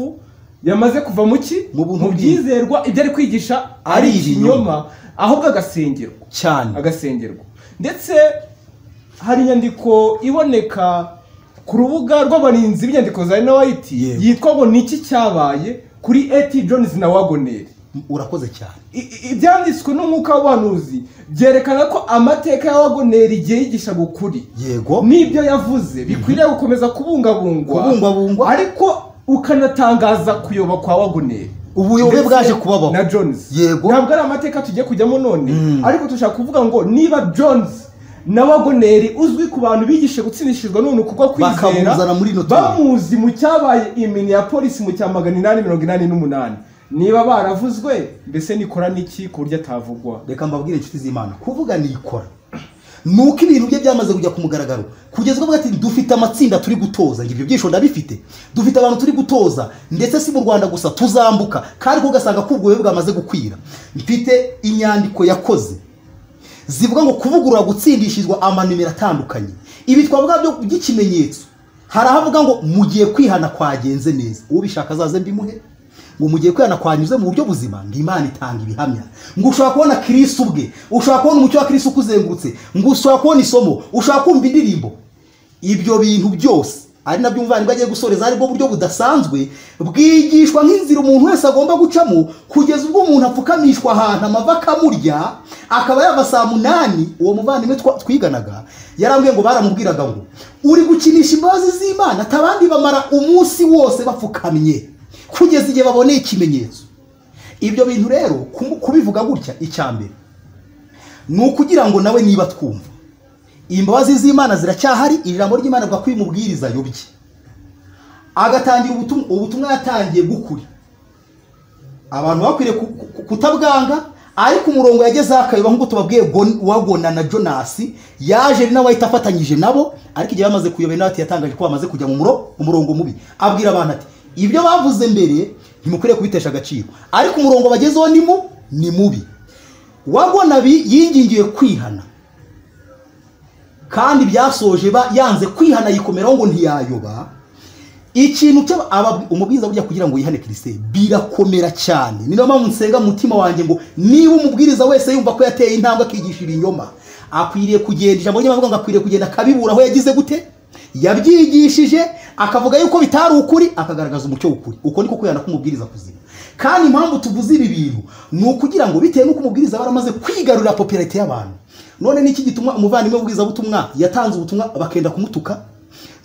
yamaze kuva mu byizerwa, ibyo ari kwigisha ari ikinyoma, ahubwo agasengerwa. Ndetse hari inyandiko iboneka ku rubuga rw'abarinzi b'inyandiko za White yitwa ngo niki cyabaye kuri A.T. Jones na Wagoner. Urakoze cyane. Ibyanditswe n'umwuka w'abahanuzi byerekana ko amateka ya Wagoner igihe yigisha gukuri, yego, n'ibyo yavuze bikwiriye gukomeza kubungabungwa, ariko ukanatangaza kuyoba kwa Wagoner. Ubuyobe bwaje kubabaho na Jones, yego, ntabwo ari amateka tugiye kujyamo none, ariko tushaka kuvuga ngo niba Jones na Wagoner uzwi ku bantu bigishe gutsindishizwa none kubwo kwizera, bamuzi mu cyabaye Minneapolis mu cya 888, niba baravuzwe, mbese Nikora niki ku buryo atavugwa? Reka mbabwire inshuti z'Imana, kuvuga Nikora nuko ibintu bye byamaze kujya ku mugaragaro, kugeza ubwo ati dufite amatsinda turi gutoza, ngibyo byisho ndabifite, dufite abantu turi gutoza, ndetse si mu Rwanda gusa, tuzambuka, kandi ko gasanga kubwo bwamaze gukwira. Mfite inyandiko yakoze zivuga ngo kuvugurura gutsindishizwa amanimero atandukanye. Ibi twavuga byo by'ikimenyetso, harahavuga ngo mugiye kwihana kwagenze neza, ubishaka azaze mbimuhe, ngo mugiye kwihana kwanyuze mu buryo buzima, ngo Imana itanga ibihamya, ngo ushobora kubona Kristo ubwe, ushobora kubona umucyo wa Kristo ukuzengurutse, ngo ushobora kubona isomo, ushobora kumva indirimbo. Ibyo bintu byose ari nabyo umuvandimwe agiye gusoreza, aribwo buryo budasanzwe bwigishwa nk'inzira umuntu wese agomba gucamo, kugeza ubwo umuntu apfukamishwa ahantu amava akamurya, akaba yava saa 8. Uwo muvandimwe twiganaga yarambwiye ngo baramubwiraga ngo uri gukinisha imbabazi z'Imana, atabandi bamara umunsi wose bapfukamye kugeza igihe baboneye ikimenyetso. Ibyo bintu rero kubivuga gutya, icyambere ni ukugira ngo nawe niba twumva imbabazi z'Imana ziracyahari, ijambo ry'Imana bwa kwimubwiriza yobye, agatangira ubutumwa yatangiye gukuri, abantu bakwiriye kutabwanga, ariko umurongo yagezeho akayoba nk'uko tubabwiye Wagona na Jonas yaje na White afatanyije nabo, ariko igihe bamaze kuyoba nawe yatangaje ko bamaze kujya mu murongo mubi, abwira abantu ati ibyo bavuze mbere ntimukwiriye kubitesha agaciro, ariko umurongo bagezeho ni mubi. Wagona yingingiye kwihana, kandi byasoje yanze kwihana yikomeraho ngo ntiyayoba. Ikintu umubwiriza burya kugira ngo yihane Kristo birakomera cyane. Ni no mpamvu nsenga mu mutima wanjye ngo niba umubwiriza wese yumva ko yateye intambwe akigisha ibinyoma, akwiriye kugenda, ijambo ry'Imana ngo akwiriye kugenda akabibura aho yagize gute, yabyigishije, akavuga yuko bitari ukuri, akagaragaza umucyo w'ukuri. Uko niko kuyana kumubwiriza kuzima. Kandi impamvu tuvuze ibi bintu ni ukugira ngo bitewe nuko umubwiriza baramaze kwigarurira popularity y'abantu. None niki gituma umuvandimwe w'ubwiza butumwa yatanze ubutumwa bakenda kumutuka,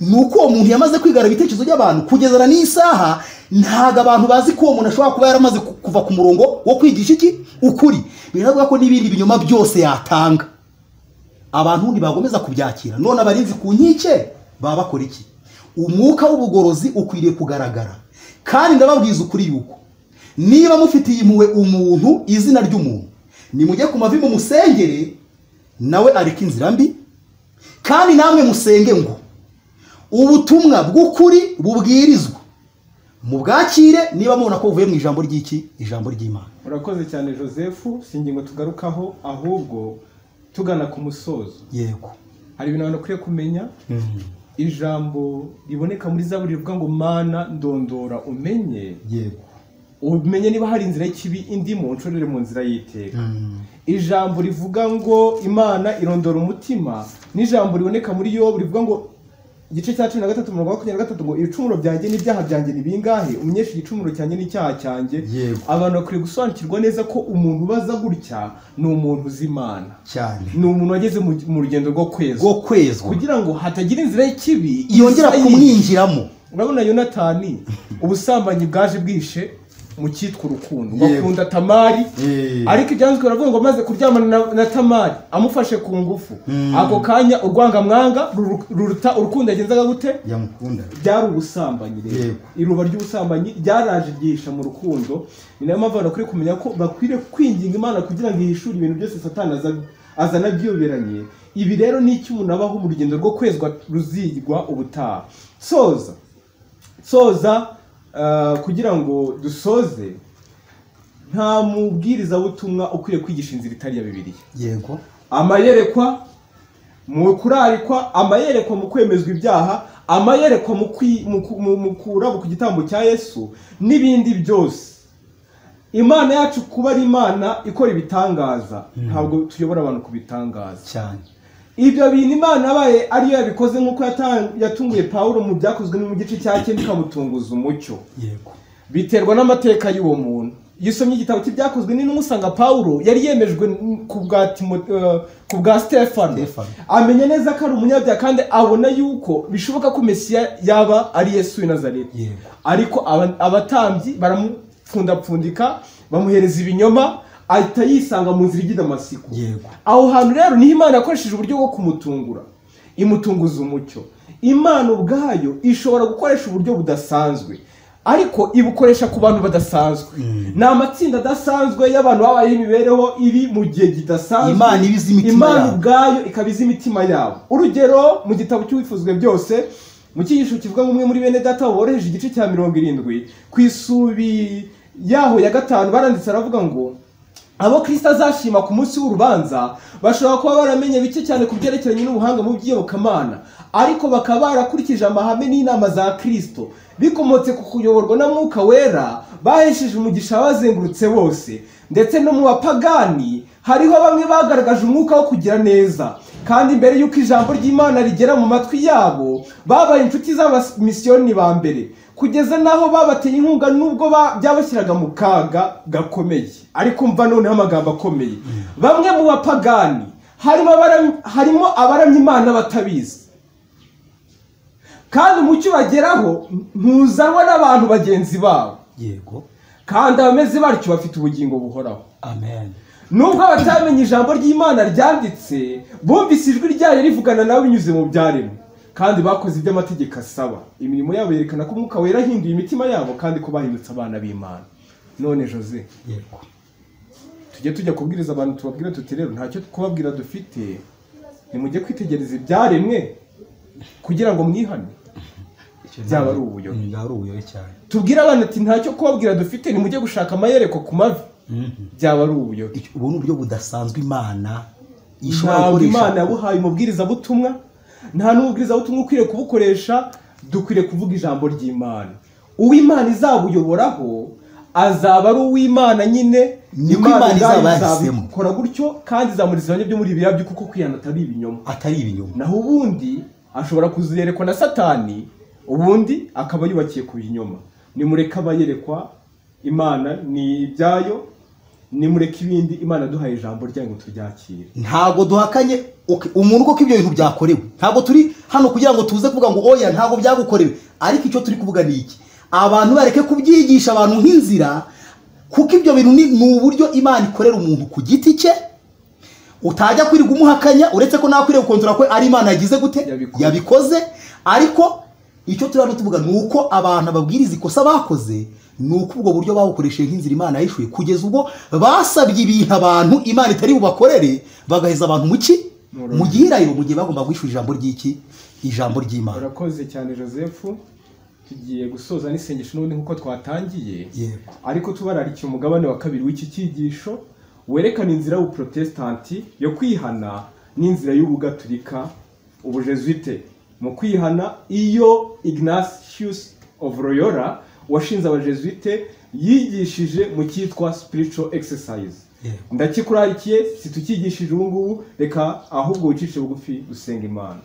ni uko uwo muntu yamaze kwigara ibitekerezo by'abantu kugezana n'isaha. Ntabwo abantu bazi ko uwo muntu ashobora kuba yaramaze kuva ku murongo wo kwigisha iki ukuri. Biravuga ko n'ibindi binyoma byose yatanga abantu ntibagomeza kubyakira. None abarinzi ku nkike baba bakora iki? Umwuka w'ubugorozi ukwiriye kugaragara. Kandi ndababwiza ukuri yuko niba mufitiye impuhwe umuntu, izina ry'umuntu, nimujye ku mavi mu musengere nawe ariko inzira mbi, kandi namwe musenge ngo ubutumwa bw'ukuri bubwirizwa mu bwakire niba mubona ko buvuye mu ijambo ry'iki, ijambo ry'Imana. Urakoze cyane Joseph, si ingingo tugarukaho ahubwo tugana ku musozo. Yego, hari ibintu abantu ukwiye kumenya. Ijambo riboneka muri Zaburi rivuga ngo mana ndondora umenye. yego, umenye niba hari inzira y'ikibi indimo nshorere mu nzira y'iteka. Ijambo rivuga ngo Imana irondora umutima, n'ijambo riboneka muri Yobu rivuga ngo igice cya 13:23 ngo ibicumuro byanjye n'ibyaha byanjye ni bingahe, umunyesha igicumuro cyanjye n'icyaha cyanjye. Abantu bakwiye gusobanukirwa neza ko umuntu ubaza gutya ni umuntu uzi Imana cyane, ni umuntu wageze mu rugendo rwo kwezwa, kugira ngo hatagira inzira y'ikibi yongera kumwinjiramo. Urabona Yonatani ubusambanyi bwaje bwishe mu cyitwa urukundo, bakunda Tamari, ariko ibyanditswe baravuga ngo maze kuryamana na Tamari amufashe ku ngufu, ako kanya urwanga mwanga ruruta urukundo yagenzaga gute yamukunda. Byari ubusambanyi rero, iruba ry'ubusambanyi ryaraje ryihisha mu rukundo. Ni nayo mpamvu bakwiye kumenya ko bakwiriye kwinginga Imana kugira ngo ihishure ibintu byose Satani azana byoberanye. Ibi rero ni iki umuntu abaho mu rugendo rwo kwezwa ruzigwa ubutaha. Soza kugira ngo dusoze, nta mubwiriza butumwa ukwiye kwigisha inzira itari ya Bibiliya. Yego, amayerekwa mu kurarikwa, amayerekwa mu kwemezwa ibyaha, amayerekwa mu kuraba ku gitambo cya Yesu n'ibindi byose. Imana yacu kuba ari Imana ikora ibitangaza, ntabwo tuyobora abantu kubitangaza cyane. Ibyo bintu Imana yabaye ariyo yabikoze nk'uko yatunguye Pawulo mu byakozwe mu gice cya 9 ikamutunguza umucyo. Yego, biterwa n'amateka y'uwo muntu. Iyo usomye igitabo cy'ibyakozwe n'intumwa usanga Pawulo yari yemejwe ku bwa Stefano. Amenya neza ko ari umunyabyaha kandi abona yuko bishoboka ko Mesiya yaba ari Yesu w'i Nazareti. Ariko abatambyi baramupfundapfundika, bamuhereza ibinyoma, ahita yisanga mu nzira y'Damasiko. Aho hantu rero niho Imana yakoresheje uburyo bwo kumutungura, imutunguza umucyo. Imana ubwayo ishobora gukoresha uburyo budasanzwe, ariko ibukoresha ku bantu badasanzwe. Ni amatsinda adasanzwe y'abantu babaye imibereho iri mu gihe kidasanzwe. Imana ibizi imitima yabo, Imana ubwayo ikabiza imitima yabo. Urugero mu gitabo cy'Uwifuzwe byose, mu cyigisho kivuga ngo umwe muri bene data woroheje igice cya 70 ku isubi yaho ya 5 baranditse aravuga ngo abo Kristo azashima ku munsi w'urubanza bashobora kuba baramenye bike cyane ku byerekeranye n'ubuhanga mu by'iyobokamana, ariko bakaba barakurikije amahame n'inama za Kristo bikomotse ku kuyoborwa na Mwuka Wera, bahesheje umugisha abazengurutse bose. Ndetse no mu bapagani hariho bamwe bagaragaje umwuka wo kugira neza, kandi mbere y'uko ijambo ry'Imana rigera mu matwi yabo babaye inshuti z'abamisiyoni ba mbere, kugeza naho babateye inkunga nubwo byabashyiraga mu kaga gakomeye. Ariko mva noneho amagambo akomeye, bamwe mu bapagani harimo abaramya Imana batabizi, kandi umucyo bageraho ntuzanwa n'abantu bagenzi babo. Yego, kandi abameze batyo bafite ubugingo buhoraho. amen. Nubwo batamenye ijambo ry'Imana ryanditse, bumvise ijwi ryayo rivugana nabo binyuze mu byaremwe, kandi bakoze ibyo amategeko asaba. Imirimo yabo yerekana ko Umwuka Wera ahinduye imitima yabo kandi ko bahindutse abana b'Imana. None Jose, Yego, tujya kubwiriza abantu tubabwira tuti rero ntacyo kubabwira dufite, nimujye kwitegereza ibyaremwe kugira ngo mwihane. Byaba ari ubuyobe cyane. Tubwira abantu ati ntacyo kubabwira dufite, nimujye gushaka amayereko ku mavi. Byaba ari ubuyobe. Ubu ni uburyo budasanzwe Imana ishobora gukoresha. Imana yabuhaye umubwiriza butumwa, nta n'umubwiriza butumwa ukwiriye kubukoresha. Dukwiriye kuvuga ijambo ry'Imana. Uw'Imana izabuyoboraho azaba ari uw'Imana nyine. Imana izabahisemo kora gutyo, kandi izamuriza byo muri Bibiliya by'uko kwihana atari ibinyoma. Naho ubundi ashobora kuzerekwa na Satani, ubundi akaba yubakiye ku binyoma. Nimureka abayerekwa, Imana ni ibyayo, nimureke ibindi Imana duhaye ijambo ryayo ngo turyakire. Ntabwo duhakanye umuntu uko ibyo bintu byakorewe, ntabwo turi hano kugira ngo tuze kuvuga ngo oya ntabwo byagukorewe, ariko icyo turi kuvuga ni iki, abantu bareke kubyigisha abantu nk'inzira, kuko ibyo bintu ni uburyo Imana ikorera umuntu ku giti cye, utajya kwirirwa umuhakanya, uretse ko nakwiriye gukontora ko ari Imana yagize gute yabikoze, ariko icyo turi hano tuvuga ni uko abantu babwiriza ikosa bakoze, ni uko ubwo buryo babukoresheje nk'inzira Imana yishuye, kugeza ubwo basabye ibintu abantu Imana itari bubakorere, bagaheza abantu mu gihirahiro mu gihe bagomba guhishura ijambo ry'iki, ijambo ry'Imana. Urakoze cyane Joseph, tugiye gusoza n'isengesho n'ubundi nk'uko twatangiye, ariko tubararikiye umugabane wa kabiri w'iki cyigisho werekana inzira y'ubuprotestanti yo kwihana n'inzira y'ubugatulika ubujesuite mu kwihana, iyo Ignatius of Loyola washinze abajesuite yigishije mu cyitwa spiritual exercise. Ndakikurarikiye, situkigishije ubu ngubu, reka ahubwo ucishe bugufi gusenga Imana.